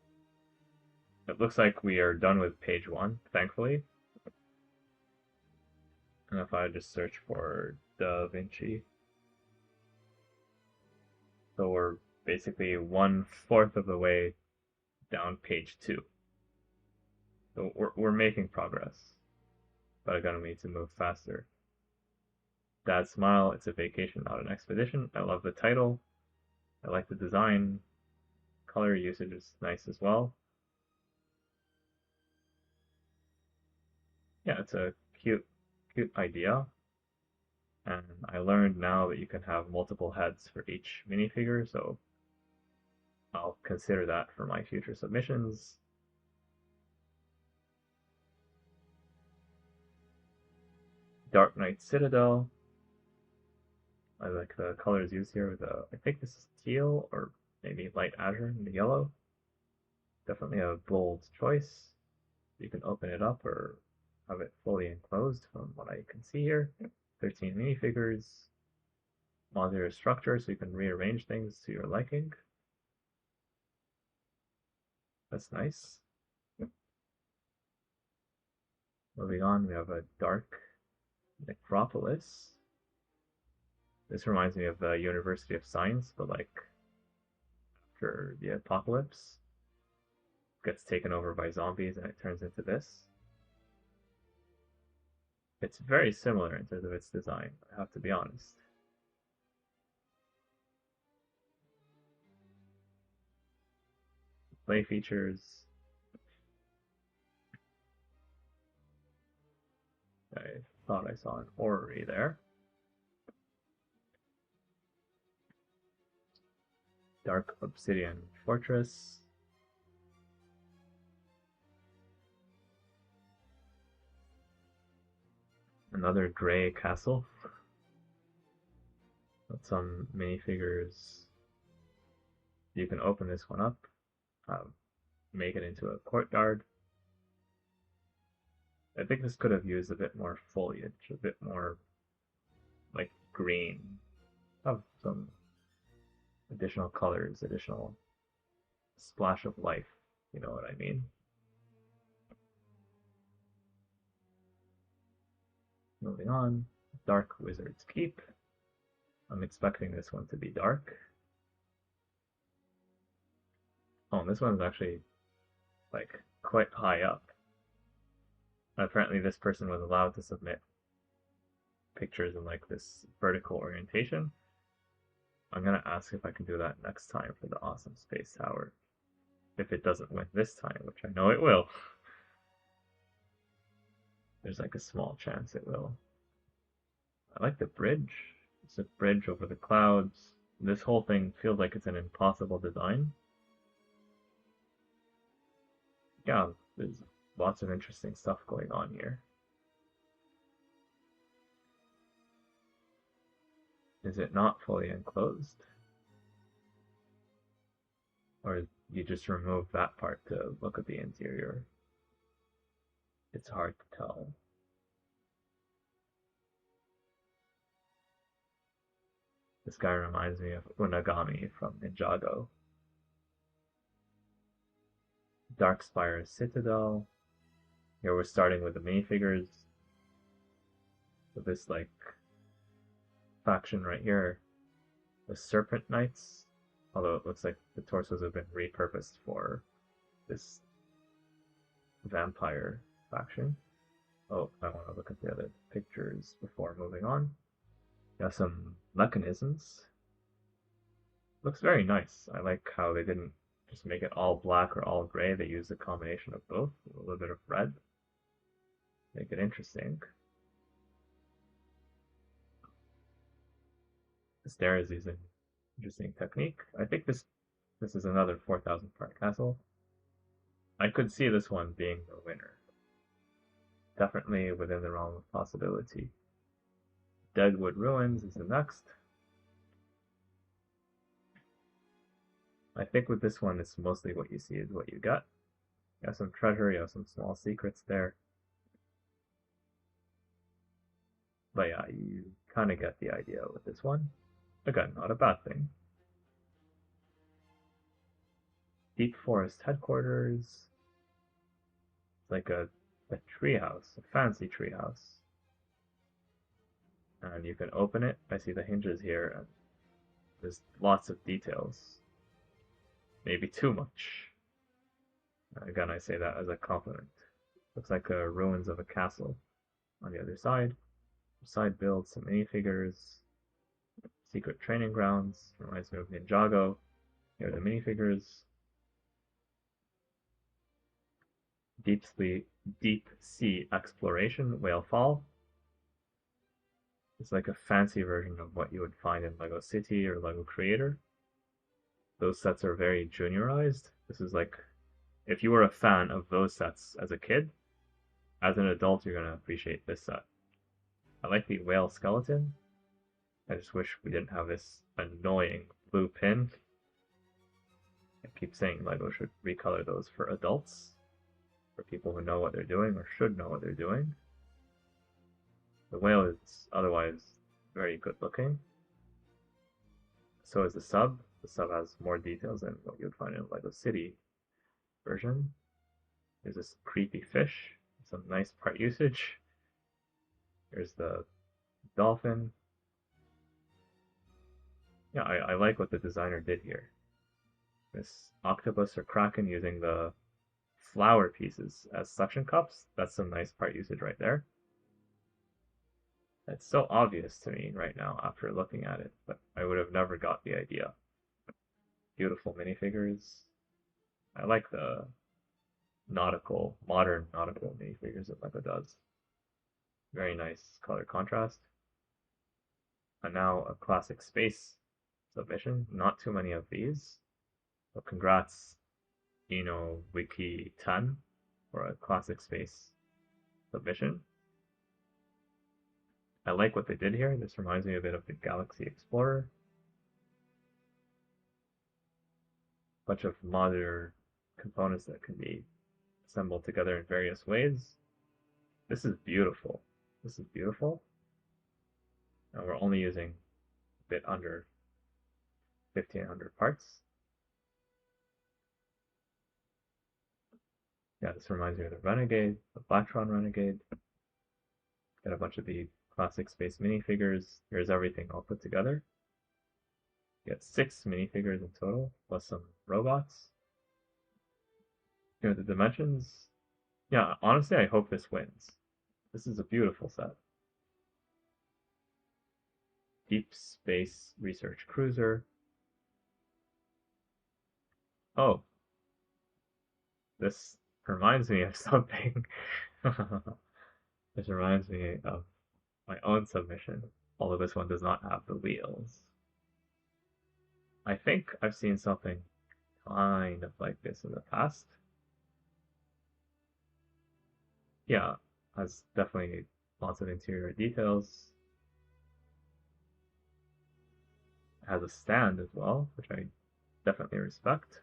it looks like we are done with page 1, thankfully. And if I just search for Da Vinci, so we're basically 1/4 of the way down page 2. So we're making progress, but I'm gonna need to move faster. Dad Smile, it's a vacation, not an expedition. I love the title. I like the design. Color usage is nice as well. Yeah, it's a cute idea. And I learned now that you can have multiple heads for each minifigure, so I'll consider that for my future submissions. Dark Knight Citadel. I like the colors used here with I think this is teal or maybe light azure and the yellow. Definitely a bold choice. You can open it up or have it fully enclosed from what I can see here. 13 minifigures. Modular structure so you can rearrange things to your liking. That's nice. Moving on, we have a dark necropolis. This reminds me of the University of Science, but like after the apocalypse, gets taken over by zombies and it turns into this. It's very similar in terms of its design, I have to be honest. Play features. I thought I saw an orrery there. Dark Obsidian Fortress. Another gray castle with some minifigures. You can open this one up, make it into a courtyard. I think this could have used a bit more foliage, a bit more like green, have some additional colors, additional splash of life, you know what I mean? Moving on, Dark Wizard's Keep. I'm expecting this one to be dark. Oh, and this one's actually like quite high up. Apparently this person was allowed to submit pictures in like this vertical orientation. I'm gonna ask if I can do that next time for the Awesome Space Tower. If it doesn't win this time, which I know it will. There's like a small chance it will. I like the bridge. It's a bridge over the clouds. This whole thing feels like it's an impossible design. Yeah, there's lots of interesting stuff going on here. Is it not fully enclosed? Or you just remove that part to look at the interior? It's hard to tell. This guy reminds me of Unagami from Ninjago. Darkspire Citadel. Here we're starting with the minifigures. So this like faction right here, the Serpent Knights, although it looks like the torsos have been repurposed for this vampire faction. Oh, I want to look at the other pictures before moving on. Got some mechanisms. Looks very nice. I like how they didn't just make it all black or all gray. They used a combination of both, a little bit of red. Make it interesting. The stairs using interesting technique. I think this is another 4,000 part castle. I could see this one being the winner. Definitely within the realm of possibility. Deadwood Ruins is the next. I think with this one, it's mostly what you see is what you get. You have some treasure, you have some small secrets there. But yeah, you kind of get the idea with this one. Again, not a bad thing. Deep Forest Headquarters. It's like a treehouse, a fancy treehouse. And you can open it. I see the hinges here, and there's lots of details. Maybe too much. Again, I say that as a compliment. Looks like ruins of a castle on the other side. Side build, some minifigures. Secret training grounds. Reminds me of Ninjago. Here are the minifigures. Deep sea exploration, Whale Fall. It's like a fancy version of what you would find in Lego City or Lego Creator. Those sets are very juniorized. This is like, if you were a fan of those sets as a kid, as an adult, you're going to appreciate this set. I like the whale skeleton. I just wish we didn't have this annoying blue pin. I keep saying Lego should recolor those for adults, for people who know what they're doing or should know what they're doing. The whale is otherwise very good looking. So is the sub. The sub has more details than what you would find in a Lego City version. There's this creepy fish, some nice part usage. Here's the dolphin. Yeah, I like what the designer did here. This octopus or kraken using the flower pieces as suction cups. That's some nice part usage right there. It's so obvious to me right now after looking at it, but I would have never got the idea. Beautiful minifigures. I like the modern nautical minifigures that Lego does. Very nice color contrast. And now a classic space submission. Not too many of these. So congrats, Wiki 10 for a classic space submission. I like what they did here. This reminds me a bit of the Galaxy Explorer. Bunch of modular components that can be assembled together in various ways. This is beautiful. This is beautiful. And we're only using a bit under 1,500 parts. Yeah, this reminds me of the Renegade, the Blacktron Renegade. Got a bunch of the classic space minifigures. Here's everything all put together. You got 6 minifigures in total, plus some robots. Here are the dimensions. Yeah, honestly, I hope this wins. This is a beautiful set. Deep Space Research Cruiser. Oh, this reminds me of something. This reminds me of my own submission, although this one does not have the wheels. I think I've seen something kind of like this in the past. Yeah, has definitely lots of interior details. It has a stand as well, which I definitely respect.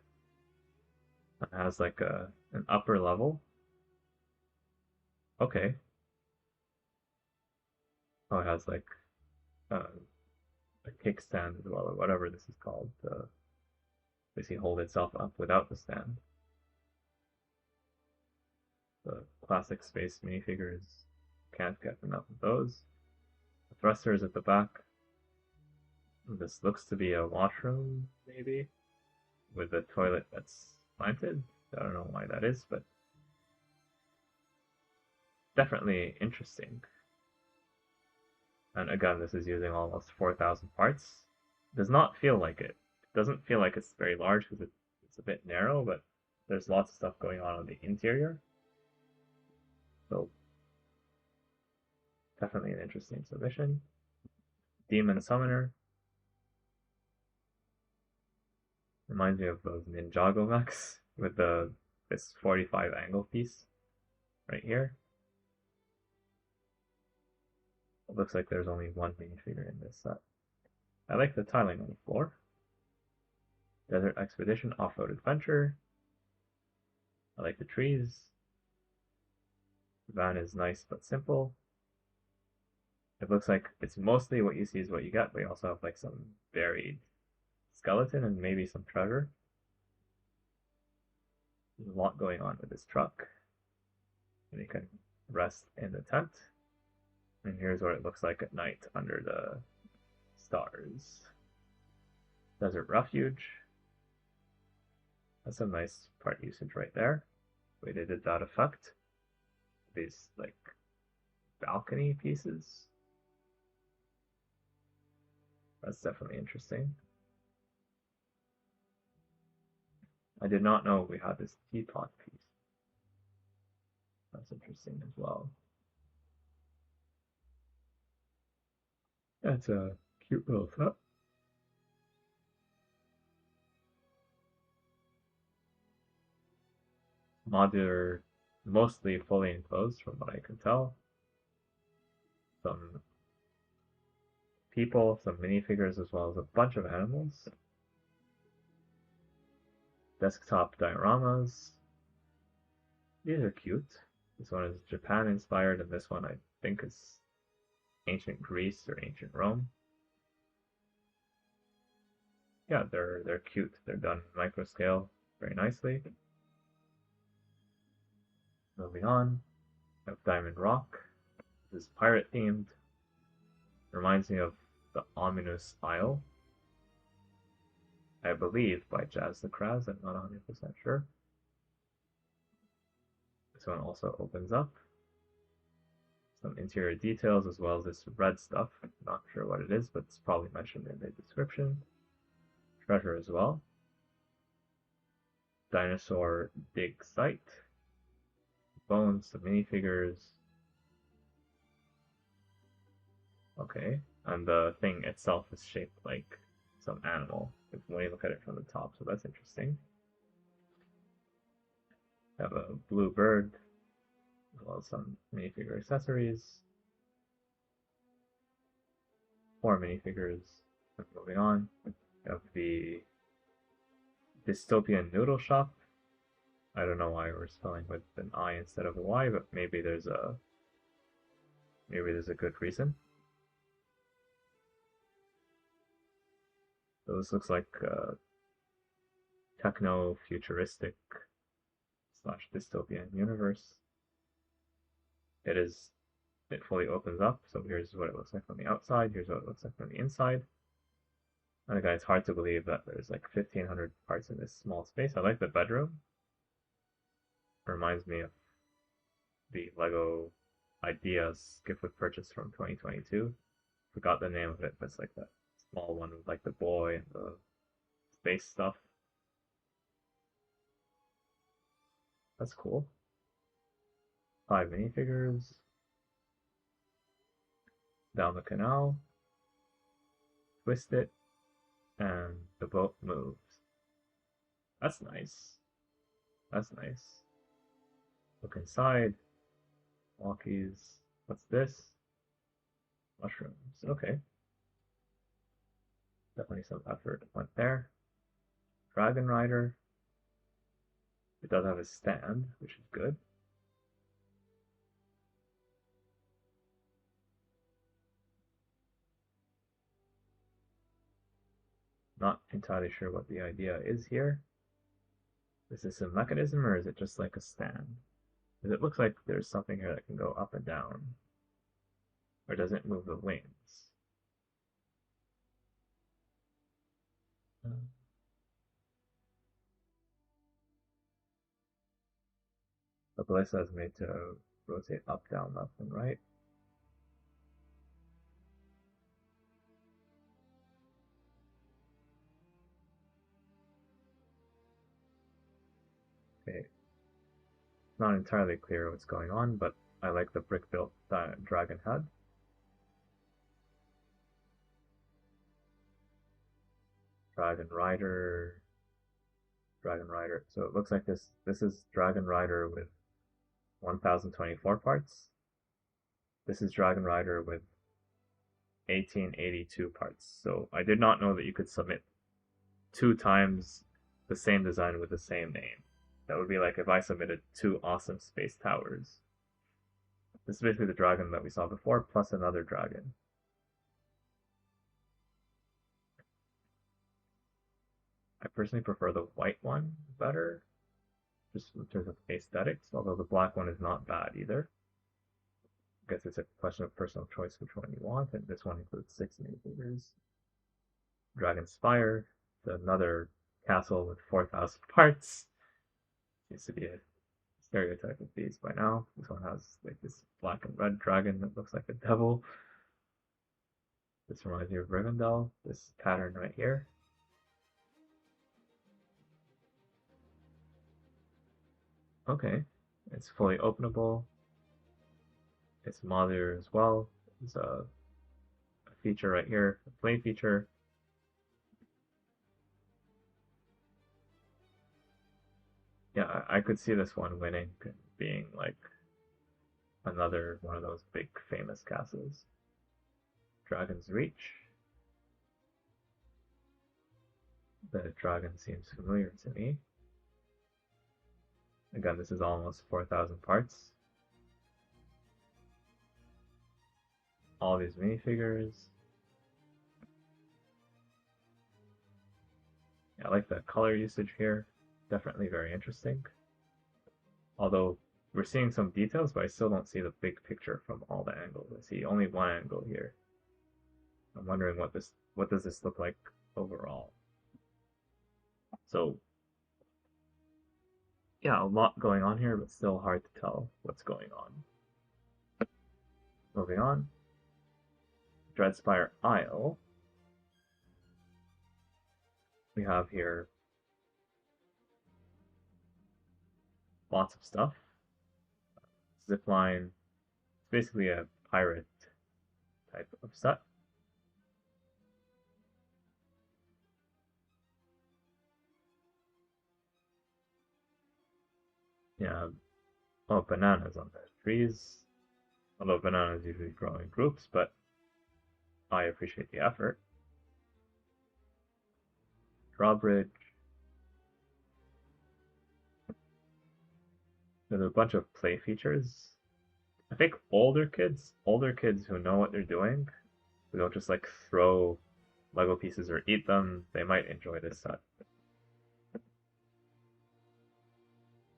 It has like an upper level. Okay. Oh, it has like a kickstand as well, or whatever this is called. Basically hold itself up without the stand. The classic space minifigures, can't get enough of those. The thrusters at the back. This looks to be a washroom, maybe, with a toilet that's slanted. I don't know why that is, but definitely interesting. And again, this is using almost 4,000 parts. Does not feel like it. It doesn't feel like it's very large because it's a bit narrow, but there's lots of stuff going on the interior. So definitely an interesting submission. Demon Summoner. Reminds me of those Ninjago mechs with this 45 angle piece right here. It looks like there's only one minifigure in this set. I like the tiling on the floor. Desert Expedition Off-Road Adventure. I like the trees. The van is nice but simple. It looks like it's mostly what you see is what you get, but you also have like some buried skeleton and maybe some treasure. There's a lot going on with this truck. And you can rest in the tent. And here's what it looks like at night under the stars. Desert Refuge. That's some nice part usage right there. The way they did that effect. These like balcony pieces. That's definitely interesting. I did not know we had this teapot piece. That's interesting as well. That's a cute little set. Modular, mostly fully enclosed from what I can tell. Some people, some minifigures, as well as a bunch of animals. Desktop dioramas. These are cute. This one is Japan inspired, and this one I think is ancient Greece or ancient Rome. Yeah, they're cute. They're done micro scale very nicely. Moving on, we have Diamond Rock. This is pirate themed. Reminds me of the Ominous Isle, I believe, by Jazz the Kraz. I'm not 100% sure. This one also opens up. Some interior details as well as this red stuff. Not sure what it is, but it's probably mentioned in the description. Treasure as well. Dinosaur dig site. Bones, some minifigures. Okay, and the thing itself is shaped like some animal when you look at it from the top, so that's interesting. Have a blue bird, as well as some minifigure accessories. 4 minifigures. Moving on, we have the Dystopian Noodle Shop. I don't know why we're spelling with an I instead of a Y, but maybe there's a good reason. So this looks like a techno-futuristic / dystopian universe. It fully opens up, so here's what it looks like from the outside, here's what it looks like from the inside. And again, it's hard to believe that there's like 1,500 parts in this small space. I like the bedroom. Reminds me of the LEGO Ideas gift with purchase from 2022. Forgot the name of it, but it's like that small one with like the boy and the space stuff. That's cool. 5 minifigures. Down the canal. Twist it. And the boat moves. That's nice. That's nice. Look inside. Walkies. What's this? Mushrooms. Okay. Definitely some effort went there. Dragon Rider. It does have a stand, which is good. Not entirely sure what the idea is here. Is this a mechanism or is it just like a stand? Because it looks like there's something here that can go up and down. Or does it move the wings? The balista is made to rotate up, down, left, and right. Okay. Not entirely clear what's going on, but I like the brick-built dragon head. Dragon Rider. Dragon Rider. So it looks like this is Dragon Rider with 1024 parts. This is Dragon Rider with 1882 parts. So I did not know that you could submit 2 times the same design with the same name. That would be like if I submitted 2 awesome space towers. This is basically the dragon that we saw before, plus another dragon. I personally prefer the white one better, just in terms of aesthetics, although the black one is not bad either. I guess it's a question of personal choice which one you want, and this one includes 6 minifigures. Dragon Spire, another castle with 4,000 parts. Seems to be a stereotype of these by now. This one has like this black and red dragon that looks like a devil. This reminds me of Rivendell, this pattern right here. Okay, it's fully openable. It's modular as well. There's a feature right here, a play feature. Yeah, I could see this one winning, being like another one of those big famous castles. Dragon's Reach. The dragon seems familiar to me. Again, this is almost 4,000 parts. All these minifigures. I like the color usage here. Definitely very interesting. Although we're seeing some details, but I still don't see the big picture from all the angles. I see only one angle here. I'm wondering what does this look like overall. So yeah, a lot going on here, but still hard to tell what's going on. Moving on. Dreadspire Isle. We have here lots of stuff. Zipline. It's basically a pirate type of set. Yeah, oh, bananas on the trees. Although bananas usually grow in groups, but I appreciate the effort. Drawbridge. There's a bunch of play features. I think older kids who know what they're doing, who don't just like throw Lego pieces or eat them, they might enjoy this set.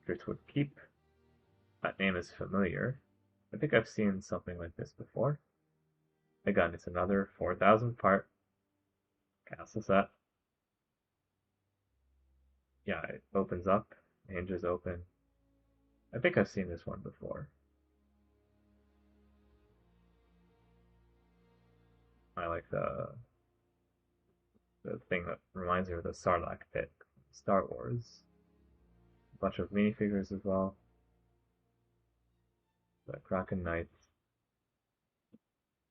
Driftwood Keep. That name is familiar. I think I've seen something like this before. Again, it's another 4,000 part castle set. Yeah, it opens up, hinges open. I think I've seen this one before. I like the thing that reminds me of the Sarlacc pit, Star Wars. A bunch of minifigures as well. The Kraken Knights.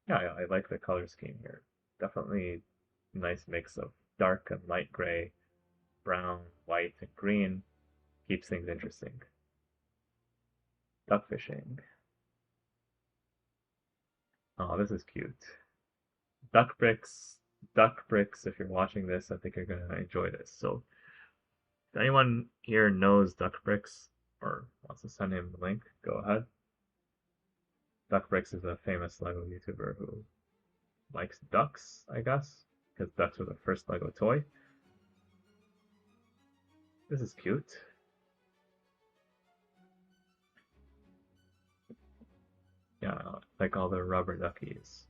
Yeah, I like the color scheme here. Definitely a nice mix of dark and light gray, brown, white, and green. Keeps things interesting. Duck fishing. Oh, this is cute. Duck bricks. Duck bricks, if you're watching this, I think you're going to enjoy this. So, if anyone here knows Duck bricks or wants to send him the link, go ahead. Duck bricks is a famous Lego YouTuber who likes ducks, I guess, because ducks were the first Lego toy. This is cute. Yeah, like all the rubber duckies.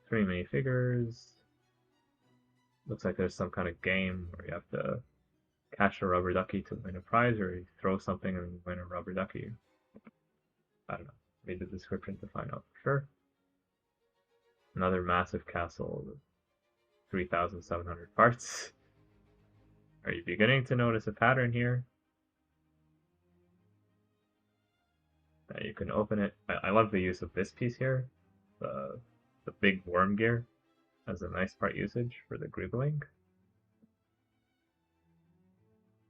3 minifigures. Looks like there's some kind of game where you have to catch a rubber ducky to win a prize, or you throw something and win a rubber ducky. I don't know. Read the description to find out for sure. Another massive castle with 3,700 parts. Are you beginning to notice a pattern here? You can open it. I love the use of this piece here, the big worm gear, as a nice part usage for the gribbling.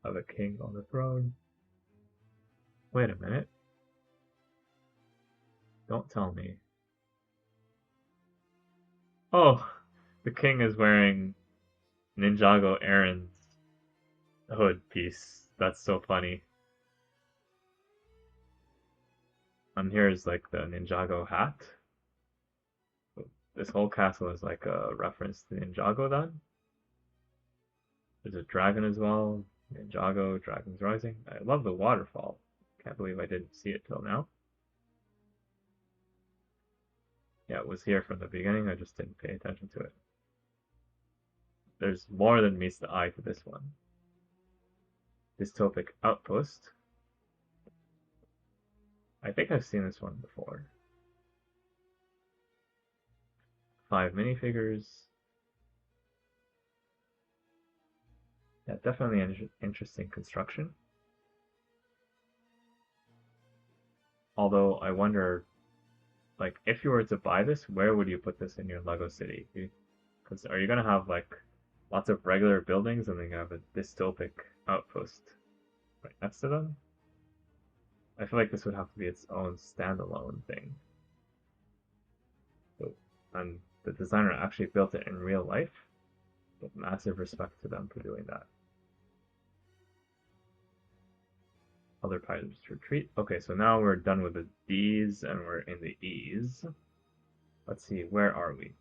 Of a king on the throne. Wait a minute. Don't tell me. Oh, the king is wearing Ninjago Aaron's hood piece. That's so funny. And here's like the Ninjago hat. This whole castle is like a reference to Ninjago then. There's a dragon as well. Ninjago, Dragon's Rising. I love the waterfall. Can't believe I didn't see it till now. Yeah, it was here from the beginning, I just didn't pay attention to it. There's more than meets the eye to this one. Dystopic Outpost. I think I've seen this one before. 5 minifigures. Yeah, definitely an interesting construction. Although I wonder, like, if you were to buy this, where would you put this in your Lego city? Because are you gonna have like lots of regular buildings and then you have a dystopic outpost right next to them? I feel like this would have to be its own standalone thing. So, and the designer actually built it in real life. But massive respect to them for doing that. Other pirates retreat. Okay, so now we're done with the D's and we're in the E's. Let's see, where are we?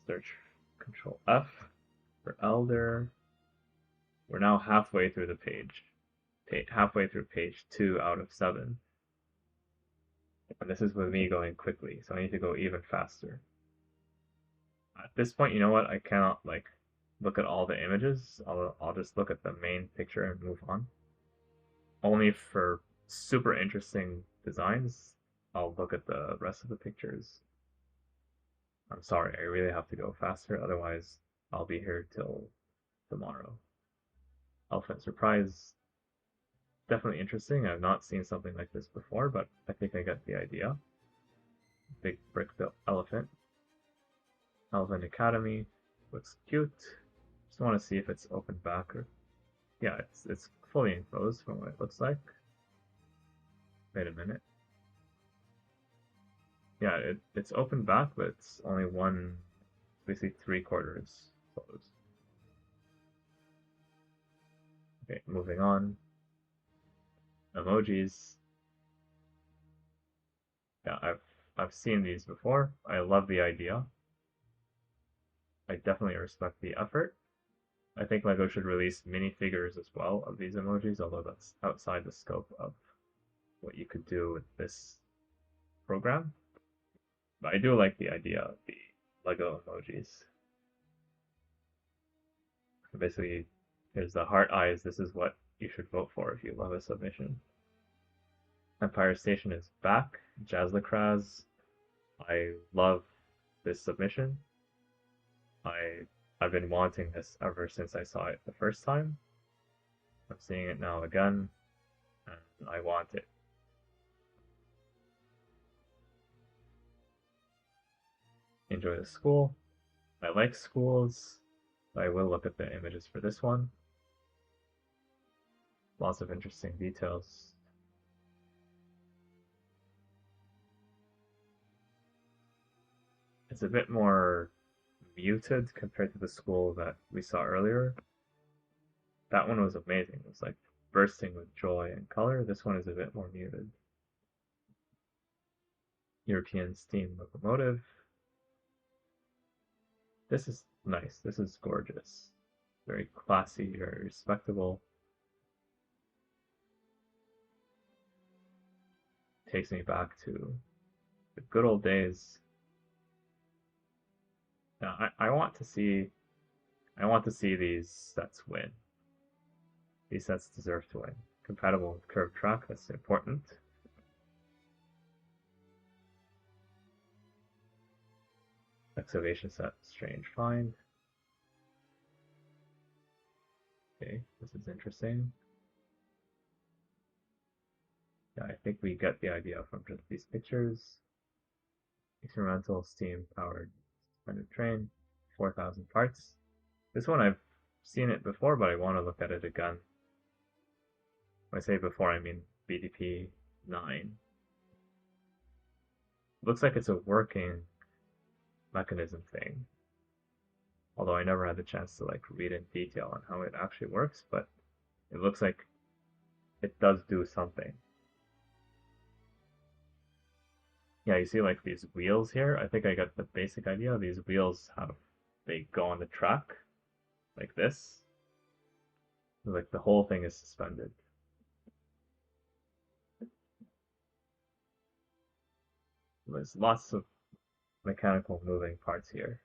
Search Control F for Elder. We're now halfway through the page. Halfway through page 2 out of 7. And this is with me going quickly, so I need to go even faster. At this point, you know what? I cannot like look at all the images. I'll just look at the main picture and move on. Only for super interesting designs, I'll look at the rest of the pictures. I'm sorry, I really have to go faster, otherwise I'll be here till tomorrow. Elephant Surprise, definitely interesting. I've not seen something like this before, but I think I get the idea. Big brick built elephant. Elephant Academy, looks cute. Just want to see if it's open back or... Yeah, it's fully enclosed from what it looks like. Wait a minute. yeah, it's open back, but it's only one, basically 3/4 closed. Okay, moving on. Emojis. Yeah, I've seen these before. I love the idea. I definitely respect the effort. I think LEGO should release minifigures as well of these emojis, although that's outside the scope of what you could do with this program. But I do like the idea of the LEGO emojis. So basically, here's the heart eyes. This is what you should vote for if you love a submission. Empire Station is back. Jazzlacraz. I love this submission. I've been wanting this ever since I saw it the first time. I'm seeing it now again, and I want it. Enjoy the school. I like schools. I will look at the images for this one. Lots of interesting details. It's a bit more muted compared to the school that we saw earlier. That one was amazing. It was like bursting with joy and color. This one is a bit more muted. European steam locomotive. This is nice. This is gorgeous. Very classy, very respectable. Takes me back to the good old days. Now, I want to see these sets win. These sets deserve to win. Compatible with curved track, that's important. Excavation set, strange find. Okay, this is interesting. Yeah, I think we get the idea from just these pictures. Experimental steam-powered suspended train, 4,000 parts. This one I've seen it before, but I want to look at it again. When I say before, I mean BDP 9. Looks like it's a working mechanism thing. Although I never had the chance to like read in detail on how it actually works, but it looks like it does do something. Yeah, you see like these wheels here? I think I got the basic idea. These wheels they go on the track like this. Like the whole thing is suspended. There's lots of mechanical moving parts here.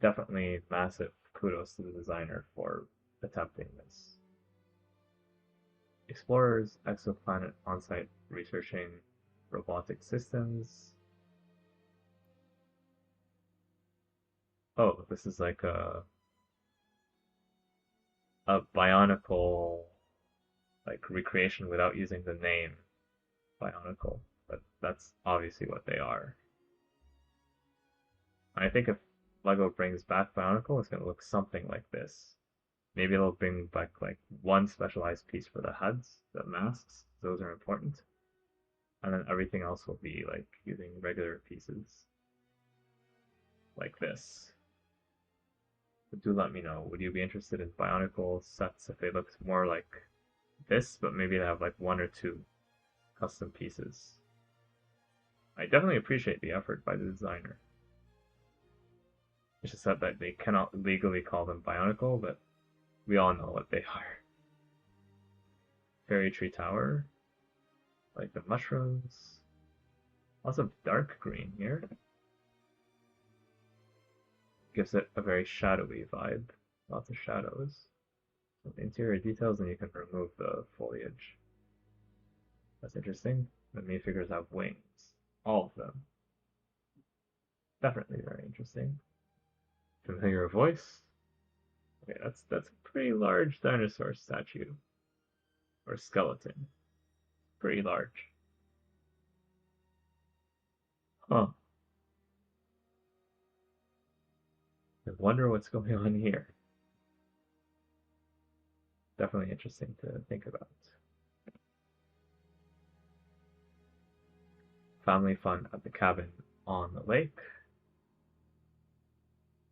Definitely massive kudos to the designer for attempting this. Explorers, exoplanet on-site researching robotic systems. Oh, this is like a bionicle like recreation without using the name bionicle, but that's obviously what they are. I think if LEGO brings back bionicle, it's gonna look something like this. Maybe they'll bring back like one specialized piece for the heads, the masks, those are important. And then everything else will be like using regular pieces like this. But do let me know, would you be interested in bionicle sets if they looked more like this, but maybe they have like one or two custom pieces? I definitely appreciate the effort by the designer. It's just that they cannot legally call them bionicle, but we all know what they are. Fairy Tree Tower, like the mushrooms. Lots of dark green here. Gives it a very shadowy vibe. Lots of shadows. Some interior details, and you can remove the foliage. That's interesting. The minifigures have wings. All of them. Definitely very interesting. Familiar voice. Okay, that's a pretty large dinosaur statue. Or skeleton. Pretty large. Huh. I wonder what's going on here. Definitely interesting to think about. family fun at the cabin on the lake.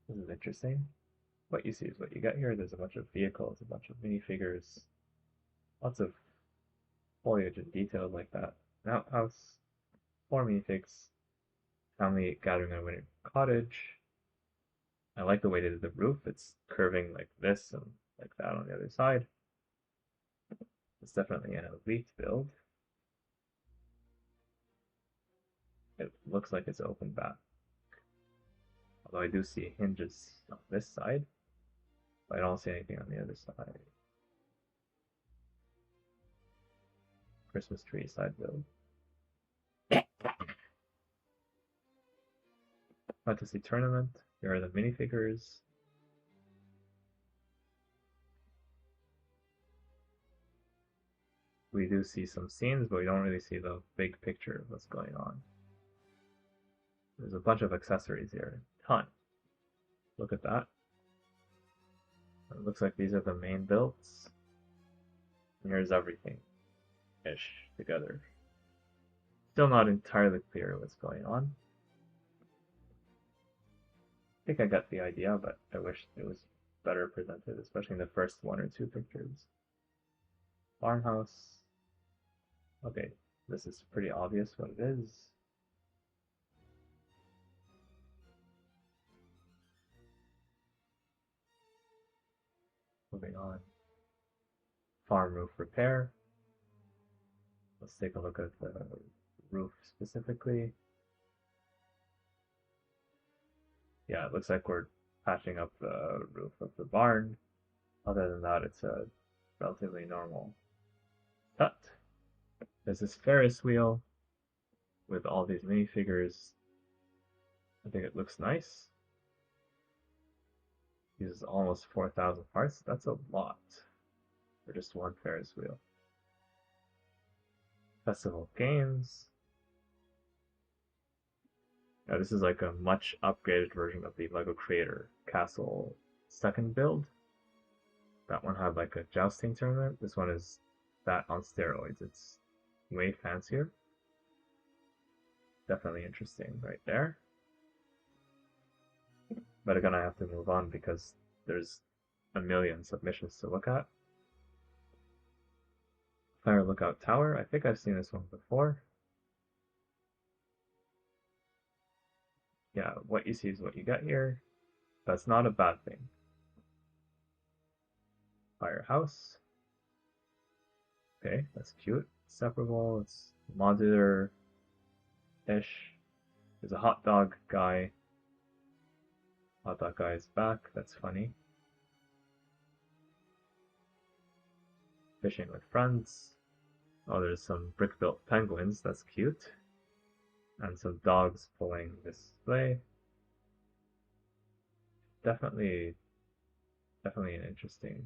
This is interesting. What you see is what you get here. There's a bunch of vehicles, a bunch of minifigures, lots of foliage and details like that. An outhouse, 4 minifigs, family gathering in a winter cottage. I like the way they did the roof. It's curving like this and like that on the other side. It's definitely an elite build. It looks like it's open back. Although I do see hinges on this side, but I don't see anything on the other side. Christmas tree side build. Fantasy tournament. Here are the minifigures. We do see some scenes, but we don't really see the big picture of what's going on. There's a bunch of accessories here. Ton. Look at that. It looks like these are the main builds. And here's everything-ish together. Still not entirely clear what's going on. I think I got the idea, but I wish it was better presented, especially in the first 1 or 2 pictures. Farmhouse. Okay, this is pretty obvious what it is. Moving on. Farm roof repair. Let's take a look at the roof specifically. Yeah, it looks like we're patching up the roof of the barn. Other than that, it's a relatively normal cut. There's this Ferris wheel with all these minifigures. I think it looks nice. Uses almost 4,000 parts. That's a lot for just one Ferris wheel. Festival games. Now, this is like a much upgraded version of the LEGO Creator Castle second build. That one had like a jousting tournament. This one is that on steroids. It's way fancier. Definitely interesting right there. But again, I have to move on because there's a million submissions to look at. Fire Lookout Tower. I think I've seen this one before. Yeah, what you see is what you get here. That's not a bad thing. Firehouse. Okay, that's cute. Separable. It's modular-ish. There's a hot dog guy. Hot dog guy is back. That's funny. Fishing with friends. Oh, there's some brick-built penguins. That's cute. And some dogs pulling this sleigh. Definitely an interesting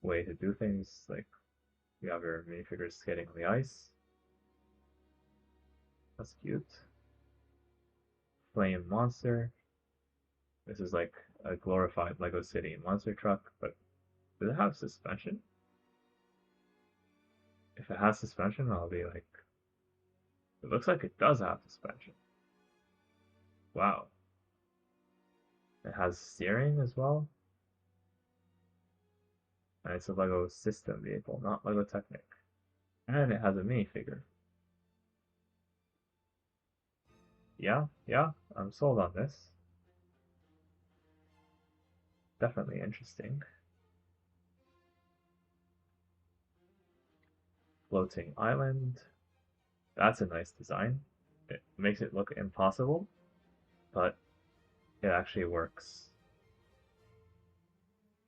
way to do things. Like, you have your minifigures skating on the ice. That's cute. Flame monster. This is like a glorified Lego City monster truck, but does it have suspension? If it has suspension, I'll be like, it looks like it does have suspension. Wow. It has steering as well. And it's a Lego system vehicle, not Lego Technic. And it has a minifigure. Yeah, I'm sold on this. Definitely interesting. Floating island. That's a nice design. It makes it look impossible, but it actually works.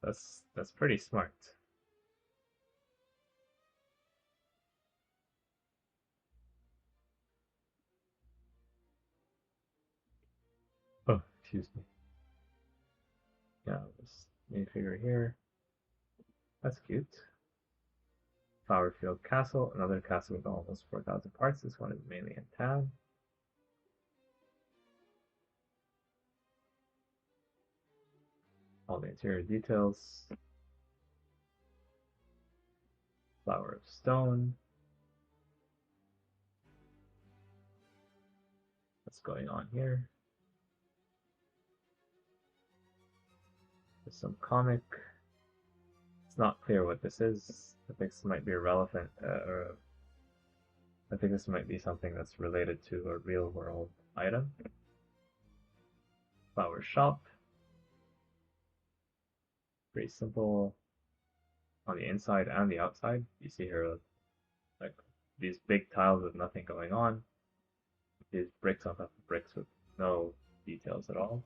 That's pretty smart. Oh, excuse me. Yeah, this minifigure here. That's cute. Flowerfield Castle, another castle with almost 4,000 parts. This one is mainly in town. All the interior details. Flower of Stone. What's going on here? There's some comic. It's not clear what this is. I think this might be irrelevant, or I think this might be something that's related to a real world item. Flower shop. Pretty simple on the inside and the outside. You see here like these big tiles with nothing going on. These bricks on top of bricks with no details at all.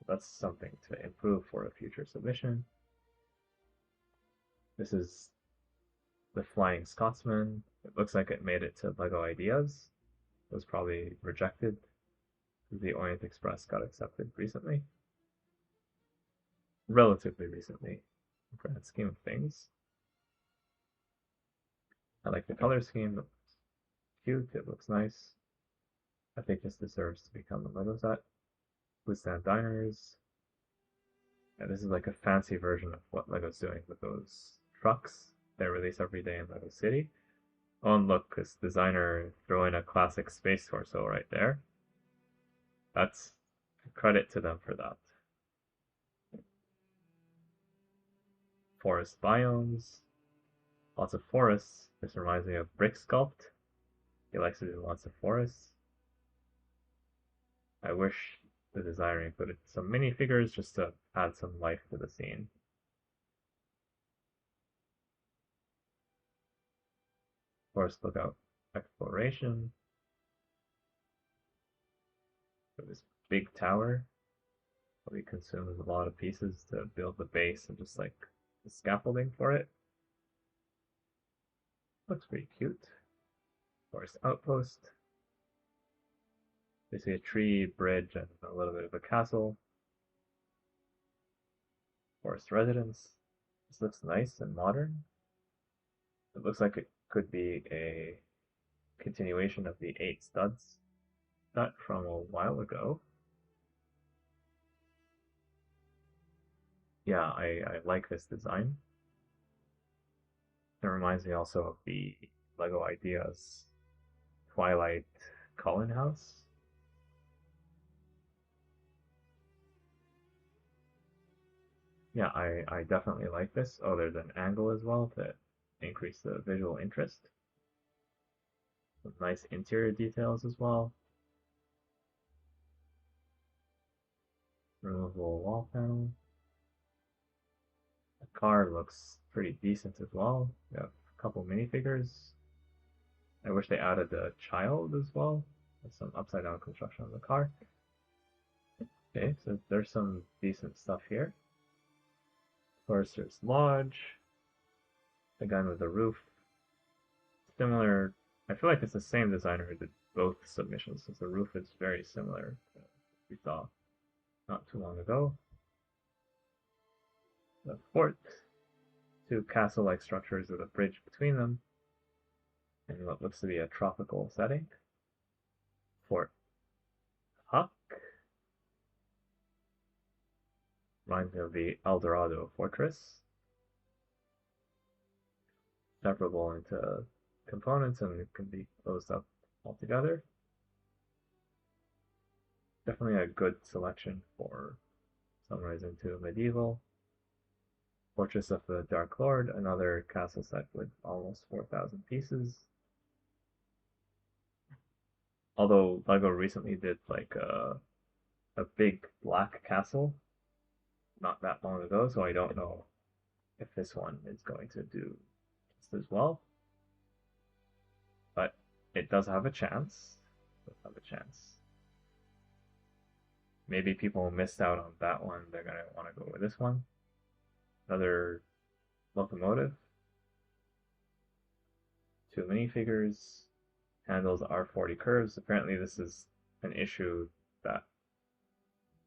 That's something to improve for a future submission. This is the Flying Scotsman. It looks like it made it to LEGO Ideas. It was probably rejected. The Orient Express got accepted recently. Relatively recently, in the grand scheme of things. I like the color scheme. It looks cute. It looks nice. I think this deserves to become a LEGO set. Blue Stand Diners. And this is like a fancy version of what LEGO's doing with those trucks they release every day in LEGO City. Oh, and look, this designer throwing a classic space torso right there. That's credit to them for that. Forest biomes. Lots of forests. This reminds me of Brick Sculpt. He likes to do lots of forests. I wish the designer included some minifigures just to add some life to the scene. Forest Lookout Exploration. So this big tower probably consumes a lot of pieces to build the base and just like the scaffolding for it. Looks pretty cute. Forest Outpost. They see a tree, bridge, and a little bit of a castle. Forest Residence. This looks nice and modern. It looks like it could be a continuation of the 8 studs set from a while ago. Yeah, I like this design. It reminds me also of the LEGO Ideas Twilight Cullen House. Yeah, I definitely like this. Oh, there's an angle as well to increase the visual interest. Some nice interior details as well. Removable wall panel. The car looks pretty decent as well. We have a couple minifigures. I wish they added the child as well. There's some upside down construction on the car. Okay, so there's some decent stuff here. Forester's Lodge. Again with the roof. Similar, I feel like it's the same designer who did both submissions, since the roof is very similar to what we saw not too long ago. The fort, 2 castle-like structures with a bridge between them, in what looks to be a tropical setting. Fort Huck. Reminds me of the El Dorado Fortress. Separable into components and it can be closed up altogether. Definitely a good selection for Sunrise into Medieval. Fortress of the Dark Lord, another castle set with almost 4,000 pieces. Although LEGO recently did like a big black castle not that long ago, so I don't know if this one is going to do just as well. But it does have a chance. Maybe people missed out on that one. They're going to want to go with this one. Another locomotive. 2 minifigures. Handles R40 curves. Apparently this is an issue that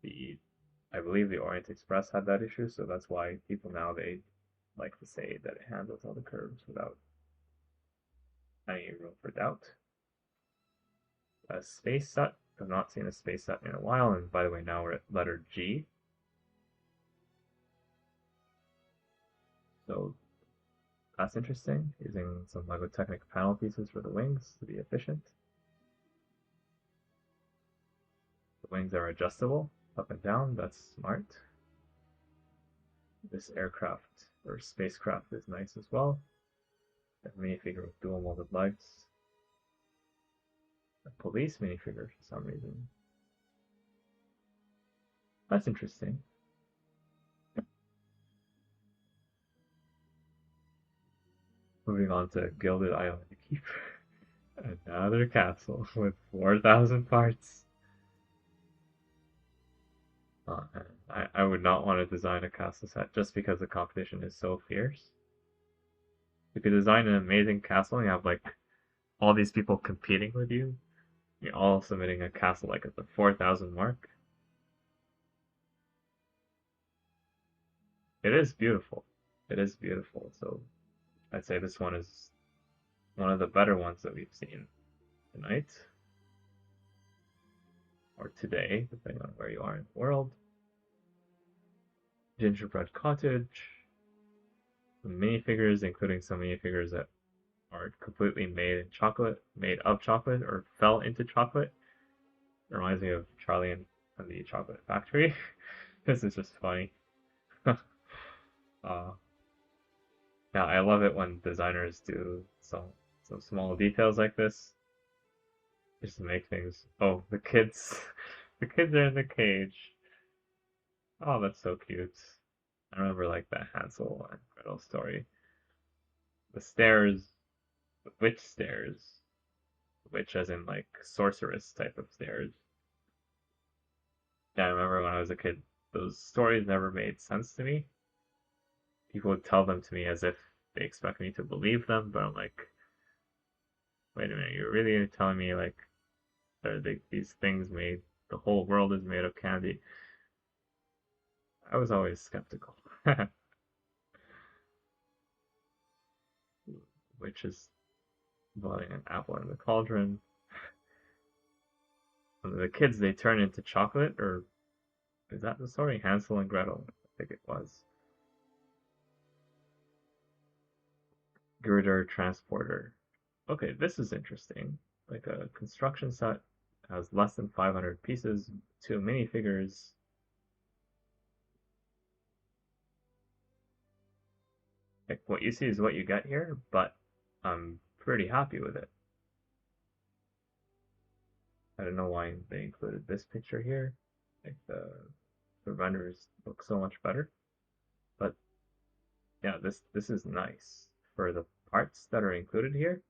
I believe the Orient Express had that issue, so that's why people now, they like to say that it handles all the curves without any room for doubt. A space set. I've not seen a space set in a while, and by the way, now we're at letter G. So that's interesting, using some LEGO Technic panel pieces for the wings to be efficient. The wings are adjustable up and down. That's smart. This aircraft or spacecraft is nice as well. A minifigure with dual molded legs. A police minifigure for some reason. That's interesting. Moving on to Gilded Island Keep. Another castle with 4,000 parts. I would not want to design a castle set just because the competition is so fierce. You could design an amazing castle and you have like all these people competing with you. You're all submitting a castle like at the 4,000 mark. It is beautiful. It is beautiful. So I'd say this one is one of the better ones that we've seen tonight. Or today, depending on where you are in the world. Gingerbread Cottage. The minifigures, including some minifigures that are completely made in chocolate, made of chocolate, or fell into chocolate. It reminds me of Charlie and the Chocolate Factory. This is just funny. uh, yeah, I love it when designers do some small details like this, just to make things. Oh, the kids, the kids are in the cage. Oh, that's so cute. I remember like that Hansel and Gretel story. The stairs, the witch stairs, witch as in like sorceress type of stairs. Yeah, I remember when I was a kid, those stories never made sense to me. People would tell them to me as if they expect me to believe them, but I'm like, wait a minute, you're really telling me like these things made, the whole world is made of candy? I was always skeptical. Which is boiling an apple in the cauldron. And the kids, they turn into chocolate, or is that the story? Hansel and Gretel, I think it was. Girder transporter. Okay, this is interesting. Like a construction set has less than 500 pieces, 2 minifigures. Like what you see is what you get here, but I'm pretty happy with it. I don't know why they included this picture here. Like the renders look so much better. But yeah, this is nice for the parts that are included here.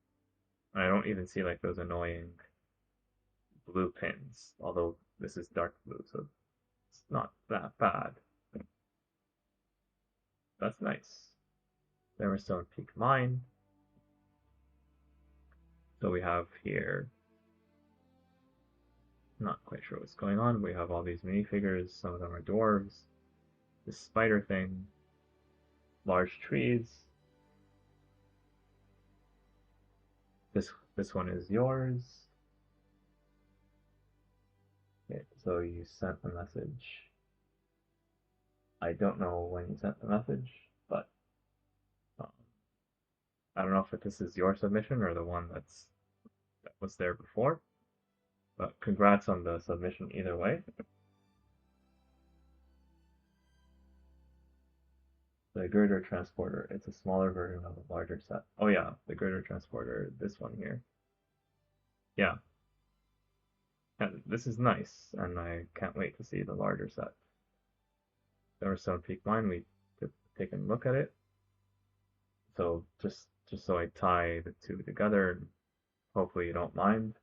And I don't even see like those annoying blue pins, although this is dark blue, so it's not that bad. That's nice. Hammerstone Peak Mine. So we have here, not quite sure what's going on. We have all these minifigures. Some of them are dwarves. This spider thing. Large trees. This one is yours. Okay, so you sent the message. I don't know when you sent the message, but um, I don't know if this is your submission or the one that was there before. But congrats on the submission either way. The girder transporter, it's a smaller version of a larger set. Oh yeah, the girder transporter, this one here. Yeah, yeah, this is nice, and I can't wait to see the larger set. Silverstone Peak Mine, we took taken a look at it. So just so I tie the two together, hopefully you don't mind.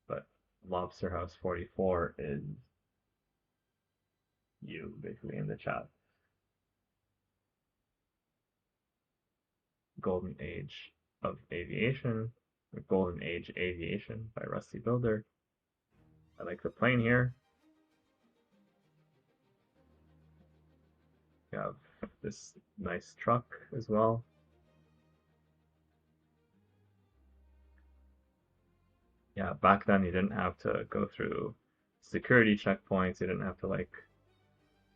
But Lobster House 44 is you, basically, in the chat. Golden Age of Aviation, or Golden Age Aviation by Rusty Builder. I like the plane here. We have this nice truck as well. Yeah, back then you didn't have to go through security checkpoints. You didn't have to like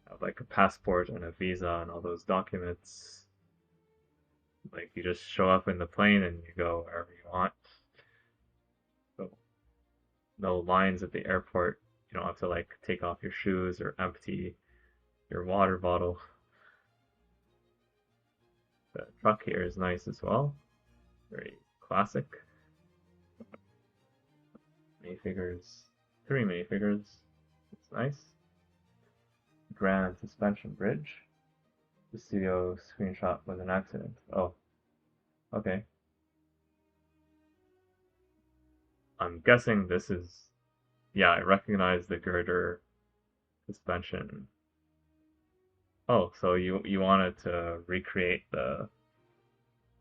have like a passport and a visa and all those documents. Like you just show up in the plane and you go wherever you want. So no lines at the airport. You don't have to like take off your shoes or empty your water bottle. The truck here is nice as well. Very classic. Minifigures. 3 minifigures. It's nice. Grand suspension bridge. The studio screenshot was an accident. Oh, okay. I'm guessing this is... Yeah, I recognize the girder suspension. Oh, so you wanted to recreate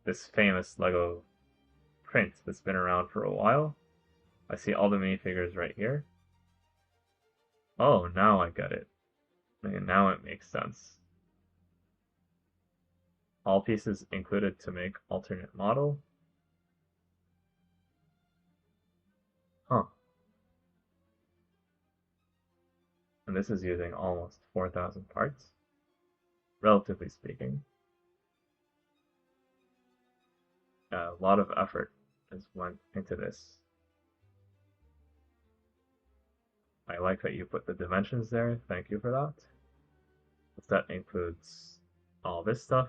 this famous Lego print that's been around for a while? I see all the minifigures right here. Oh, now I get it. And now it makes sense. All pieces included to make alternate model. Huh. And this is using almost 4,000 parts, relatively speaking. A lot of effort has went into this. I like that you put the dimensions there. Thank you for that. That includes all this stuff.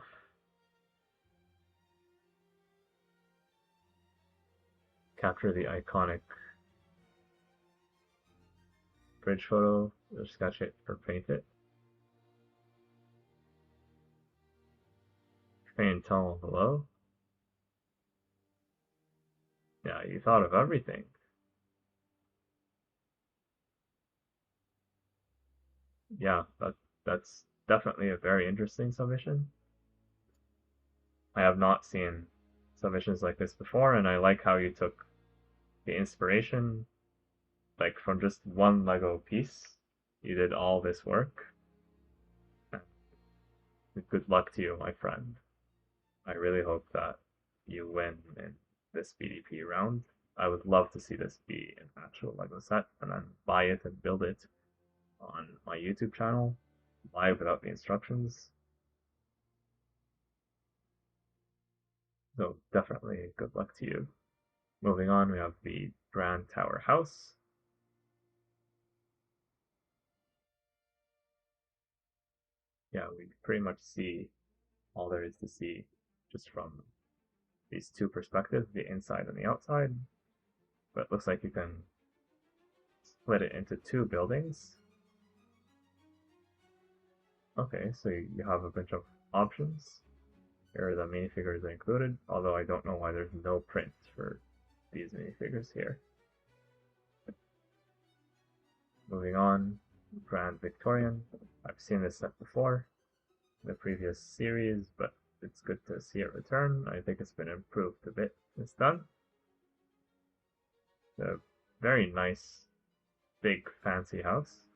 Capture the iconic bridge photo, or sketch it, or paint it. Train tunnel below. Yeah, you thought of everything. Yeah, that's definitely a very interesting submission. I have not seen submissions like this before, and I like how you took the inspiration, like from just one Lego piece. You did all this work. Good luck to you, my friend. I really hope that you win in this BDP round. I would love to see this be an actual Lego set and then buy it and build it on my YouTube channel, live without the instructions. So definitely good luck to you. Moving on, we have the Grand Tower House. Yeah, we pretty much see all there is to see just from these two perspectives, the inside and the outside. But it looks like you can split it into 2 buildings. Okay, so you have a bunch of options. Here are the minifigures included, although I don't know why there's no print for these minifigures here. Moving on, Grand Victorian. I've seen this set before in the previous series, but it's good to see it return. I think it's been improved a bit since then. A very nice, big, fancy house.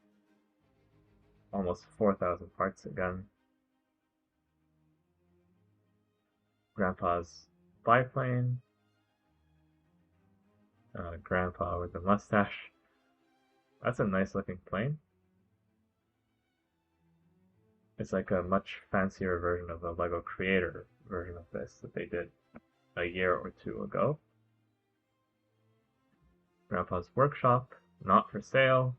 Almost 4,000 parts again. Grandpa's biplane. Grandpa with the mustache. That's a nice looking plane. It's like a much fancier version of the Lego Creator version of this that they did a year or 2 ago. Grandpa's workshop, not for sale.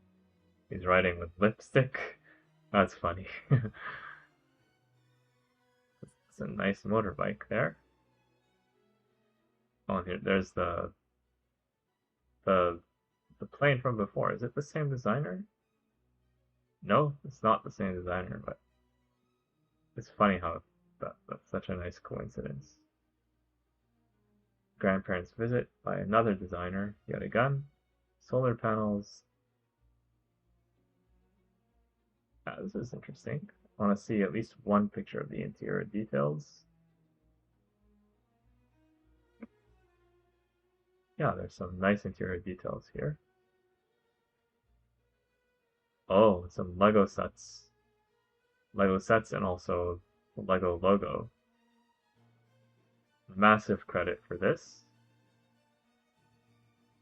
He's writing with lipstick. That's funny. It's a nice motorbike there. Oh, here, there's the plane from before. Is it the same designer? No, it's not the same designer, but it's funny how that's such a nice coincidence. Grandparents visit by another designer, yet again. Solar panels. This is interesting. I want to see at least one picture of the interior details. Yeah, there's some nice interior details here. Oh, some Lego sets. Lego sets and also the Lego logo. Massive credit for this.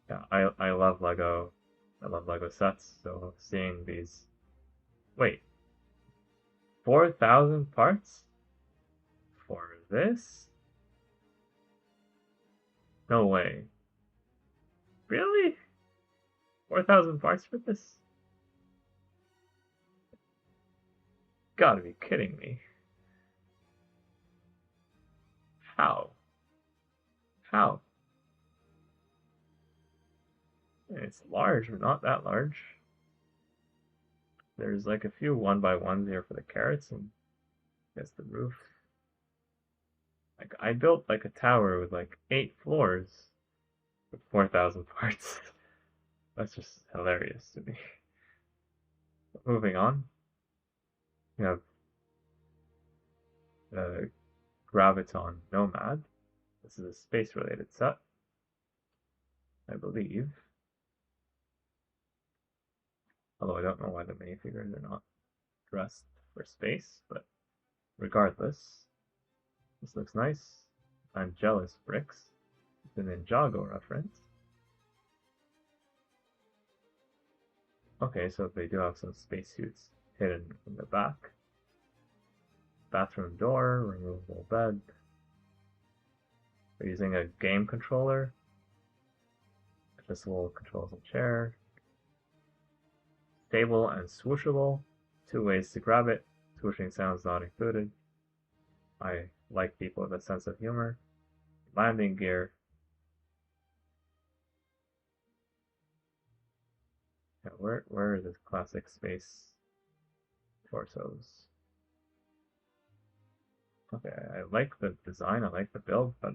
Yeah, I love Lego. I love Lego sets, so seeing these... Wait. 4,000 parts? For this? No way. Really? 4,000 parts for this? gotta be kidding me. How? How? It's large, but not that large. There's like a few 1x1s here for the carrots and I guess the roof. Like I built like a tower with like 8 floors with 4,000 parts. That's just hilarious to me. Moving on, we have Graviton Nomad. This is a space-related set, I believe. Although I don't know why the minifigures are not dressed for space, but regardless, this looks nice. Angelus bricks. It's an Ninjago reference. Okay, so they do have some spacesuits hidden in the back. Bathroom door, removable bed. They're using a game controller. Adjustable controls and chair. Stable and swooshable. 2 ways to grab it. Swooshing sounds not included. I like people with a sense of humor. Landing gear. Yeah, where are the classic space torsos? Okay, I like the design, I like the build, but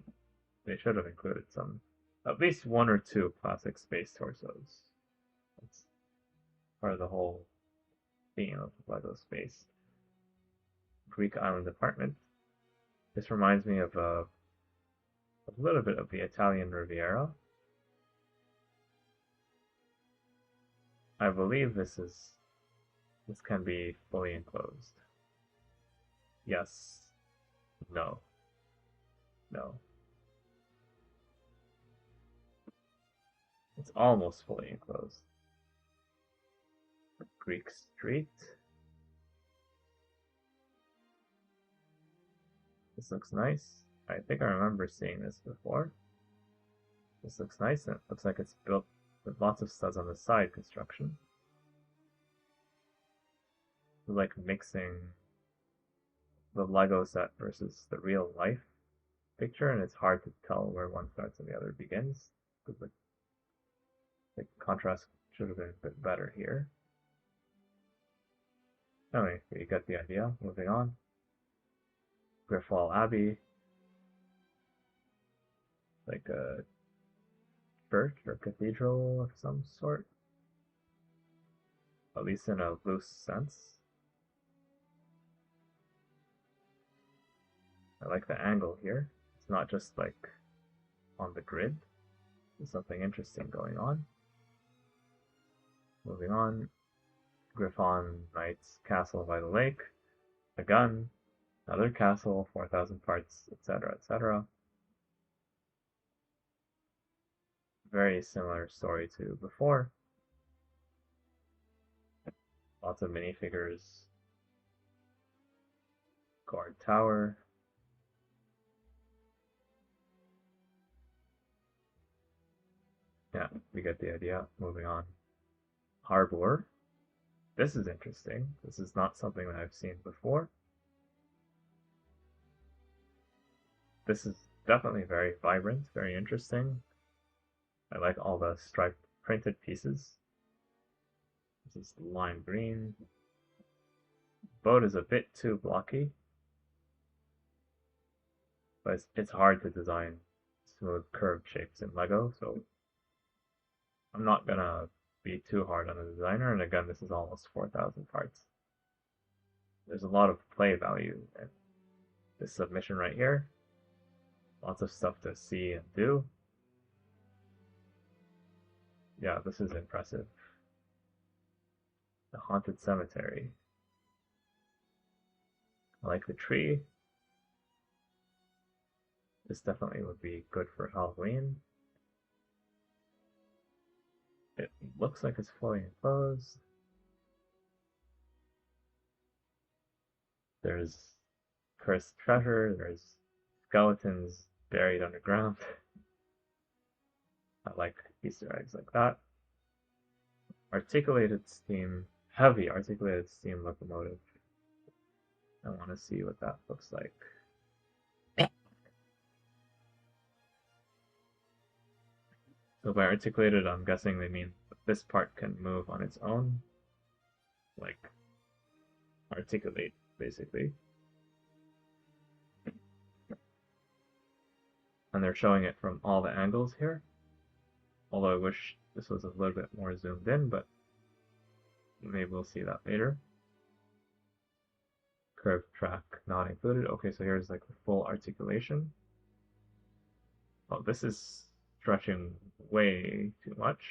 they should have included some, at least 1 or 2 classic space torsos. That's part of the whole theme of LEGO Space. Greek Island Apartment. This reminds me of a little bit of the Italian Riviera. I believe this can be fully enclosed. Yes. No. No. It's almost fully enclosed. Greek Street. This looks nice. I think I remember seeing this before. This looks nice, and it looks like it's built with lots of studs on the side construction. It's like mixing the Lego set versus the real life picture, and it's hard to tell where one starts and the other begins, because the contrast should have been a bit better here. Anyway, you get the idea. Moving on. Griffwall Abbey. Like a church or cathedral of some sort. At least in a loose sense. I like the angle here. It's not just like on the grid. There's something interesting going on. Moving on. Griffon Knight's castle by the lake. A gun. Another castle, 4,000 parts, etc., etc. Very similar story to before. Lots of minifigures. Guard tower. Yeah, we get the idea. Moving on. Harbor. This is interesting. This is not something that I've seen before. This is definitely very vibrant, very interesting. I like all the striped printed pieces. This is lime green. Boat is a bit too blocky, but it's hard to design smooth curved shapes in Lego, so I'm not gonna be too hard on the designer, and again, this is almost 4,000 parts. There's a lot of play value in this submission right here. Lots of stuff to see and do. Yeah, this is impressive. The Haunted Cemetery. I like the tree. This definitely would be good for Halloween. It looks like it's fully enclosed. There's cursed treasure, there's skeletons buried underground. I like Easter eggs like that. Articulated steam, heavy articulated steam locomotive. I want to see what that looks like. So by articulated, I'm guessing they mean that this part can move on its own, like articulate, basically. And they're showing it from all the angles here. Although I wish this was a little bit more zoomed in, but maybe we'll see that later. Curved track not included. Okay, so here's like the full articulation. Oh, this is stretching way too much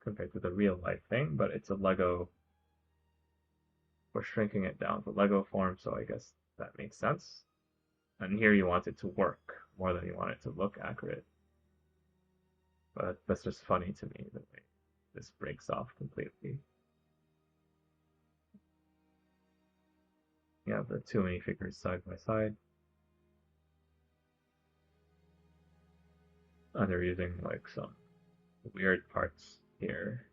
compared to the real life thing, but it's a Lego. We're shrinking it down to Lego form, so I guess that makes sense. And here you want it to work more than you want it to look accurate. But that's just funny to me, the way this breaks off completely. You have the two minifigures side by side. And they're using like some weird parts here,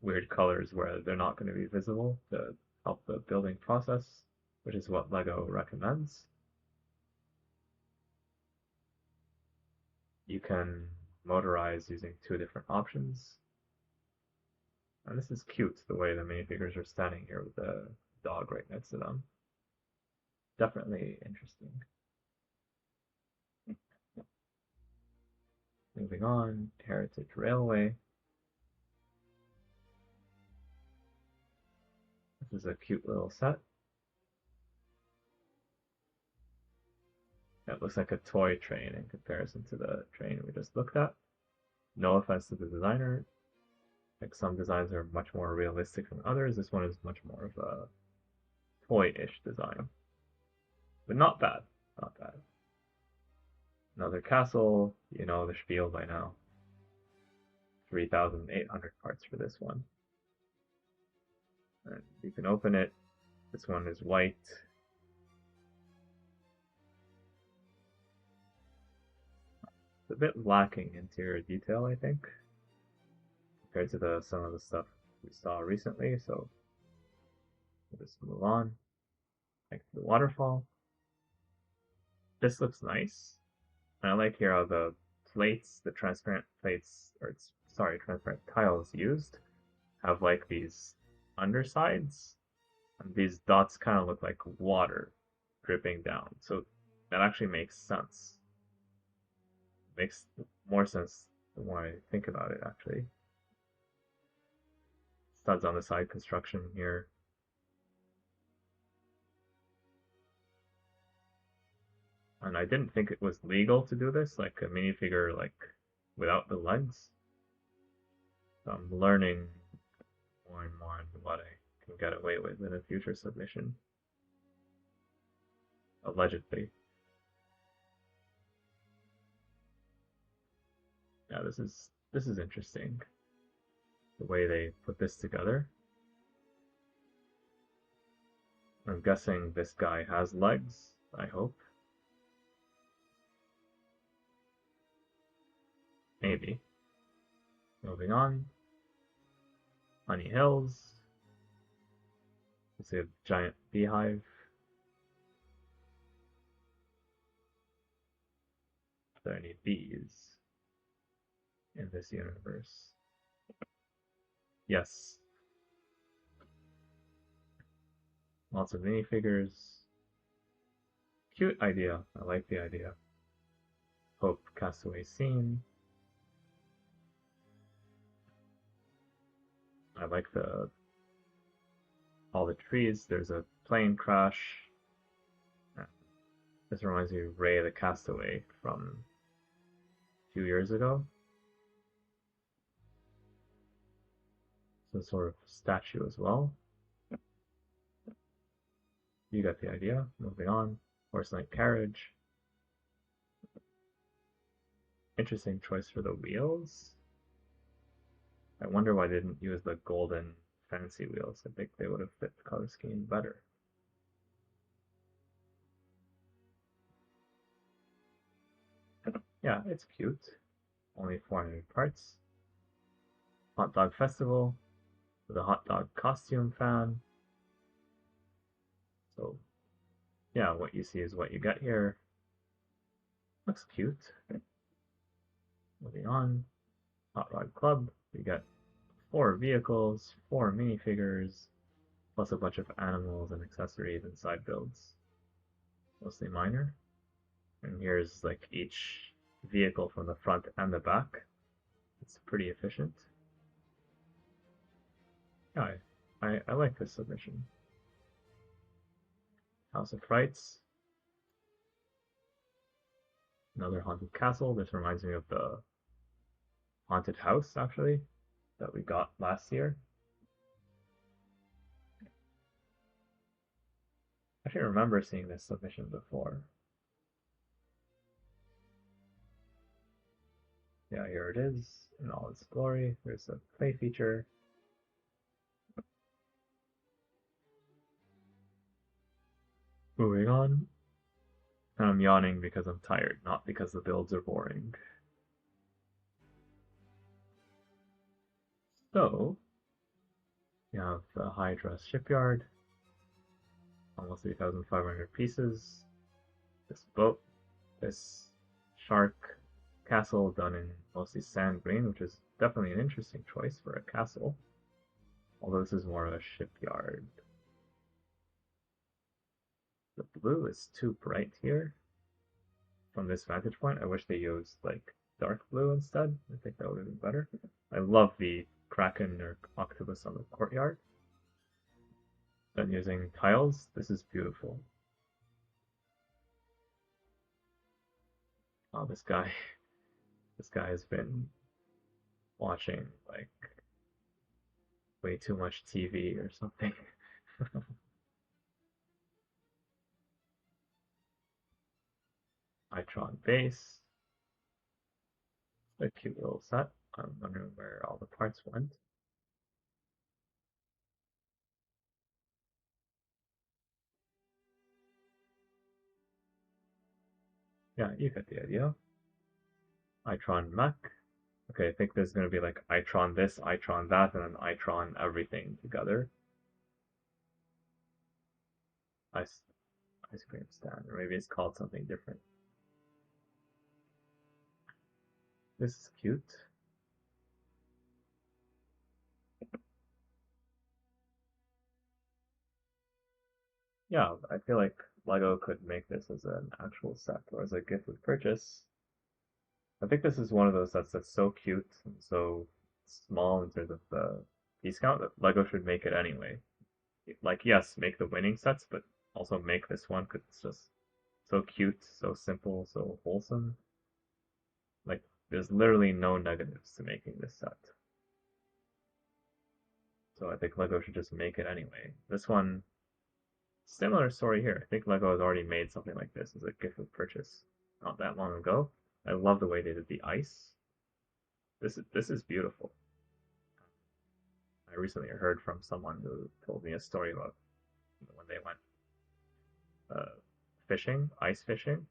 weird colors where they're not going to be visible to help the building process, which is what LEGO recommends. You can motorize using two different options. And this is cute, the way the minifigures are standing here with the dog right next to them. Definitely interesting. Moving on, Heritage Railway. This is a cute little set. It looks like a toy train in comparison to the train we just looked at. No offense to the designer. Like some designs are much more realistic than others. This one is much more of a toy-ish design. But not bad. Not bad. Another castle. You know the spiel by now. 3,800 parts for this one. And you can open it. This one is white. It's a bit lacking interior detail, I think, compared to some of the stuff we saw recently, so we'll just move on. Like the waterfall. This looks nice. And I like here how the plates, the transparent plates, or sorry, transparent tiles used, have like these undersides, and these dots kind of look like water dripping down. So that actually makes sense. Makes more sense the more I think about it, actually. Studs on the side construction here. And I didn't think it was legal to do this, like a minifigure like without the legs. So I'm learning more and more what I can get away with in a future submission. Allegedly. Yeah, this is interesting. The way they put this together. I'm guessing this guy has legs, I hope. Maybe. Moving on. Honey Hills. It's a giant beehive. Are there any bees in this universe? Yes. Lots of minifigures. Cute idea. I like the idea. Hope Castaway Scene. I like all the trees. There's a plane crash. This reminds me of Ray the Castaway from a few years ago. Some sort of statue as well. You got the idea. Moving on. Horse-like carriage. Interesting choice for the wheels. I wonder why they didn't use the golden fancy wheels. I think they would have fit the color scheme better. Yeah, it's cute. Only 400 parts. Hot Dog Festival with a hot dog costume fan. So yeah, what you see is what you get here. Looks cute. Moving on, Hot Rod Club. We get 4 vehicles, 4 minifigures, plus a bunch of animals and accessories and side builds. Mostly minor. And here's like each vehicle from the front and the back. It's pretty efficient. Yeah, I like this submission. House of Frights. Another haunted castle. This reminds me of the haunted house, actually, that we got last year. I actually remember seeing this submission before. Yeah, here it is in all its glory. There's a play feature. Moving on. And I'm yawning because I'm tired, not because the builds are boring. So, we have the Hydra shipyard, almost 3,500 pieces. This boat, this shark castle done in mostly sand green, which is definitely an interesting choice for a castle. Although this is more of a shipyard. The blue is too bright here. From this vantage point, I wish they used like dark blue instead. I think that would have been better. I love the kraken or octopus on the courtyard. Then using tiles, this is beautiful. Oh, this guy has been watching like way too much TV or something. Itron base. A cute little set. I'm wondering where all the parts went. Yeah, you get the idea. Itron mech. Okay, I think there's gonna be like Itron this, Itron that, and then Itron everything together. Ice cream stand, or maybe it's called something different. This is cute. Yeah, I feel like LEGO could make this as an actual set or as a gift with purchase. I think this is one of those sets that's so cute and so small in terms of the piece count that LEGO should make it anyway. Like, yes, make the winning sets, but also make this one because it's just so cute, so simple, so wholesome. Like, there's literally no negatives to making this set. So I think LEGO should just make it anyway. This one, similar story here. I think LEGO has already made something like this as a gift with purchase not that long ago. I love the way they did the ice. This is beautiful. I recently heard from someone who told me a story about when they went fishing, ice fishing.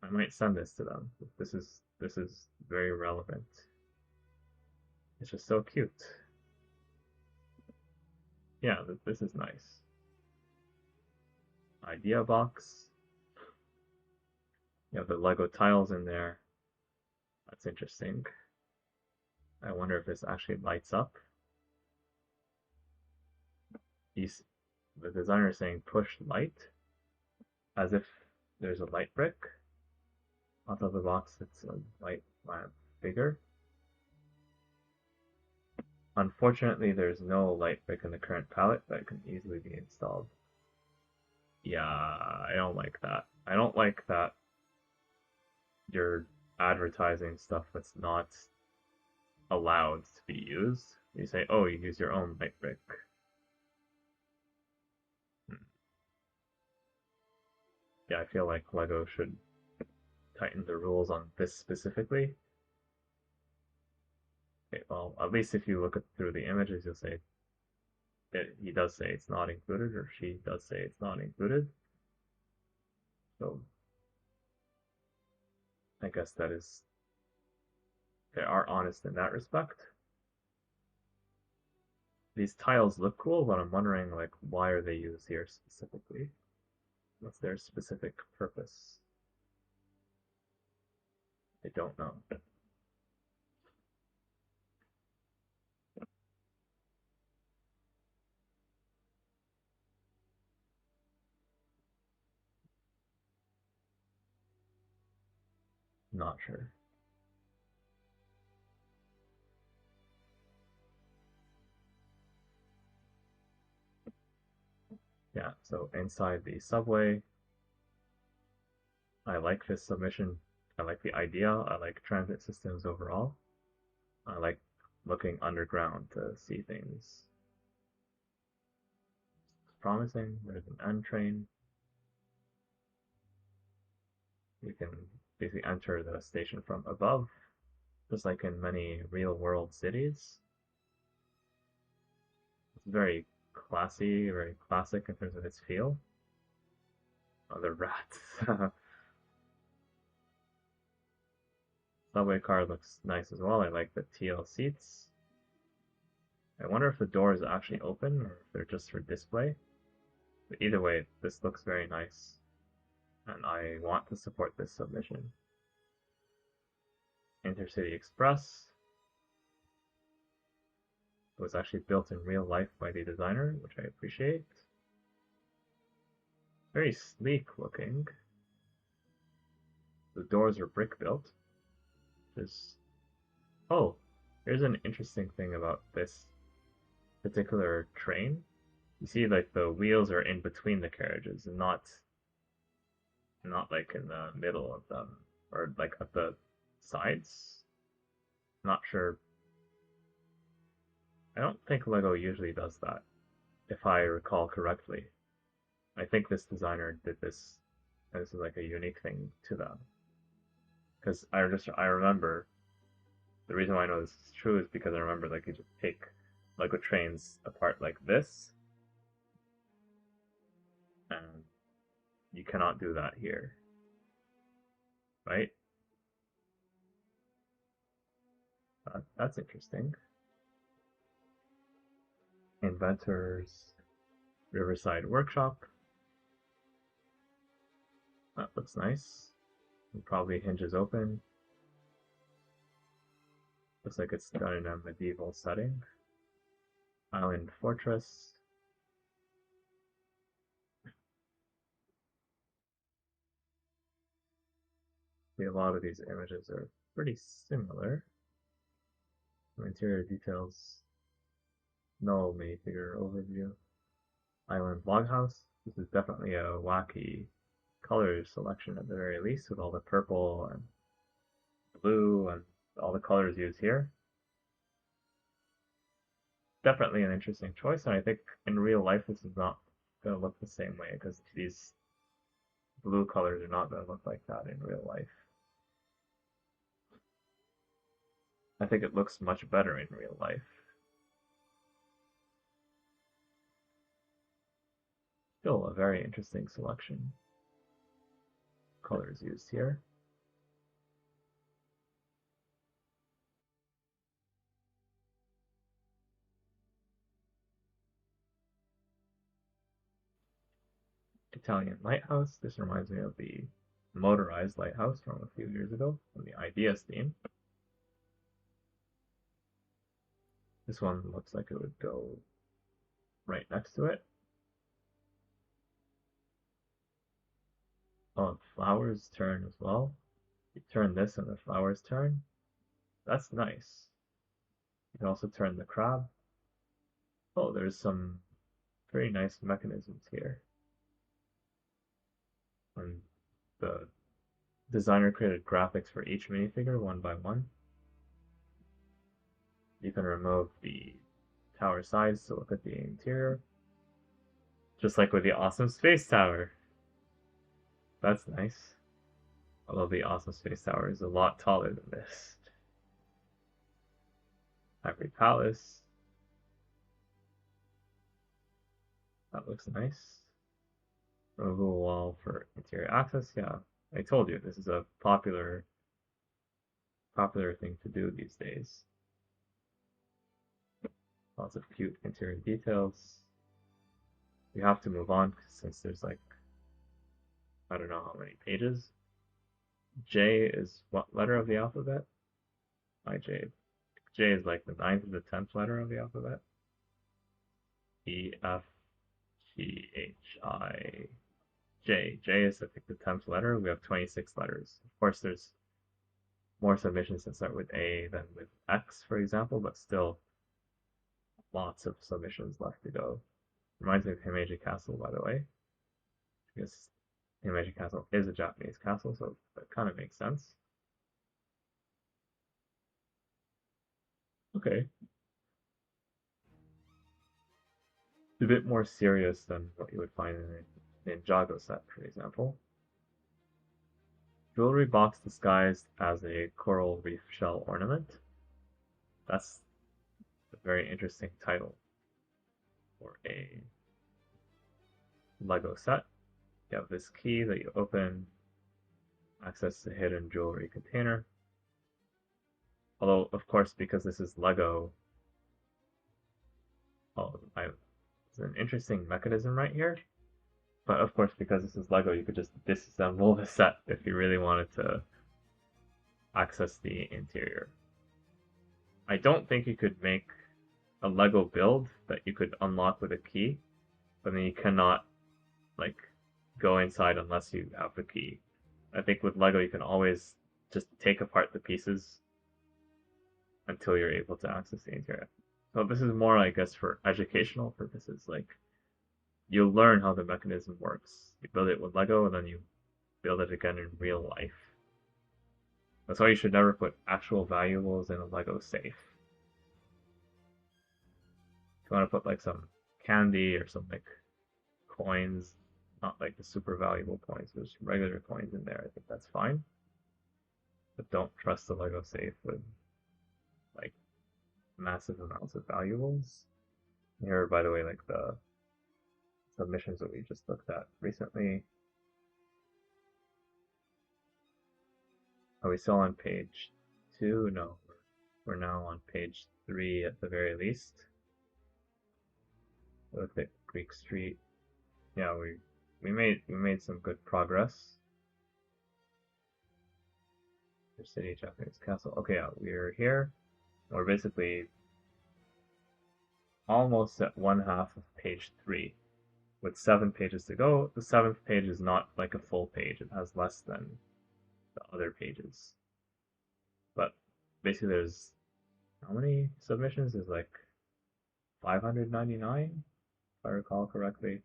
I might send this to them. This is very relevant. It's just so cute. Yeah, this is nice. Idea box. You have the Lego tiles in there. That's interesting. I wonder if this actually lights up. He's, the designer is saying push light, as if there's a light brick. On top of the box, it's a light lamp figure. Unfortunately, there's no light brick in the current palette that can easily be installed. Yeah, I don't like that. I don't like that you're advertising stuff that's not allowed to be used. You say, oh, you use your own light brick. Yeah, I feel like LEGO should tighten the rules on this specifically. Okay, well, at least if you look at, through the images, you'll say he does say it's not included, or she does say it's not included. So I guess that is, they are honest in that respect. These tiles look cool, but I'm wondering like why are they used here specifically? What's their specific purpose? I don't know. Not sure. Yeah, so inside the subway, I like this submission. I like the idea. I like transit systems overall. I like looking underground to see things. It's promising. There's an N train. You can basically enter the station from above, just like in many real-world cities. It's very classy, very classic in terms of its feel. Oh, the rats. Subway car looks nice as well. I like the teal seats. I wonder if the doors actually open or if they're just for display. But either way, this looks very nice, and I want to support this submission. Intercity Express was actually built in real life by the designer, which I appreciate. Very sleek looking. The doors are brick built. Just oh, here's an interesting thing about this particular train. You see, like the wheels are in between the carriages, and not like in the middle of them or like at the sides. Not sure. I don't think Lego usually does that, if I recall correctly. I think this designer did this, and this is like a unique thing to them. Because I remember the reason why I know this is true is because I remember like you just take Lego trains apart like this, and you cannot do that here, right? That's interesting. Inventors Riverside Workshop. That looks nice. It probably hinges open. Looks like it's done in a medieval setting. Island Fortress. A lot of these images are pretty similar. Some interior details. No minifigure overview. Island Loghouse. This is definitely a wacky color selection at the very least, with all the purple and blue and all the colors used here. Definitely an interesting choice, and I think in real life this is not going to look the same way because these blue colors are not going to look like that in real life. I think it looks much better in real life. Still a very interesting selection. Colors used here. Italian lighthouse. This reminds me of the motorized lighthouse from a few years ago from the Ideas theme. This one looks like it would go right next to it. Oh, and flowers turn as well. You turn this and the flowers turn. That's nice. You can also turn the crab. Oh, there's some very nice mechanisms here. And the designer created graphics for each minifigure one by one. You can remove the tower sides to look at the interior. Just like with the awesome space tower. That's nice. Although the awesome space tower is a lot taller than this. Ivory Palace. That looks nice. Removable wall for interior access. Yeah, I told you this is a popular thing to do these days. Lots of cute interior details. We have to move on since there's like, I don't know how many pages. J is what letter of the alphabet? IJ. J is like the 9th or the 10th letter of the alphabet. E, F, G, H, I, J. J is, I think, the 10th letter. We have 26 letters. Of course, there's more submissions that start with A than with X, for example, but still lots of submissions left to go. Reminds me of Himeji Castle, by the way, because Himeji Castle is a Japanese castle, so that kind of makes sense. Okay. It's a bit more serious than what you would find in a Ninjago set, for example. Jewelry box disguised as a coral reef shell ornament. That's a very interesting title for a Lego set. You have this key that you open, access the hidden jewelry container. Although, of course, because this is Lego, it's an interesting mechanism right here. But of course, because this is Lego, you could just disassemble the set if you really wanted to access the interior. I don't think you could make a Lego build that you could unlock with a key, but then you cannot like go inside unless you have the key. I think with Lego you can always just take apart the pieces until you're able to access the interior. So this is more, I guess, for educational purposes. Like you learn how the mechanism works. You build it with Lego and then you build it again in real life. That's why you should never put actual valuables in a Lego safe. If you want to put like some candy or some like coins, not like the super valuable coins, there's regular coins in there, I think that's fine. But don't trust the Lego safe with like massive amounts of valuables. Here, by the way, like the submissions that we just looked at recently. Are we still on page 2? No, we're now on page 3 at the very least. Look at Greek Street. Yeah, we made some good progress. The city, Japanese castle. Okay, yeah, we're here. We're basically almost at 1/2 of page 3. With 7 pages to go, the 7th page is not like a full page. It has less than the other pages. But basically there's, how many submissions? There's like 599, if I recall correctly.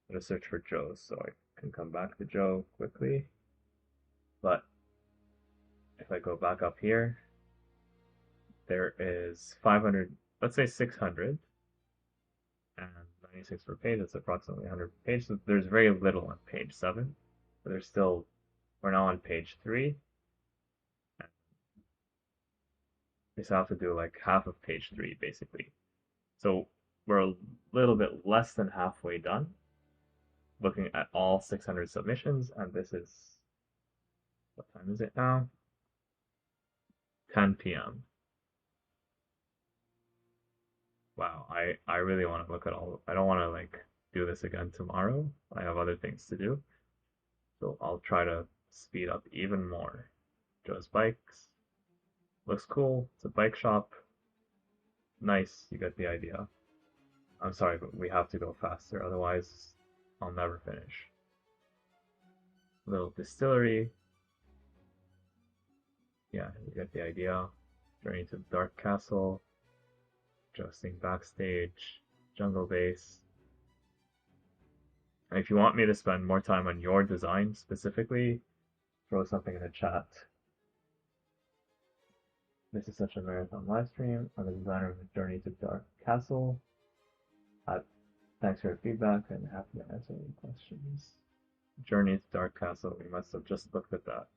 I'm gonna search for Joe's so I can come back to Joe quickly. But if I go back up here, there is 500, let's say 600, and 96 per page, that's approximately 100 per page. So there's very little on page 7, but there's still, we're now on page 3. We still have to do like half of page 3, basically. So we're a little bit less than halfway done, looking at all 600 submissions, and this is, what time is it now? 10 p.m. Wow, I really want to look at all. I don't want to like do this again tomorrow. I have other things to do. So I'll try to speed up even more. Joe's Bikes. Looks cool. It's a bike shop. Nice, you get the idea. I'm sorry, but we have to go faster, otherwise I'll never finish. Little distillery. Yeah, you get the idea. Journey to Dark Castle. Jousting backstage. Jungle base. And if you want me to spend more time on your design specifically, throw something in the chat. This is such a marathon live stream. I'm the designer of the Journey to Dark Castle. Thanks for your feedback and happy to answer any questions. Journey to Dark Castle, we must have just looked at that.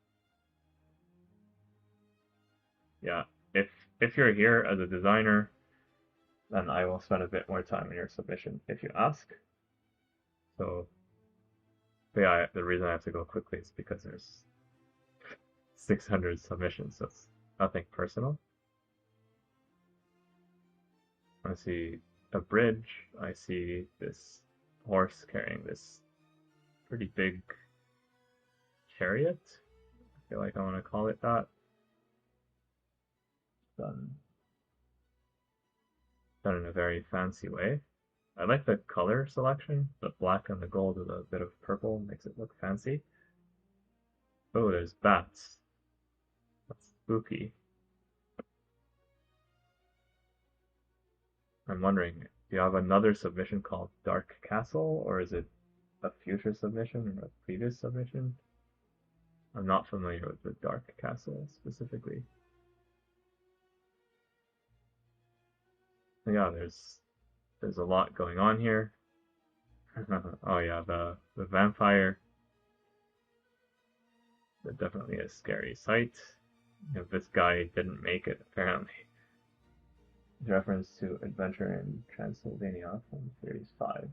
Yeah, if you're here as a designer, then I will spend a bit more time in your submission if you ask. So, but yeah, the reason I have to go quickly is because there's 600 submissions, so it's nothing personal. I see a bridge. I see this horse carrying this pretty big chariot. I feel like I want to call it that. Done, done in a very fancy way. I like the color selection. The black and the gold with a bit of purple makes it look fancy. Oh, there's bats. That's spooky. I'm wondering, do you have another submission called Dark Castle, or is it a future submission or a previous submission? I'm not familiar with the Dark Castle specifically. Yeah, there's a lot going on here. Oh yeah, the vampire. Definitely a scary sight. If this guy didn't make it, apparently. Reference to Adventure in Transylvania from Series 5.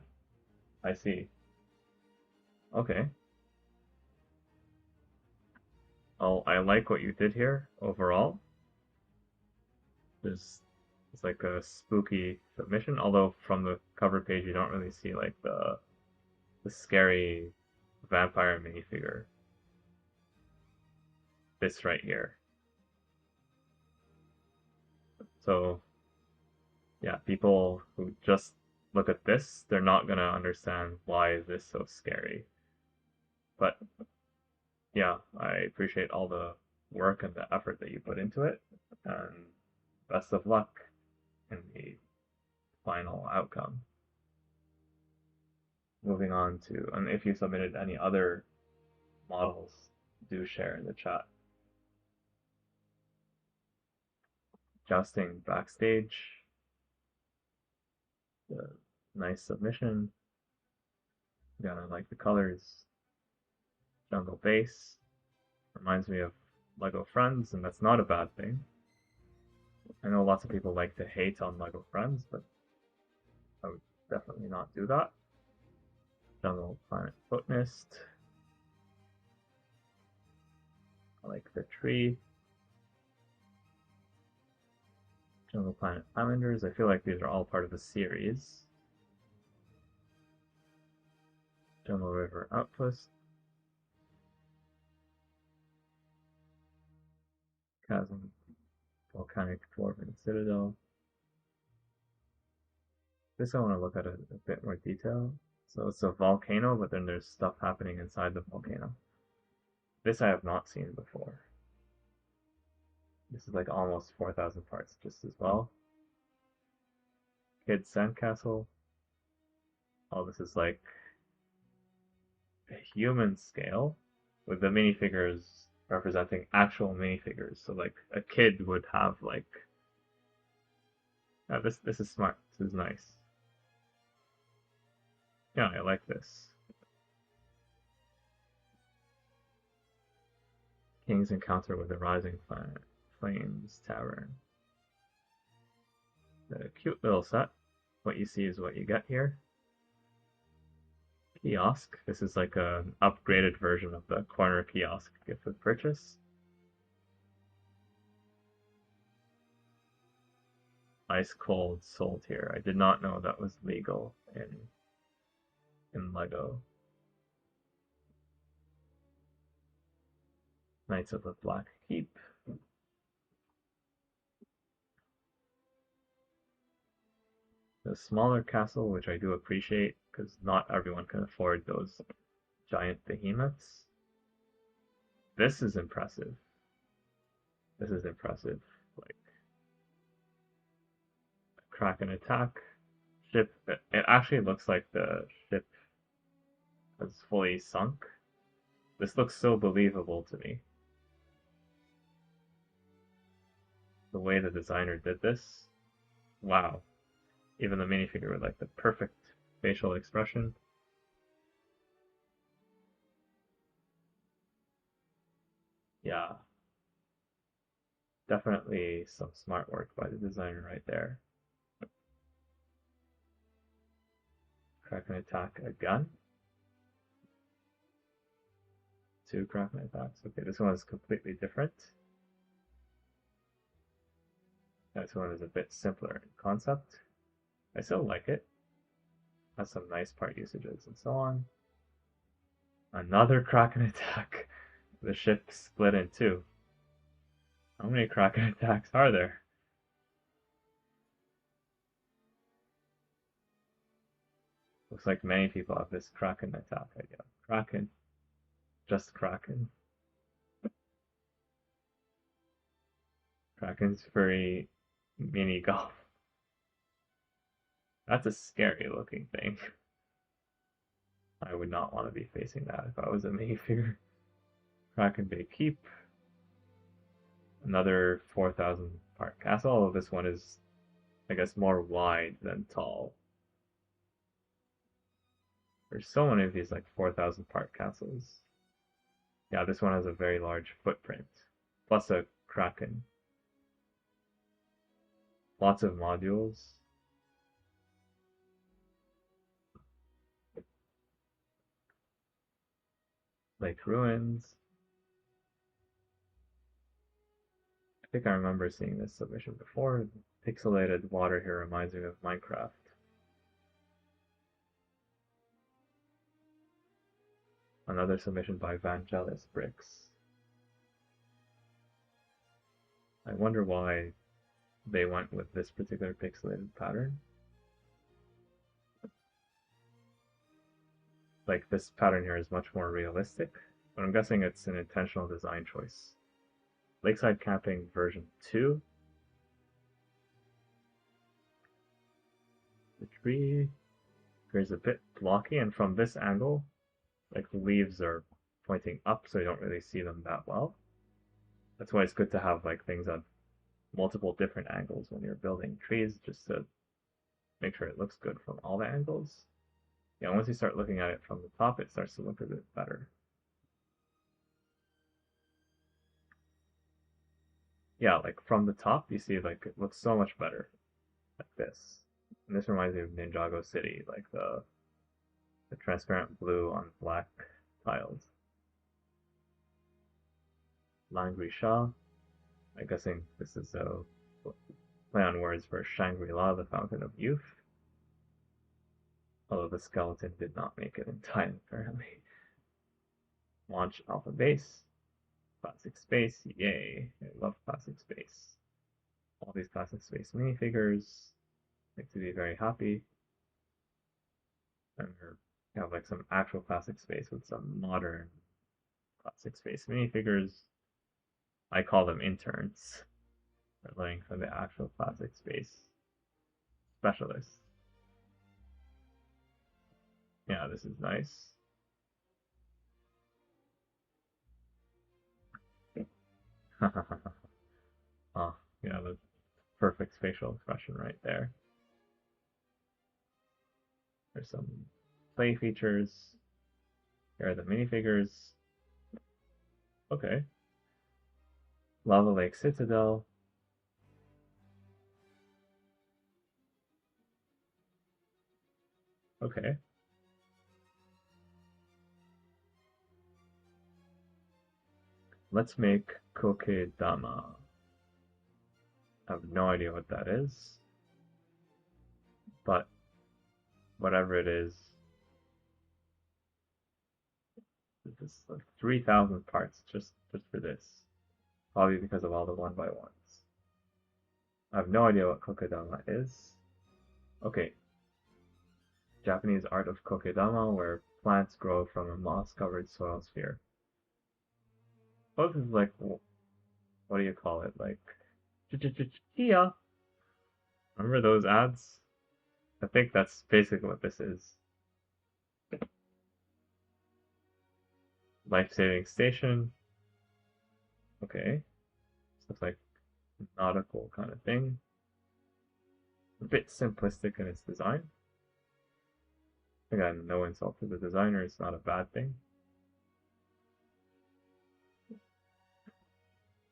I see. Okay. Oh, I like what you did here overall. There's it's like a spooky submission, although from the cover page you don't really see like the scary vampire minifigure. This right here. So yeah, people who just look at this, they're not gonna understand why is this so scary. But yeah, I appreciate all the work and the effort that you put into it, and best of luck in the final outcome. Moving on to, and if you submitted any other models, do share in the chat. Jousting backstage, the nice submission. Again, I like the colors. Jungle base reminds me of Lego Friends, and that's not a bad thing. I know lots of people like to hate on Lego Friends, but I would definitely not do that. Jungle Planet Botanist. I like the tree. Jungle Planet Islanders. I feel like these are all part of the series. Jungle River Outpost. Chasm. Volcanic Dwarven Citadel. This I want to look at a bit more detail. So it's a volcano, but then there's stuff happening inside the volcano. This I have not seen before. This is like almost 4,000 parts just as well. Kid Sandcastle. Oh, this is like a human scale with the minifigures representing actual minifigures. So like a kid would have like, this is smart. This is nice. Yeah, I like this. King's Encounter with the Rising Flames Tavern. The cute little set. What you see is what you get here. Kiosk. This is like an upgraded version of the corner kiosk gift with purchase. Ice Cold Soul Tier. I did not know that was legal in LEGO. Knights of the Black Keep. The smaller castle, which I do appreciate, because not everyone can afford those giant behemoths. This is impressive. This is impressive. Like, Kraken attack. Ship. It actually looks like the ship has fully sunk. This looks so believable to me. The way the designer did this. Wow. Even the minifigure with like the perfect facial expression. Yeah. Definitely some smart work by the designer right there. Kraken attack again. 2 Kraken attacks. Okay, this one is completely different. This one is a bit simpler in concept. I still like it. Has some nice part usages and so on. Another Kraken attack. The ship split in two. How many Kraken attacks are there? Looks like many people have this Kraken attack idea. Kraken. Just Kraken. Kraken's furry mini golf. That's a scary looking thing. I would not want to be facing that if I was a minifigure. Kraken Bay Keep. Another 4,000 part castle. Although this one is, I guess, more wide than tall. There's so many of these like 4,000 part castles. Yeah, this one has a very large footprint. Plus a Kraken. Lots of modules. Lake Ruins. I think I remember seeing this submission before. Pixelated water here reminds me of Minecraft. Another submission by Vangelis Bricks. I wonder why they went with this particular pixelated pattern. Like, this pattern here is much more realistic, but I'm guessing it's an intentional design choice. Lakeside Camping version 2. The tree appears a bit blocky, and from this angle, like the leaves are pointing up, so you don't really see them that well. That's why it's good to have like things on multiple different angles when you're building trees, just to make sure it looks good from all the angles. Yeah, once you start looking at it from the top, it starts to look a bit better. Yeah, like from the top, you see like it looks so much better, like this. And this reminds me of Ninjago City, like the transparent blue on black tiles. Langri Shah. I'm guessing this is a play on words for Shangri-La, the Fountain of Youth. Although the skeleton did not make it in time, apparently. Launch Alpha Base. Classic Space, yay. I love Classic Space. All these Classic Space minifigures. Make to be very happy. And we have like some actual Classic Space with some modern Classic Space minifigures. I call them interns. They're learning from the actual Classic Space specialists. Yeah, this is nice. Oh, yeah, the perfect facial expression right there. There's some play features. Here are the minifigures. Okay. Lava Lake Citadel. Okay. Let's make Kokedama. I have no idea what that is, but whatever it is, it's like 3,000 parts just for this. Probably because of all the 1x1s. I have no idea what Kokedama is. Okay. Japanese art of Kokedama, where plants grow from a moss-covered soil sphere. Oh, this is like, what do you call it? Like, Kia. Remember those ads? I think that's basically what this is. Life-saving station. Okay. Looks like a nautical kind of thing. A bit simplistic in its design. Again, no insult to the designer, it's not a bad thing.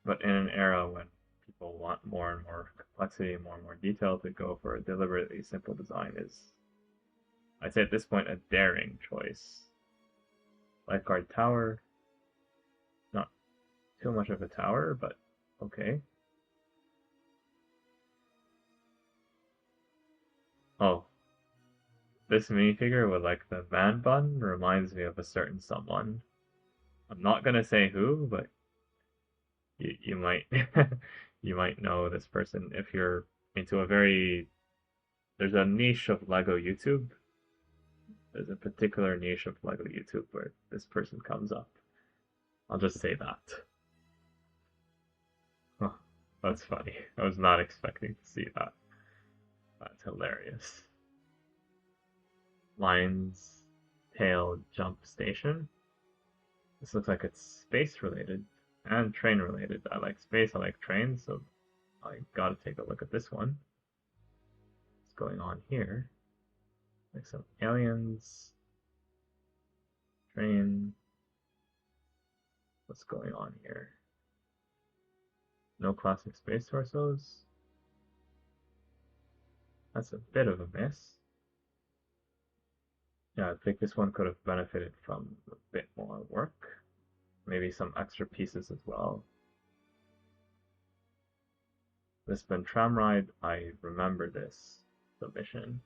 But in an era when people want more and more complexity, more and more detail, to go for a deliberately simple design is, I'd say at this point, a daring choice. Lifeguard tower. Not too much of a tower, but okay. Oh, this minifigure with like the man bun reminds me of a certain someone. I'm not gonna say who, but you might you might know this person if you're into a very there's a niche of Lego YouTube. There's a particular niche of Lego YouTube where this person comes up. I'll just say that. Huh, that's funny. I was not expecting to see that. That's hilarious. Lion's Tail Jump Station. This looks like it's space related and train related. I like space, I like trains, so I gotta take a look at this one. What's going on here? Like some aliens, train. What's going on here? No classic space torsos. That's a bit of a miss. Yeah, I think this one could have benefited from a bit more work. Maybe some extra pieces as well. This Ben Tram Ride, I remember this submission.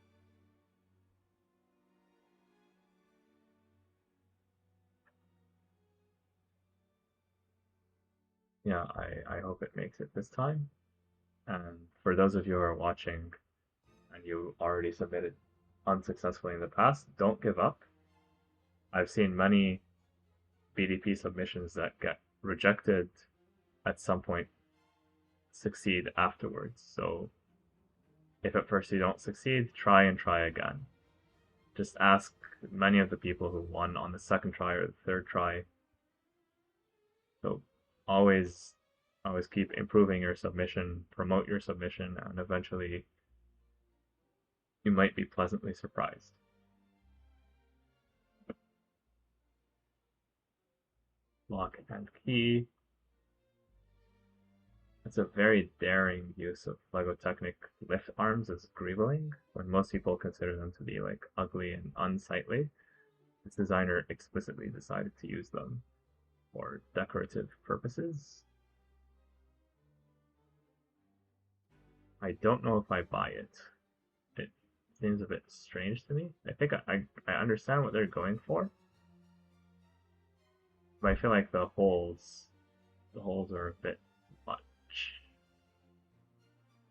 Yeah, I hope it makes it this time. And for those of you who are watching and you already submitted unsuccessfully in the past, don't give up. I've seen many BDP submissions that get rejected at some point succeed afterwards. So if at first you don't succeed, try and try again. Just ask many of the people who won on the second try or the third try. So always keep improving your submission, promote your submission, and eventually you might be pleasantly surprised. Lock and key. It's a very daring use of LEGO Technic lift arms as greebling, when most people consider them to be like ugly and unsightly. This designer explicitly decided to use them for decorative purposes. I don't know if I buy it. It seems a bit strange to me. I think I understand what they're going for, but I feel like the holes are a bit much.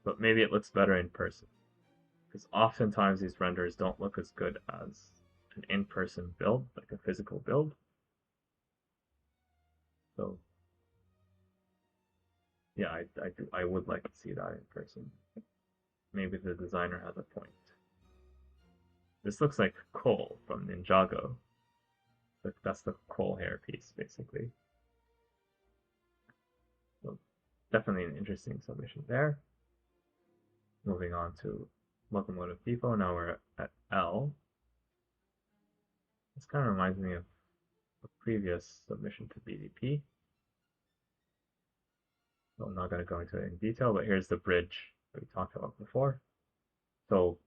But maybe it looks better in person, because oftentimes these renders don't look as good as an in-person build, like a physical build. So yeah, I would like to see that in person. Maybe the designer has a point. This looks like Cole from Ninjago. That's the Cole hair piece, basically. So definitely an interesting submission there. Moving on to Locomotive Depot. Now we're at L. This kind of reminds me of a previous submission to BDP. So I'm not going to go into it in detail, but here's the bridge that we talked about before. So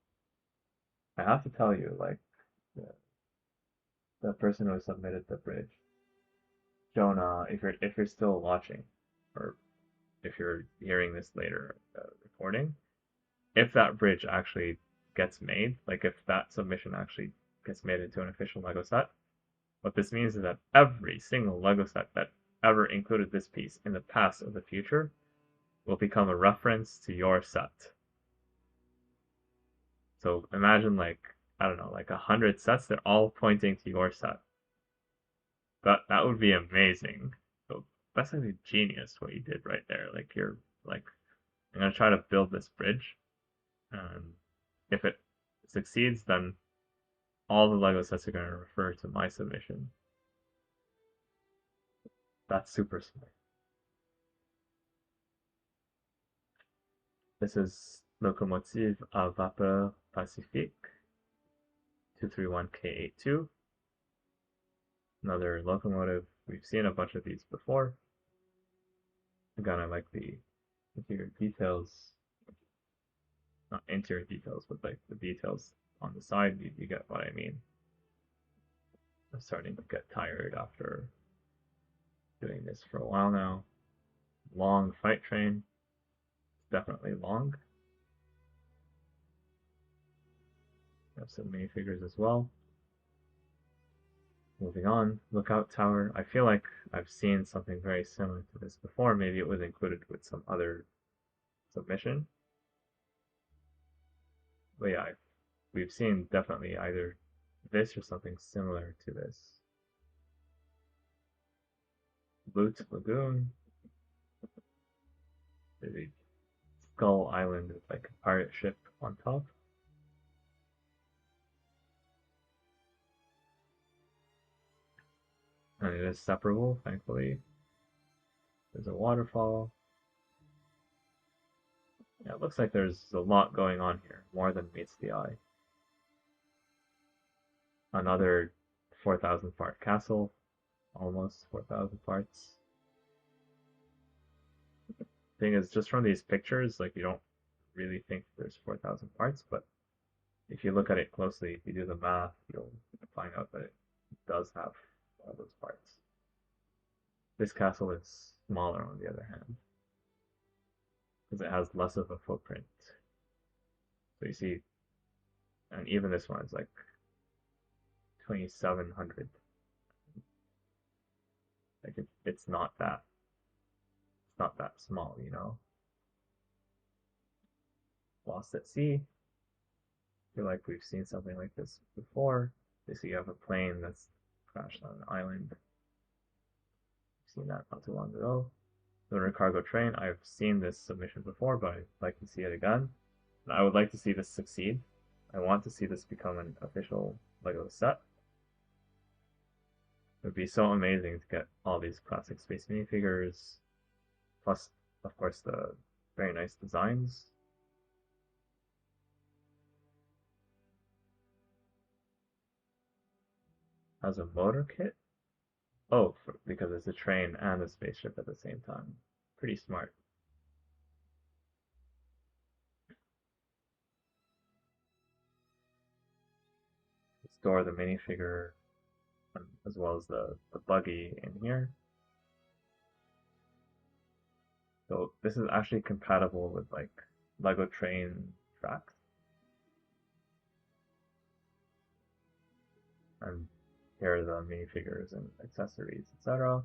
I have to tell you, like, the person who submitted the bridge, Jonah, if you're still watching, or if you're hearing this later recording, if that bridge actually gets made, like if that submission actually gets made into an official Lego set, what this means is that every single Lego set that ever included this piece in the past or the future will become a reference to your set. So imagine like, I don't know, like 100 sets, they're all pointing to your set. That would be amazing. So that's actually genius what you did right there. Like you're like, I'm gonna try to build this bridge, and if it succeeds, then all the Lego sets are gonna refer to my submission. That's super smart. This is Locomotive à Vapeur Pacifique 231K82. Another locomotive. We've seen a bunch of these before. Again, I like the interior details. Not interior details, but like the details on the side. You get what I mean. I'm starting to get tired after doing this for a while now. Long fight train. It's definitely long. have some minifigures as well. Moving on, Lookout Tower. I feel like I've seen something very similar to this before. Maybe it was included with some other submission. But yeah, we've seen definitely either this or something similar to this. Loot Lagoon. There's a Skull Island with like a pirate ship on top. And it is separable, thankfully. There's a waterfall. Yeah, it looks like there's a lot going on here, more than meets the eye. Another 4,000 part castle, almost 4,000 parts. Thing is, just from these pictures, like you don't really think there's 4,000 parts, but if you look at it closely, if you do the math, you'll find out that it does have all those parts. This castle is smaller on the other hand, because it has less of a footprint. So you see, and even this one is like 2,700. Like it's not that small, you know. Lost at Sea. I feel like we've seen something like this before. Basically, you have a plane that's crashed on an island. Seen that not too long ago. Lunar Cargo Train. I've seen this submission before, but I'd like to see it again. And I would like to see this succeed. I want to see this become an official LEGO set. It would be so amazing to get all these classic space minifigures, plus, of course, the very nice designs. Has a motor kit. Oh, because it's a train and a spaceship at the same time. Pretty smart. Store the minifigure as well as the buggy in here. So this is actually compatible with like LEGO train tracks. And here are the minifigures and accessories, etc.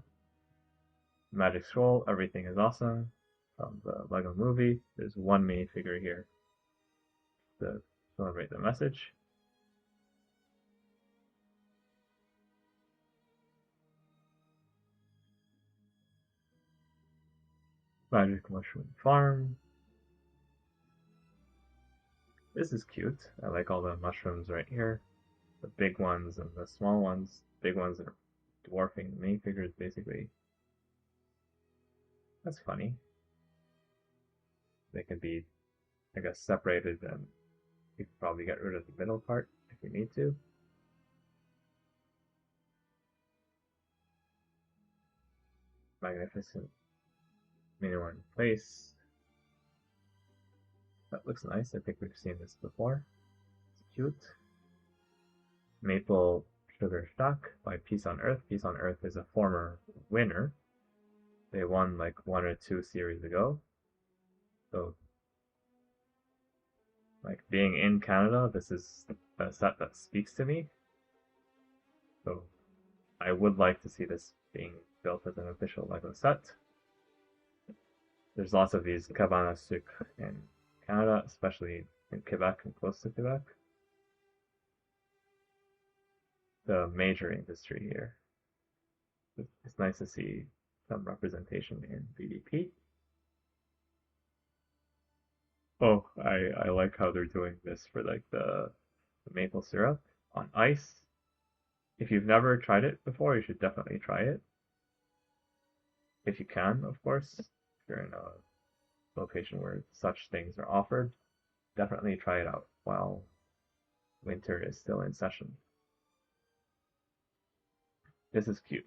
Magic Scroll, everything is awesome. From the LEGO movie, there's one minifigure here to celebrate the message. Magic Mushroom Farm. This is cute. I like all the mushrooms right here. The big ones and the small ones. Big ones are dwarfing minifigures, basically. That's funny. They can be, I guess, separated, and you can probably get rid of the middle part if you need to. Magnificent Mini One Place. That looks nice. I think we've seen this before. It's cute. Maple Sugar Shack by Peace on Earth. Peace on Earth is a former winner. They won like 1 or 2 series ago. So, like being in Canada, this is a set that speaks to me. So, I would like to see this being built as an official LEGO set. There's lots of these cabane à sucre in Canada, especially in Quebec and close to Quebec. The major industry here. It's nice to see some representation in BDP. Oh, I like how they're doing this for like the maple syrup on ice. If you've never tried it before, you should definitely try it. If you can, of course. If you're in a location where such things are offered, definitely try it out while winter is still in session. This is cute.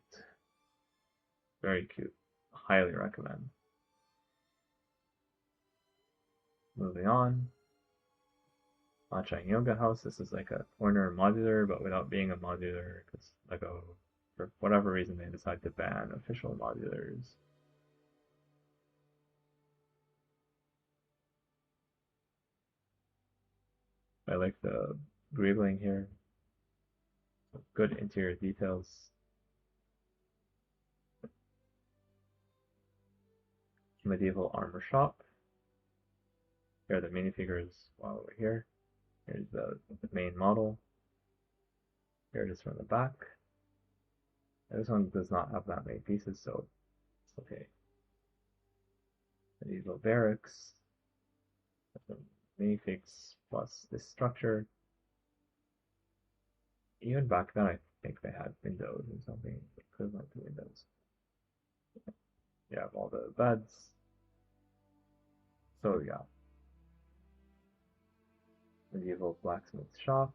Very cute. Highly recommend. Moving on. Matcha Yoga House. This is like a corner modular, but without being a modular, because LEGO, for whatever reason, they decided to ban official modulars. I like the greebling here. Good interior details. Medieval armor shop. Here are the minifigures while we're here. Here's the main model. Here it is from the back. And this one does not have that many pieces, so it's okay. Medieval barracks. The minifigs plus this structure. Even back then, I think they had windows or something equivalent to windows. You have all the beds. So yeah, medieval blacksmith shop.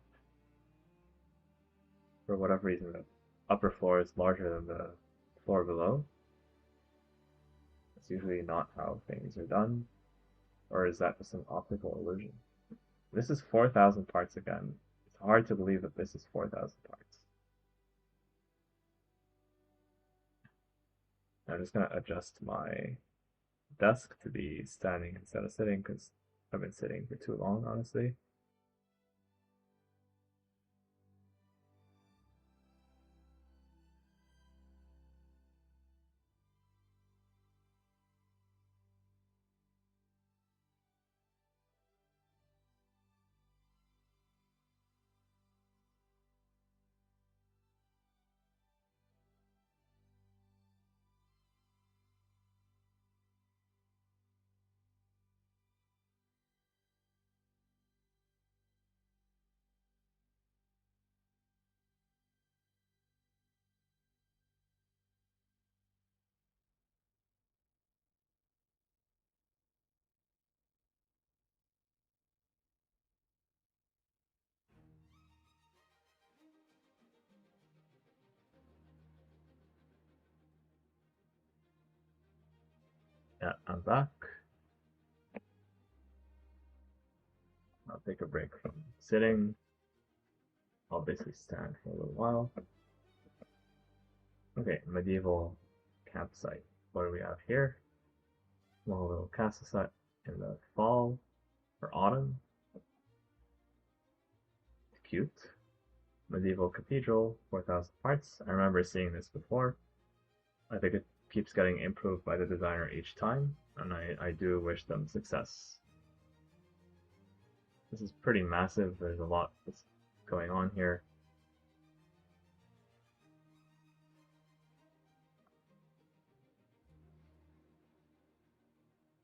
For whatever reason, the upper floor is larger than the floor below. It's usually not how things are done. Or is that just an optical illusion? This is 4,000 parts again. It's hard to believe that this is 4,000 parts. I'm just going to adjust my desk to be standing instead of sitting because I've been sitting for too long, honestly. Yeah, I'm back. I'll take a break from sitting. I'll basically stand for a little while. Okay, medieval campsite. What do we have here? Small little castle set in the fall or autumn. It's cute. Medieval cathedral, 4,000 parts. I remember seeing this before. I think it keeps getting improved by the designer each time, and I do wish them success. This is pretty massive. There's a lot that's going on here.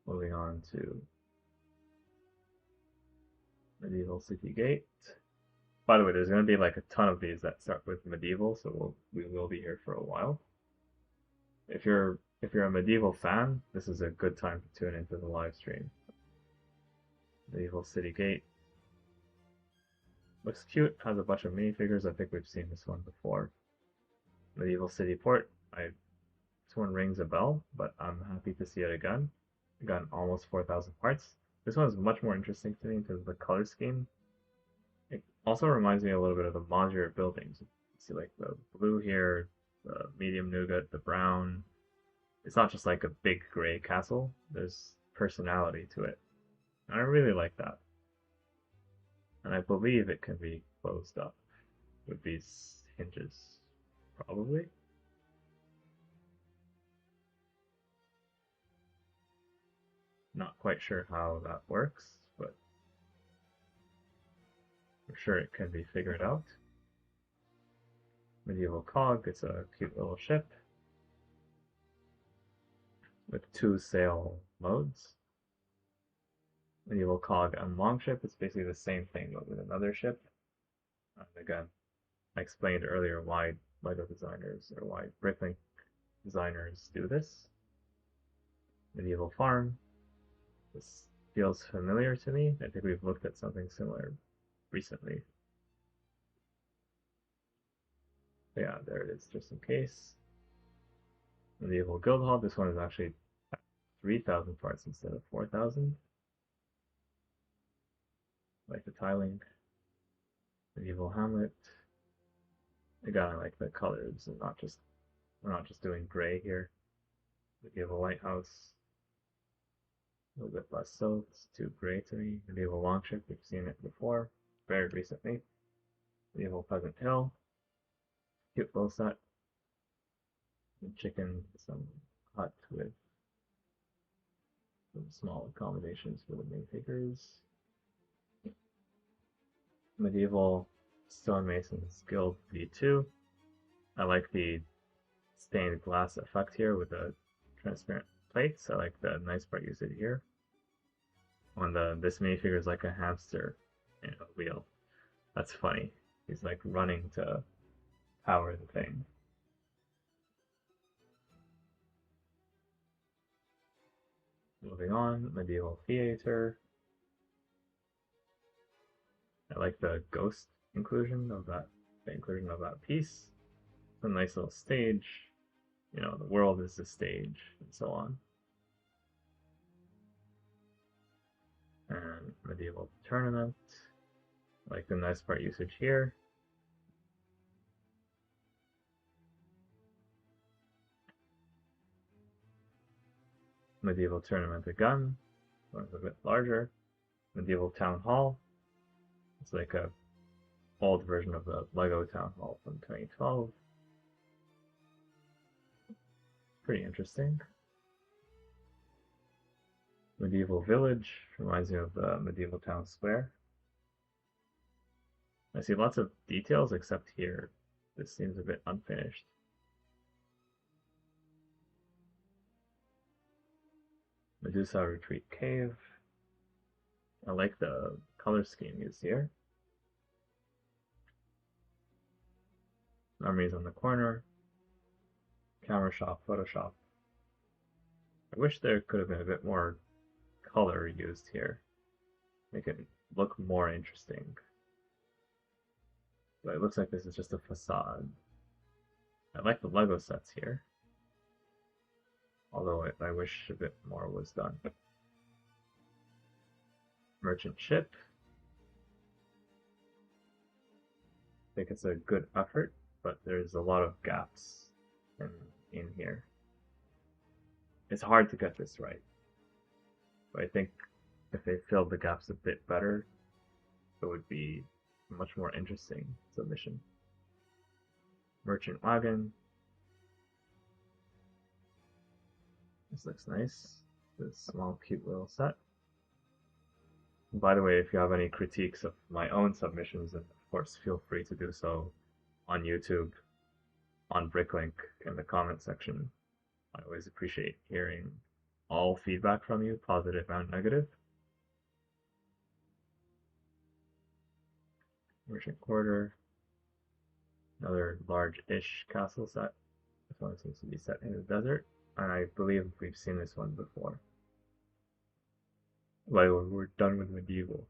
Moving on to medieval city gate. By the way, there's going to be like a ton of these that start with medieval, so we will be here for a while. If you're a medieval fan, this is a good time to tune into the live stream. Medieval city gate. Looks cute, has a bunch of minifigures. I think we've seen this one before. Medieval city port. This one rings a bell, but I'm happy to see it again. Again, almost 4,000 parts. This one is much more interesting to me in terms of the color scheme. It also reminds me a little bit of the modular buildings. You see like the blue here, the medium nougat, the brown. It's not just like a big gray castle. There's personality to it. And I really like that. And I believe it can be closed up with these hinges, probably. Not quite sure how that works, but I'm sure it can be figured out. Medieval cog, it's a cute little ship with 2 sail modes. Medieval cog and longship, it's basically the same thing but with another ship. And again, I explained earlier why LEGO designers or why BrickLink designers do this. Medieval farm, this feels familiar to me. I think we've looked at something similar recently. But yeah, there it is, just in case. Medieval guild hall, this one is actually 3,000 parts instead of 4,000. Like the tiling. Medieval hamlet. Again, I like the colors and we're not just doing gray here. Medieval lighthouse. A little bit less so, it's too gray to me. Medieval longship, we've seen it before, very recently. Medieval Peasant Hill. Cute little set. Some chicken, some hut with some small accommodations for the minifigures. Medieval Stonemasons Guild V2. I like the stained glass effect here with the transparent plates. I like the nice bright usage here. When this minifigure is like a hamster in a wheel. That's funny. He's like running to power the thing. Moving on, Medieval Theater. I like the ghost inclusion of that piece. It's a nice little stage. You know, the world is the stage, and so on. And Medieval Tournament. I like the nice part usage here. Medieval Tournament again. One's a bit larger. Medieval Town Hall. It's like a old version of the LEGO Town Hall from 2012. Pretty interesting. Medieval Village reminds me of the Medieval Town Square. I see lots of details except here. This seems a bit unfinished. Medusa Retreat Cave. I like the color scheme used here. Armies on the corner. Camera shop, Photoshop. I wish there could have been a bit more color used here. Make it look more interesting. But it looks like this is just a facade. I like the Lego sets here. Although I wish a bit more was done. Merchant ship. I think it's a good effort, but there's a lot of gaps in here. It's hard to get this right. But I think if they filled the gaps a bit better, it would be a much more interesting submission. Merchant wagon. This looks nice. This small, cute little set. And by the way, if you have any critiques of my own submissions, then of course feel free to do so on YouTube, on BrickLink, in the comment section. I always appreciate hearing all feedback from you, positive and negative. Merchant Quarter. Another large-ish castle set. This one seems to be set in the desert, and I believe we've seen this one before. Well, we're done with medieval.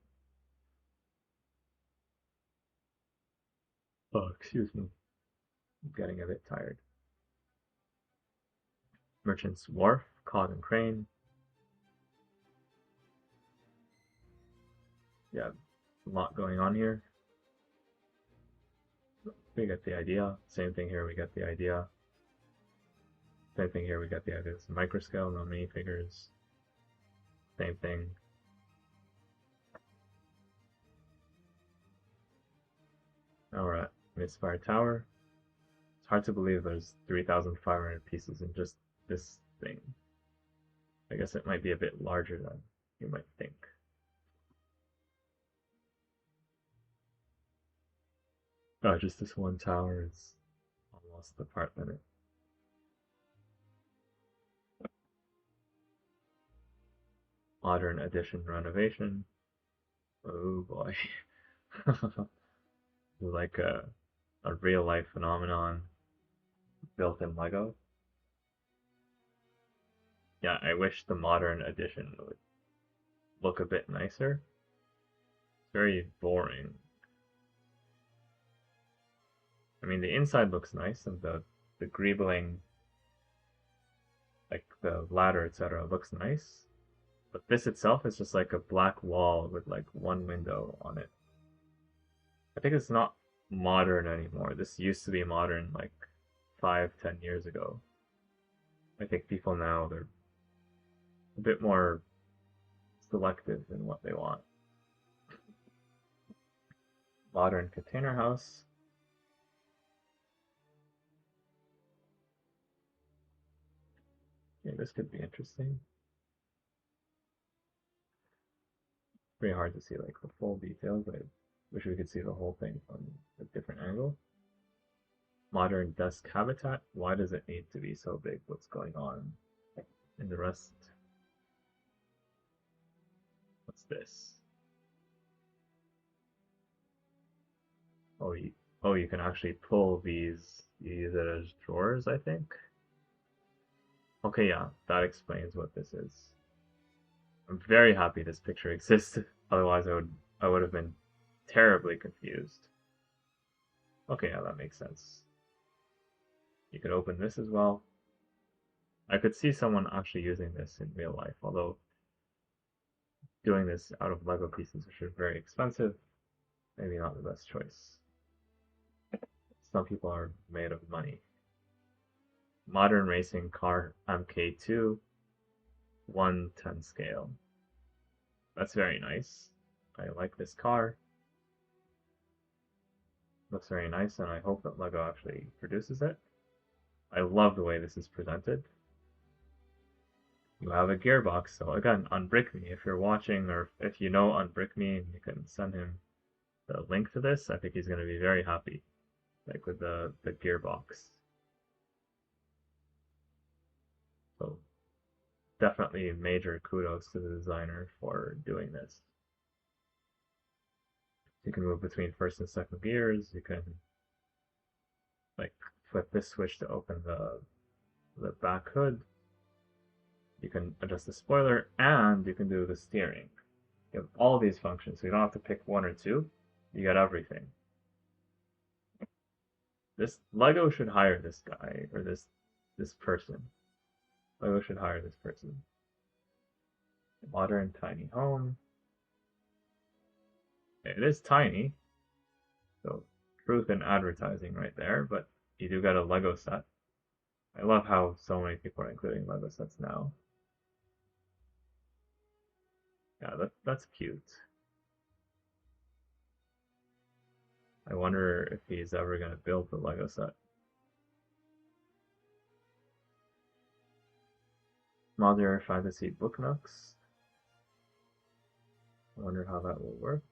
Oh, excuse me. I'm getting a bit tired. Merchant's Wharf, Cog and Crane. Yeah, a lot going on here. We get the idea. Same thing here, we get the idea. Same thing here, we get the idea. It's microscale, no minifigures. Same thing. Now we're at Misfire Tower. It's hard to believe there's 3,500 pieces in just this thing. I guess it might be a bit larger than you might think. Oh, just this one tower is almost the part limit. Modern addition renovation. Oh boy. Like a real life phenomenon built in Lego. Yeah, I wish the modern edition would look a bit nicer. It's very boring. I mean, the inside looks nice, and the greebling, like the ladder, etc., looks nice. But this itself is just like a black wall with like one window on it. I think it's not modern anymore. This used to be modern like 5-10 years ago. I think people now, they're a bit more selective in what they want. Modern container house. Okay, this could be interesting. Pretty hard to see like the full details. I wish we could see the whole thing from a different angle. Modern desk habitat. Why does it need to be so big? What's going on in the rest? What's this? Oh, you can actually pull these. You use it as drawers, I think. Okay, yeah, that explains what this is. I'm very happy this picture exists. Otherwise, I would have been terribly confused. Okay, yeah, that makes sense. You could open this as well. I could see someone actually using this in real life, although doing this out of Lego pieces, which are very expensive, maybe not the best choice. Some people are made of money. Modern racing car MK2, 1/10 scale. That's very nice. I like this car. Looks very nice, and I hope that LEGO actually produces it. I love the way this is presented. You have a gearbox, so again, UnBrickMe, if you're watching, or if you know UnBrickMe and you can send him the link to this, I think he's going to be very happy, like with the gearbox. So definitely major kudos to the designer for doing this. You can move between first and second gears, you can like flip this switch to open the back hood, you can adjust the spoiler, and you can do the steering. You have all these functions, so you don't have to pick one or two, you got everything. This LEGO should hire this guy, or this person. LEGO should hire this person. Modern tiny home. It is tiny, so truth in advertising right there, but you do get a Lego set. I love how so many people are including Lego sets now. Yeah, that's cute. I wonder if he's ever going to build the Lego set. Modular Fantasy Book Nooks. I wonder how that will work.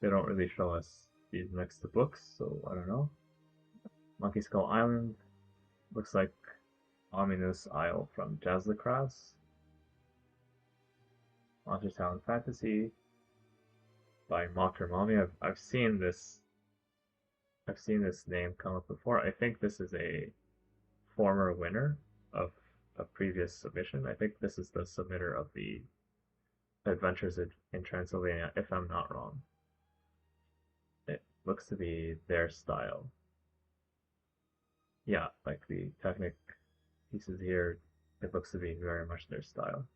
They don't really show us these next to books, so I don't know. Monkey Skull Island. Looks like Ominous Isle from Jazzlecrass. Monster Town Fantasy by Mocker Mommy. I've seen this name come up before. I think this is a former winner of a previous submission. I think this is the submitter of the Adventures in Transylvania, if I'm not wrong. It looks to be their style. Yeah, like the Technic pieces here, it looks to be very much their style.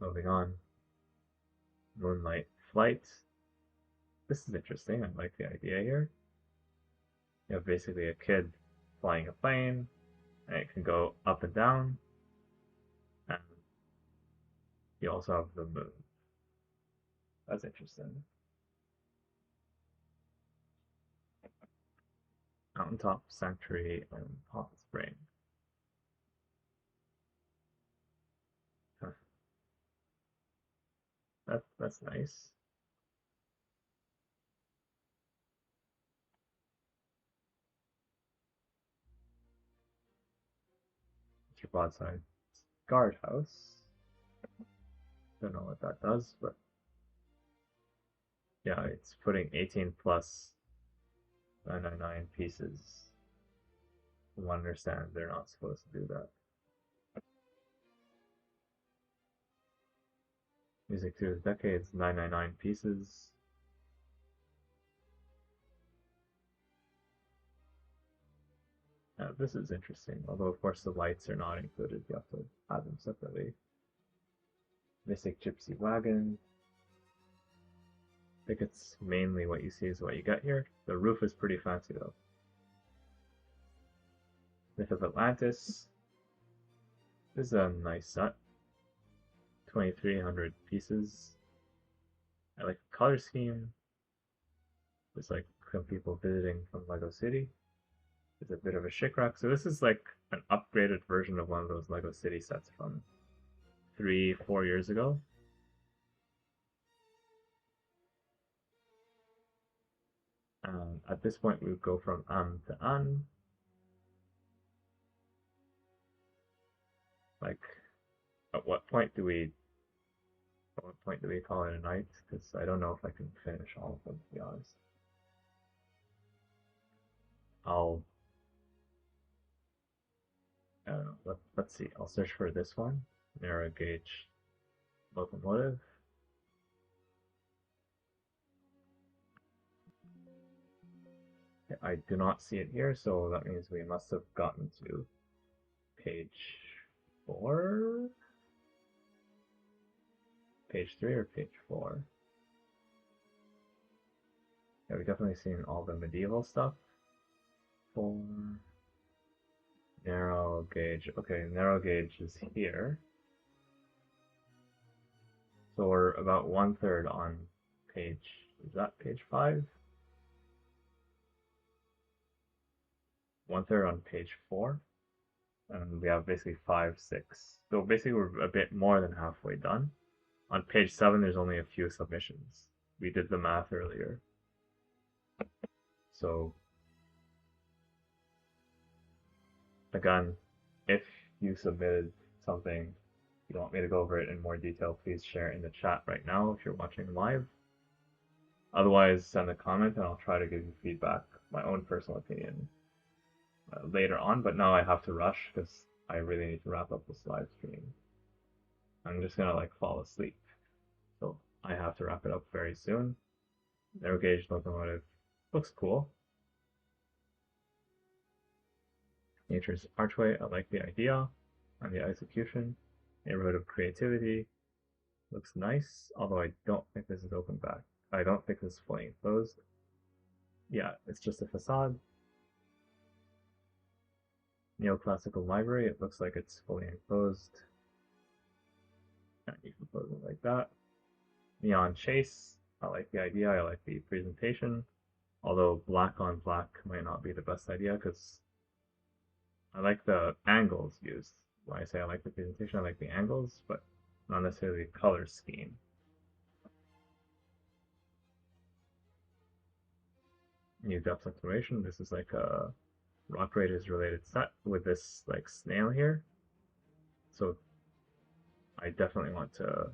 Moving on. Moonlight Flight. This is interesting. I like the idea here. You have basically a kid flying a plane, and it can go up and down. And you also have the moon. That's interesting. Mountaintop Sanctuary and Hot Spring. Huh. That's nice. It's your broadside guardhouse. Don't know what that does, but yeah, it's putting 18 plus 999 pieces. I understand they're not supposed to do that. Music through the decades, 999 pieces. This is interesting, although of course the lights are not included, you have to add them separately. Mystic Gypsy Wagon. I think it's mainly what you see is what you get here. The roof is pretty fancy though. Myth of Atlantis. This is a nice set. 2,300 pieces. I like the color scheme. There's like some people visiting from Lego City. There's a bit of a shikrak. So this is like an upgraded version of one of those Lego City sets from 3-4 years ago. At this point, we would go from to an. Like, at what point do we call it a night? Because I don't know if I can finish all of them, to be honest. I'll, I don't know, let's see. I'll search for this one, narrow gauge locomotive. I do not see it here, so that means we must have gotten to page 4? Page 3 or page 4? Yeah, we've definitely seen all the medieval stuff. 4. Narrow gauge. Okay, narrow gauge is here. So we're about 1/3 on page, is that page 5? 1/3 on page 4. And we have basically 5, 6. So basically we're a bit more than halfway done. On page 7 there's only a few submissions. We did the math earlier. So again, if you submitted something, you want me to go over it in more detail, please share it in the chat right now if you're watching live. Otherwise, send a comment and I'll try to give you feedback, my own personal opinion, later on. But now I have to rush because I really need to wrap up this live stream. I'm just gonna like fall asleep. So I have to wrap it up very soon. Narrow gauge locomotive looks cool. Nature's Archway, I like the idea and the execution. Neighborhood of Creativity looks nice, although I don't think this is open back. I don't think this is fully enclosed. Yeah, it's just a facade. Neoclassical Library, it looks like it's fully enclosed. And you can close it like that. Neon Chase, I like the idea, I like the presentation. Although black on black might not be the best idea because I like the angles used. When I say I like the presentation, I like the angles, but not necessarily the color scheme. New depth exploration, this is like a Rock Raiders related set with this like snail here. So I definitely want to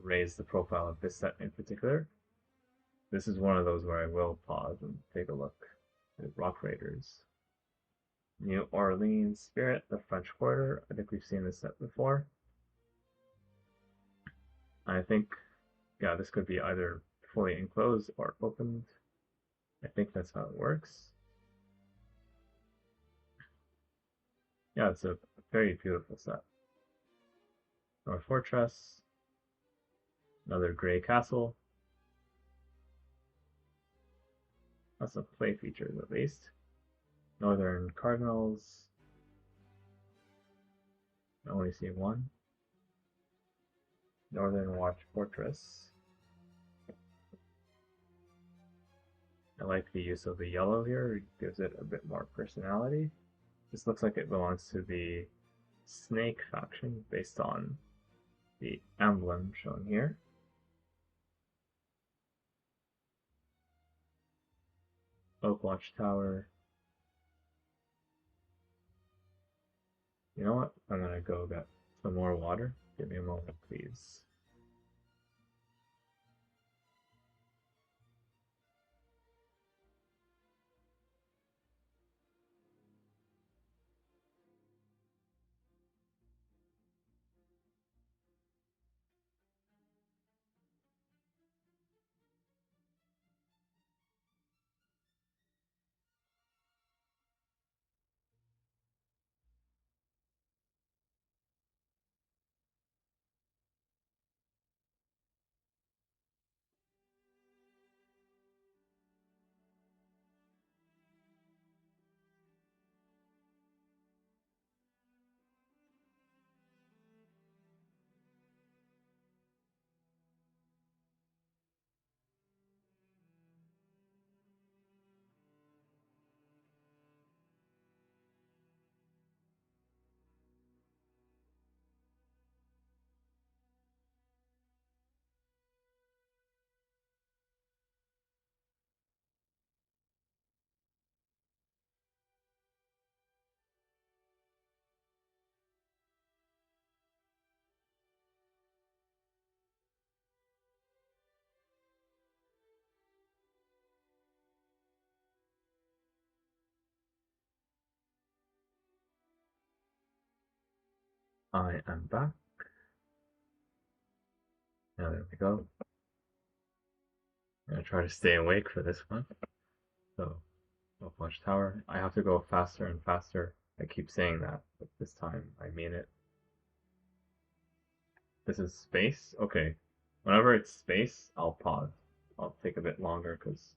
raise the profile of this set in particular. This is one of those where I will pause and take a look at Rock Raiders. New Orleans Spirit, the French Quarter. I think we've seen this set before. I think, yeah, this could be either fully enclosed or opened. I think that's how it works. Yeah, it's a very beautiful set. North Fortress, another gray castle. That's some play features at least. Northern Cardinals. I only see one. Northern Watch Fortress. I like the use of the yellow here, it gives it a bit more personality. This looks like it belongs to the Snake faction based on the emblem shown here. Oak Watch Tower. You know what? I'm gonna go get some more water. Give me a moment, please. I am back. Now there we go. I'm gonna try to stay awake for this one. So, Watchtower. I have to go faster and faster. I keep saying that, but this time I mean it. This is space? Okay. Whenever it's space, I'll pause. I'll take a bit longer because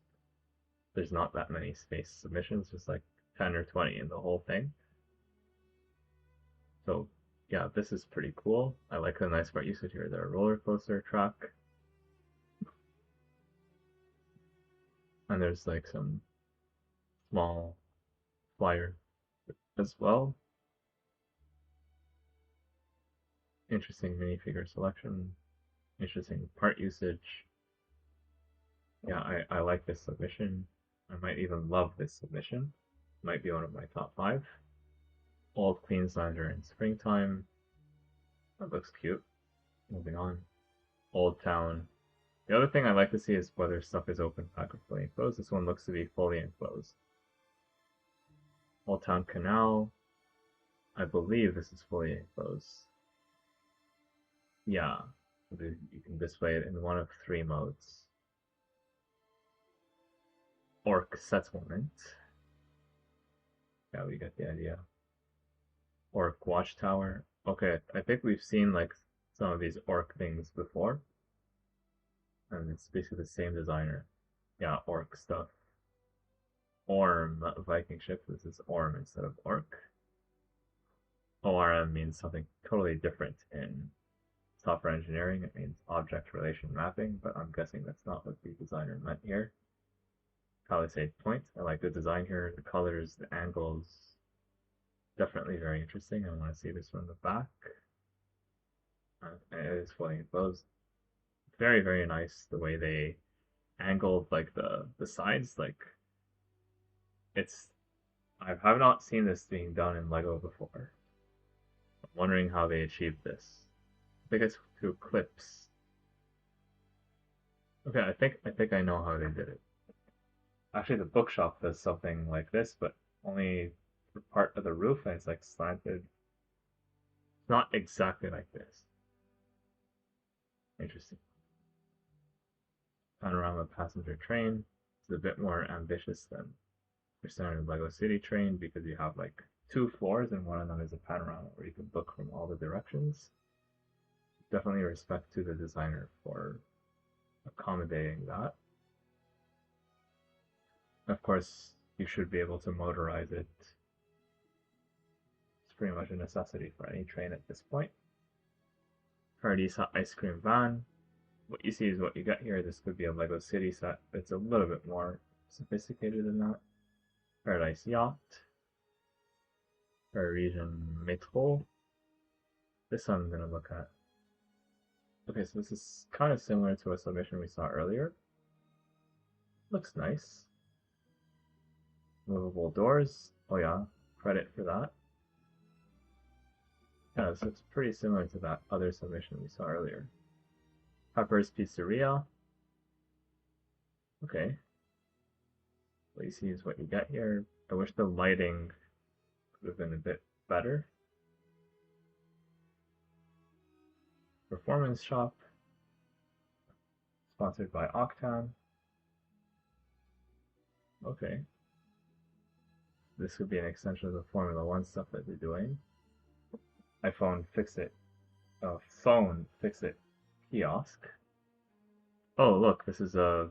there's not that many space submissions, just like 10 or 20 in the whole thing. So, yeah, this is pretty cool. I like the nice part usage here. There's a roller coaster track. And there's like some small flyer as well. Interesting minifigure selection, interesting part usage. Yeah, I like this submission. I might even love this submission. Might be one of my top 5. Old Queenslander in springtime. That looks cute. Moving on. Old Town. The other thing I like to see is whether stuff is open pack or fully enclosed. This one looks to be fully enclosed. Old Town Canal. I believe this is fully enclosed. Yeah, you can display it in one of 3 modes. Orc Settlement. Yeah, we get the idea. Orc Watchtower. Okay, I think we've seen like some of these orc things before. And it's basically the same designer. Yeah, orc stuff. Orm Viking ship. This is Orm instead of orc. ORM means something totally different in software engineering. It means object relation mapping, but I'm guessing that's not what the designer meant here. Palisade Point. I like the design here, the colors, the angles. Definitely very interesting. I want to see this from the back. It is fully enclosed. Very, very nice the way they angled like the sides. Like it's I have not seen this being done in LEGO before. I'm wondering how they achieved this. I think it's through clips. Okay, I think I know how they did it. Actually, the bookshop does something like this, but only for part of the roof, and it's like slanted. It's not exactly like this. Interesting. Panorama passenger train. It's a bit more ambitious than your standard Lego City train because you have like 2 floors and one of them is a panorama where you can look from all the directions. Definitely respect to the designer for accommodating that. Of course, you should be able to motorize it. It's pretty much a necessity for any train at this point. Paradisa ice cream van. What you see is what you get here. This could be a Lego City set. It's a little bit more sophisticated than that. Paradise Yacht. Parisian Métro. This one I'm going to look at. Okay, so this is kind of similar to a submission we saw earlier. Looks nice. Movable doors. Oh yeah, credit for that. Yeah, so it's pretty similar to that other submission we saw earlier. Pepper's Pizzeria. Okay. What you see is what you get here. I wish the lighting could have been a bit better. Performance Shop. Sponsored by Octan. Okay. This could be an extension of the Formula One stuff that they're doing. iPhone Fix-It. Phone Fix-It kiosk. Oh, look, this is a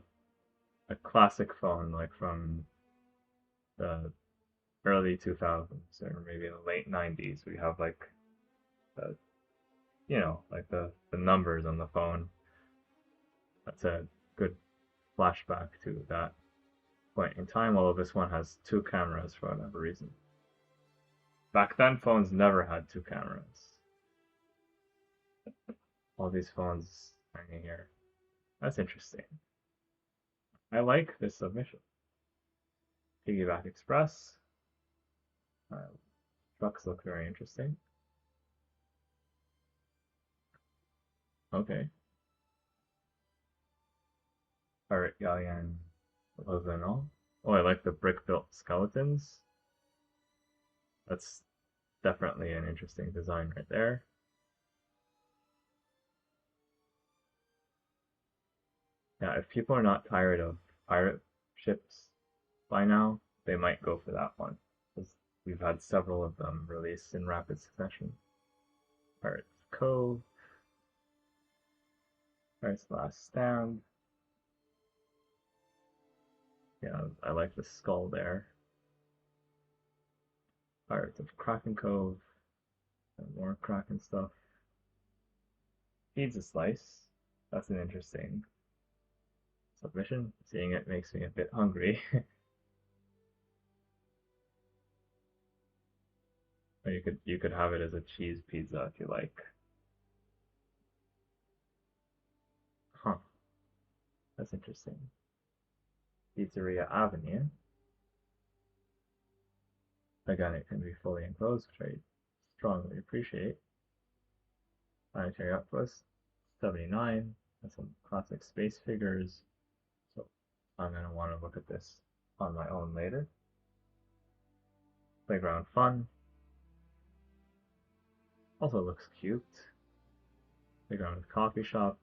classic phone, like from the early 2000s or maybe the late 90s. We have like the, like the numbers on the phone. That's a good flashback to that point in time, although this one has 2 cameras for whatever reason. Back then, phones never had 2 cameras. All these phones hanging here. That's interesting. I like this submission. Piggyback Express. Trucks look very interesting. Okay. Pirate Galleon Lozano. Oh, I like the brick-built skeletons. That's definitely an interesting design right there. Yeah, if people are not tired of pirate ships by now, they might go for that one. Because we've had several of them released in rapid succession. Pirates Cove, Pirates Last Stand. Yeah, I like the skull there. Pirates of Kraken Cove, and more Kraken stuff. Pizza Slice. That's an interesting submission. Seeing it makes me a bit hungry. Or you could have it as a cheese pizza if you like. Huh, that's interesting. Pizzeria Avenue. Again, it can be fully enclosed, which I strongly appreciate. Planetary Outpost, 79. And some classic space figures. So I'm going to want to look at this on my own later. Playground Fun. Also looks cute. Playground Coffee Shop.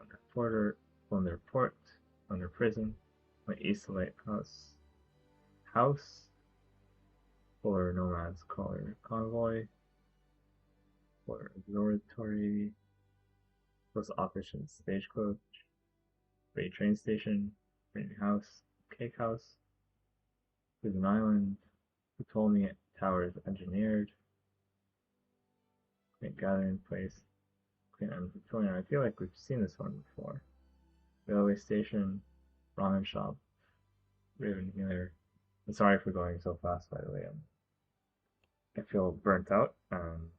Under Porter. Under Port. Under Prison. My East Lighthouse. House. Polar Nomads Crawler Convoy. Polar Observatory. Post Office and Stagecoach. Great Train Station. Green House. Cake House. Prison Island. Who Told Me Towers Engineered. Great Gathering Place. Queen Anne's Victorian. I feel like we've seen this one before. Railway Station. Ramen Shop. Raven Healer. I'm sorry for going so fast, by the way. I feel burnt out, and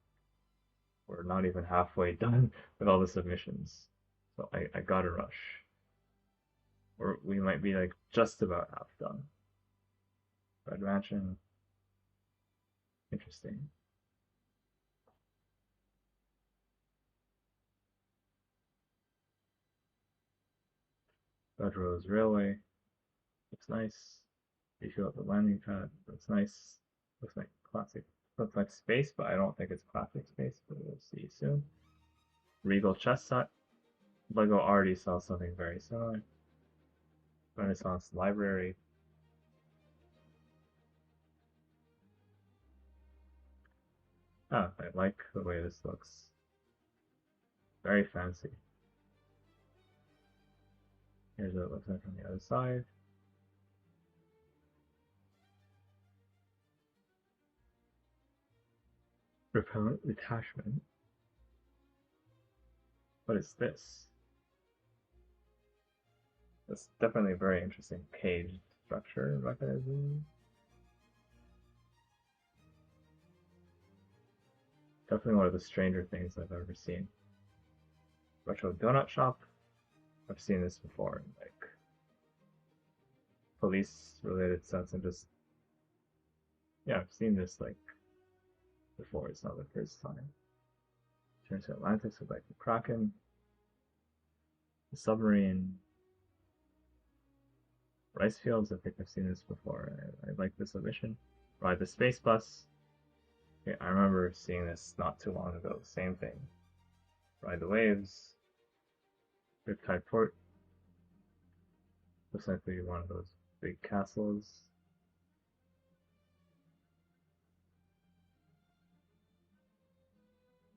we're not even halfway done with all the submissions. So I gotta rush. Or we might be like just about half done. Red Mansion. Interesting. Red Rose Railway. Looks nice. Refill up the landing pad. Looks nice. Looks like classic. Looks like space, but I don't think it's classic space, but we'll see soon. Regal chess set. LEGO already sells something very similar. Renaissance Library. Ah, I like the way this looks. Very fancy. Here's what it looks like from the other side. Repellent detachment. What is this? That's definitely a very interesting cage structure mechanism. Definitely one of the stranger things I've ever seen. Retro Donut Shop. I've seen this before in like police related sets and just yeah, I've seen this like before, it's not the first time. Turns to Atlantis with like the Kraken, the submarine, rice fields. I think I've seen this before. I like this submission. Ride the space bus. Okay, I remember seeing this not too long ago. Same thing. Ride the waves. Riptide Port. Looks like one of those big castles.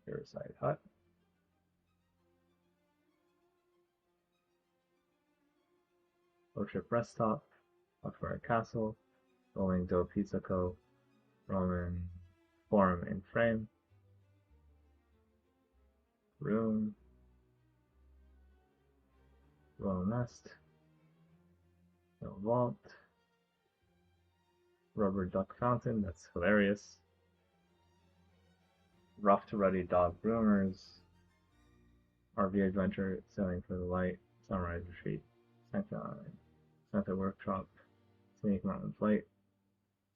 Riverside Hut. Ocean Rest Stop. Buckfire Castle. Rolling Dough Pizza Co. Roman Forum in Frame. Room. Royal Nest. No Vault. Rubber Duck Fountain, that's hilarious. Rough to Ruddy Dog Groomers. RV Adventure, Sailing for the Light, Sunrise Retreat, Santa Workshop, Scenic Mountain Flight,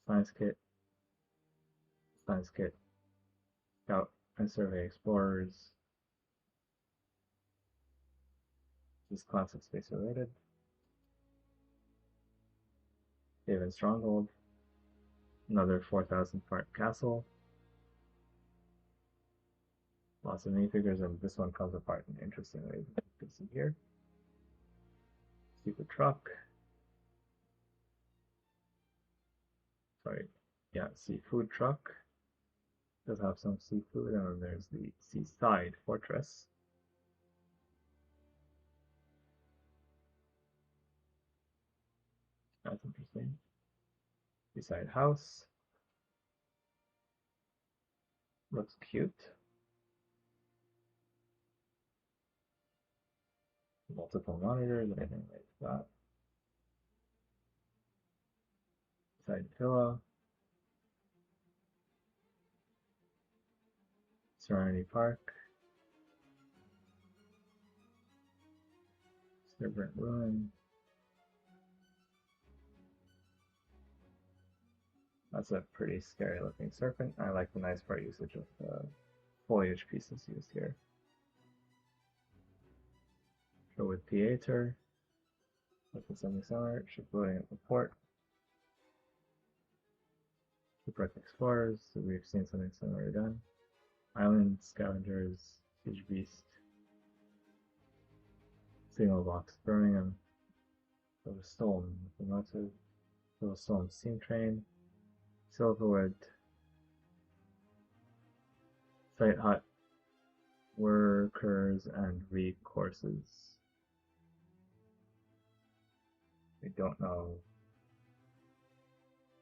Science Kit, Scout and Survey Explorers. This is classic space related. Haven Stronghold, another 4,000 part castle. Lots of minifigures, and this one comes apart in interesting ways. You can see here. Seafood truck. Sorry, yeah, seafood truck. Does have some seafood, and then there's the seaside fortress. That's interesting. Seaside house. Looks cute. Multiple monitors, anything like that. Side pillow. Serenity Park. Serpent Ruin. That's a pretty scary looking serpent. I like the nice bright usage of foliage pieces used here. Go with Theater. Looking something similar. Shipbuilding at the port. Shipwreck Explorers. So we've seen something similar done. Island Scavengers. Siege Beast. Signal Box Birmingham. Little Storm Locomotive. Little Storm Steam Train. Silverwood. Site Hut. Workers and recourses. We don't know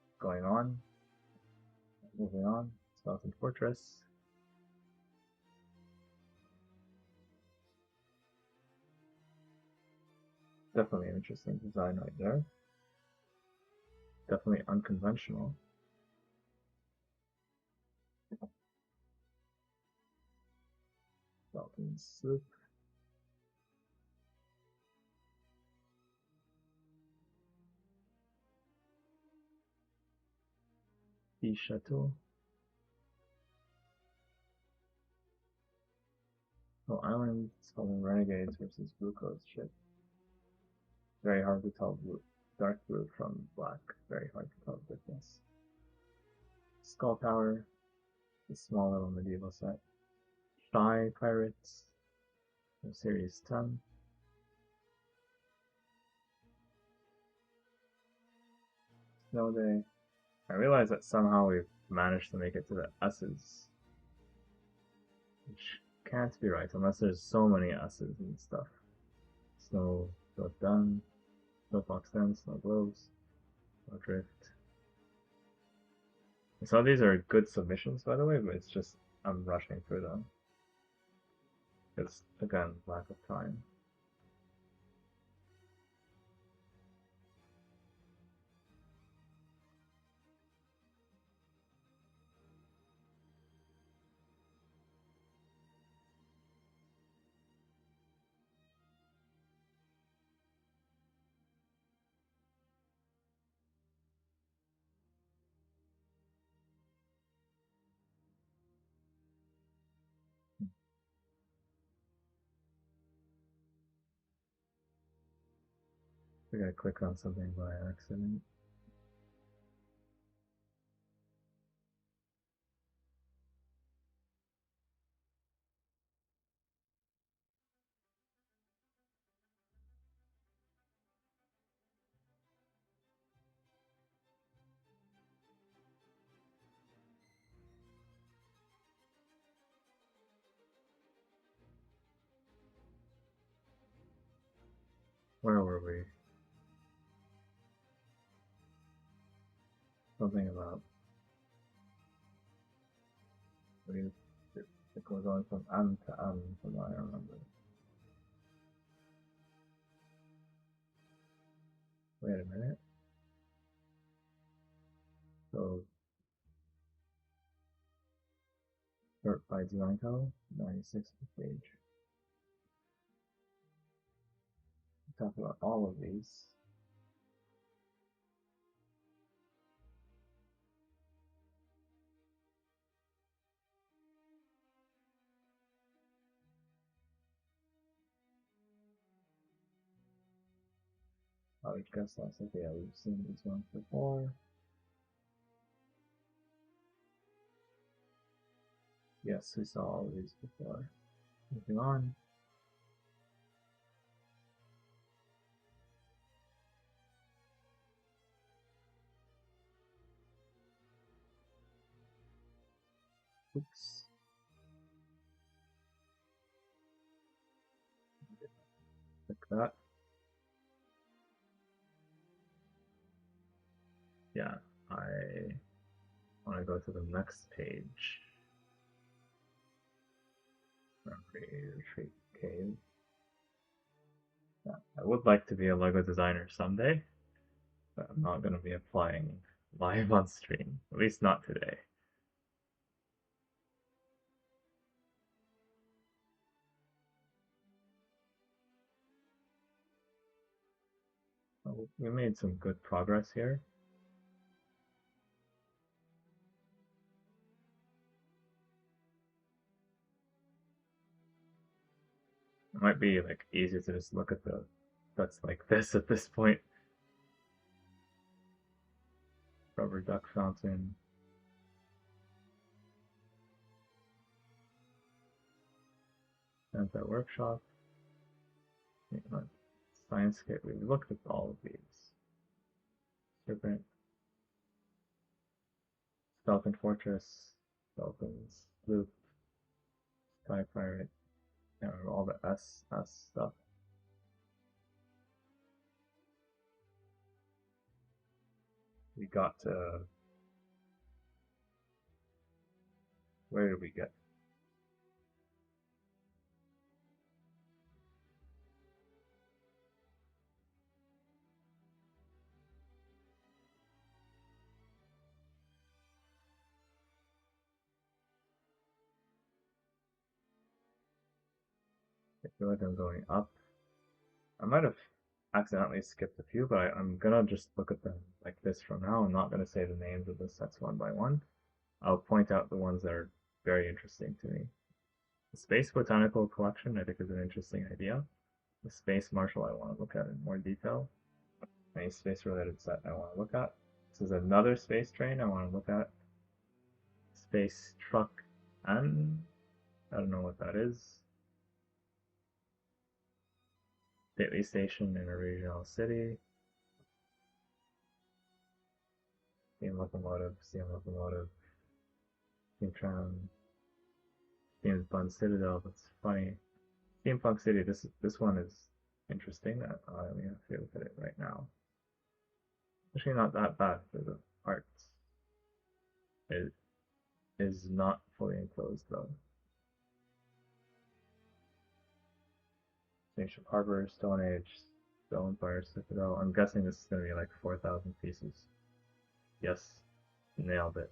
what's going on. Moving on. Skeleton Fortress. Definitely an interesting design right there. Definitely unconventional. Skeleton Sloop. Sea Shuttle. Oh, Island Skeleton Renegades versus Blue Coast ship. Very hard to tell dark blue from black. Very hard to tell the difference. Skull Tower. A small little medieval set. Shy Pirates. Series 10. Snow Day. I realize that somehow we've managed to make it to the S's. Which can't be right unless there's so many S's and stuff. Snow done. Snow Fox Den, Snow Globes, Snow Drift. Some of these are good submissions, by the way, but it's just I'm rushing through them. It's, again, lack of time. I think I clicked on something by accident. Where were we? Something about it goes on from M to M from what I remember. Wait a minute. So start by Delanco, 96 page. Talk about all of these. I would guess that's okay. Yeah, we've seen these ones before. Yes, we saw all of these before. Moving on. Oops. Like that. Yeah, I want to go to the next page. Retreat cave. Yeah, I would like to be a LEGO designer someday, but I'm not going to be applying live on stream, at least not today. Oh, we made some good progress here. It might be like easier to just look at the that's like this at this point. Rubber duck fountain. Anti-workshop. Science kit. We looked at all of these. Serpent. Falcon Fortress. Falcons. Loop. Sky Pirate. Yeah, all the S stuff. We got to. Where did we get? I feel like I'm going up. I might have accidentally skipped a few, but I'm gonna just look at them like this from now. I'm not gonna say the names of the sets one by one. I'll point out the ones that are very interesting to me. The Space Botanical Collection, I think, is an interesting idea. The Space Marshal, I want to look at in more detail. Any space-related set I want to look at. This is another space train I want to look at. Space Truck, and I don't know what that is. Stately Station in a regional city. Steam Locomotive, Steam Locomotive. Steam Tram. Steam Fun Citadel, that's funny. Steampunk City, this one is interesting. Let me have to look at it right now. Actually, not that bad for the parts. It is not fully enclosed though. Ancient Harbor, Stone Age, Stone Fire Citadel. I'm guessing this is going to be like 4,000 pieces. Yes, nailed it.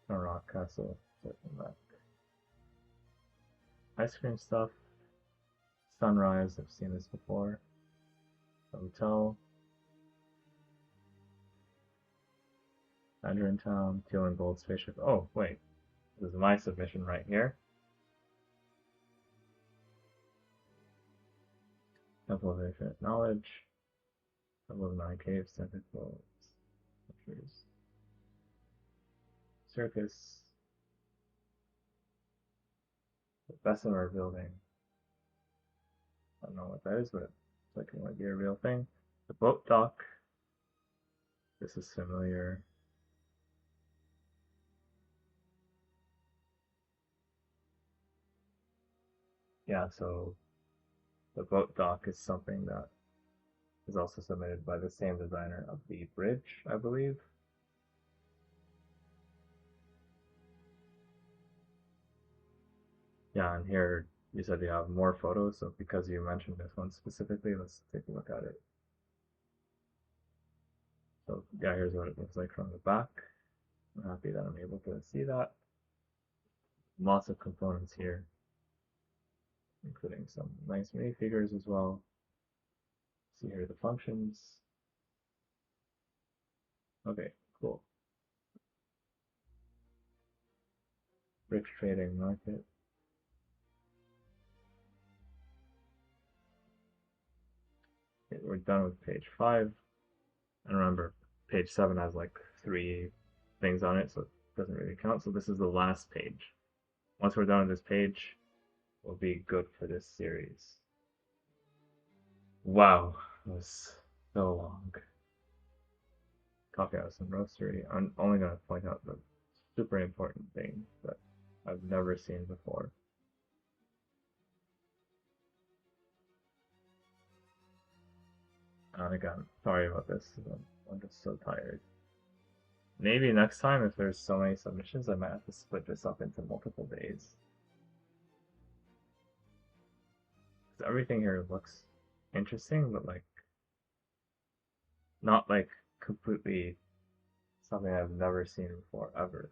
Rock Castle, circling back. Ice cream stuff. Sunrise, I've seen this before. Hotel. Mandarin Town, Teal and Gold Spaceship. Oh, wait. This is my submission right here. Temple of Infinite Knowledge. Temple of Nine Caves, Tentacles. Pictures. Circus. The Bessemer Building. I don't know what that is, but it's like it might be a real thing. The boat dock. This is familiar. Yeah, so the boat dock is something that is also submitted by the same designer of the bridge, I believe. Yeah, and here you said you have more photos, so because you mentioned this one specifically, let's take a look at it. So yeah, here's what it looks like from the back. I'm happy that I'm able to see that. Lots of components here, including some nice minifigures as well. See here the functions. Okay, cool. Brick trading market. Okay, we're done with page 5. And remember, page 7 has like 3 things on it, so it doesn't really count. So this is the last page. Once we're done with this page, we'll be good for this series. Wow, it was so long. Coffee house and roastery. I'm only going to point out the super important things that I've never seen before. And again, sorry about this. I'm just so tired. Maybe next time, if there's so many submissions, I might have to split this up into multiple days. So everything here looks interesting, but like not like completely something I've never seen before ever.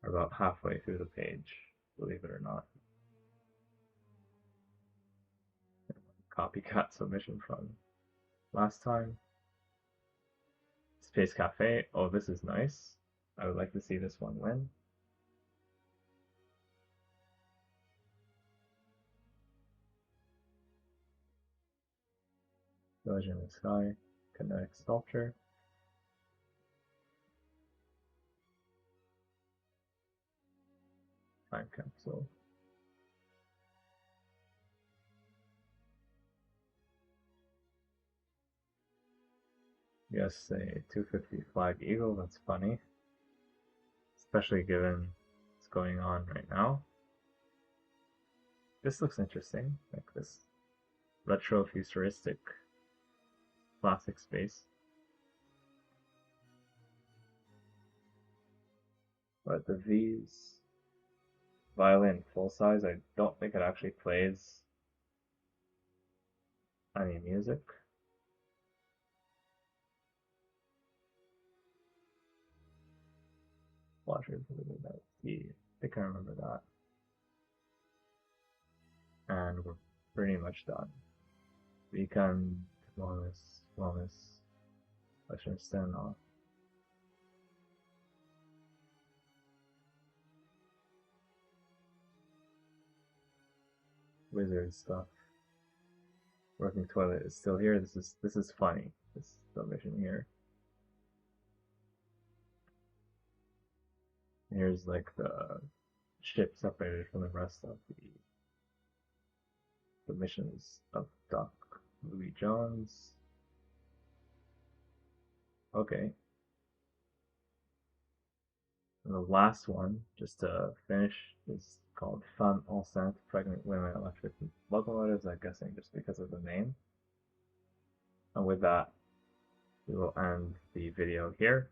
We're about halfway through the page, believe it or not. Copycat submission from last time. Space Cafe. Oh, this is nice. I would like to see this one win. Village in the Sky. Kinetic Sculpture. Time Capsule. Yes, a 250 Flag Eagle. That's funny. Especially given what's going on right now. This looks interesting. Like this retro futuristic classic space. But the V's violin full size, I don't think it actually plays any music. Watcher that I think I remember that. And we're pretty much done. Weekend, wellness, Western standoff. Wizard stuff. Working toilet is still here. This is funny. This submission here. Here's like the ship separated from the rest of the submissions of Doc Louis Jones. Okay. And the last one, just to finish, is called Femmes Enceintes, Pregnant Women Electric Locomotives, I'm guessing just because of the name. And with that, we will end the video here.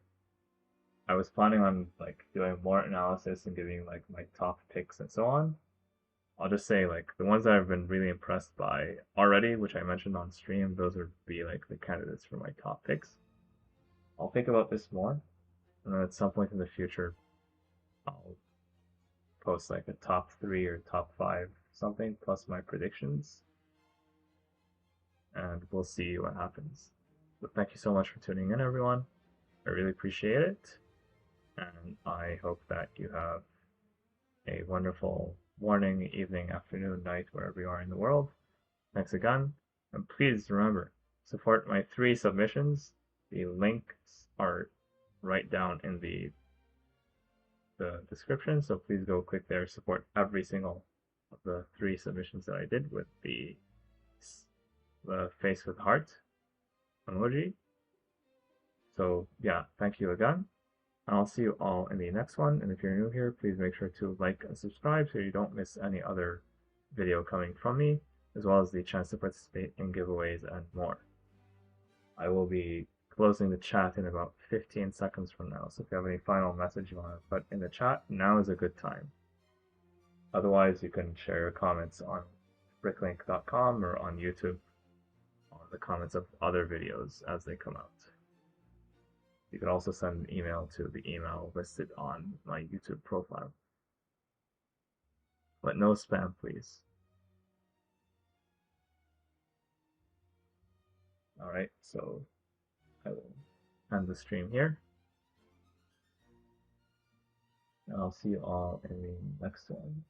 I was planning on like doing more analysis and giving like my top picks and so on. I'll just say like the ones that I've been really impressed by already, which I mentioned on stream, those would be like the candidates for my top picks. I'll think about this more, and then at some point in the future, I'll post like a top 3 or top 5 something plus my predictions, and we'll see what happens. But thank you so much for tuning in, everyone. I really appreciate it, and I hope that you have a wonderful morning, evening, afternoon, night, wherever you are in the world. Thanks again, and please remember, support my 3 submissions. The links are right down in the description, so please go click there, support every single of the 3 submissions that I did with the face with heart emoji. So yeah, thank you again, and I'll see you all in the next one. And if you're new here, please make sure to like and subscribe so you don't miss any other video coming from me, as well as the chance to participate in giveaways and more. I will be closing the chat in about 15 seconds from now, so if you have any final message you want to put in the chat, now is a good time. Otherwise, you can share your comments on bricklink.com or on YouTube on the comments of other videos as they come out. You can also send an email to the email listed on my YouTube profile. But no spam, please. Alright, so I will end the stream here. And I'll see you all in the next one.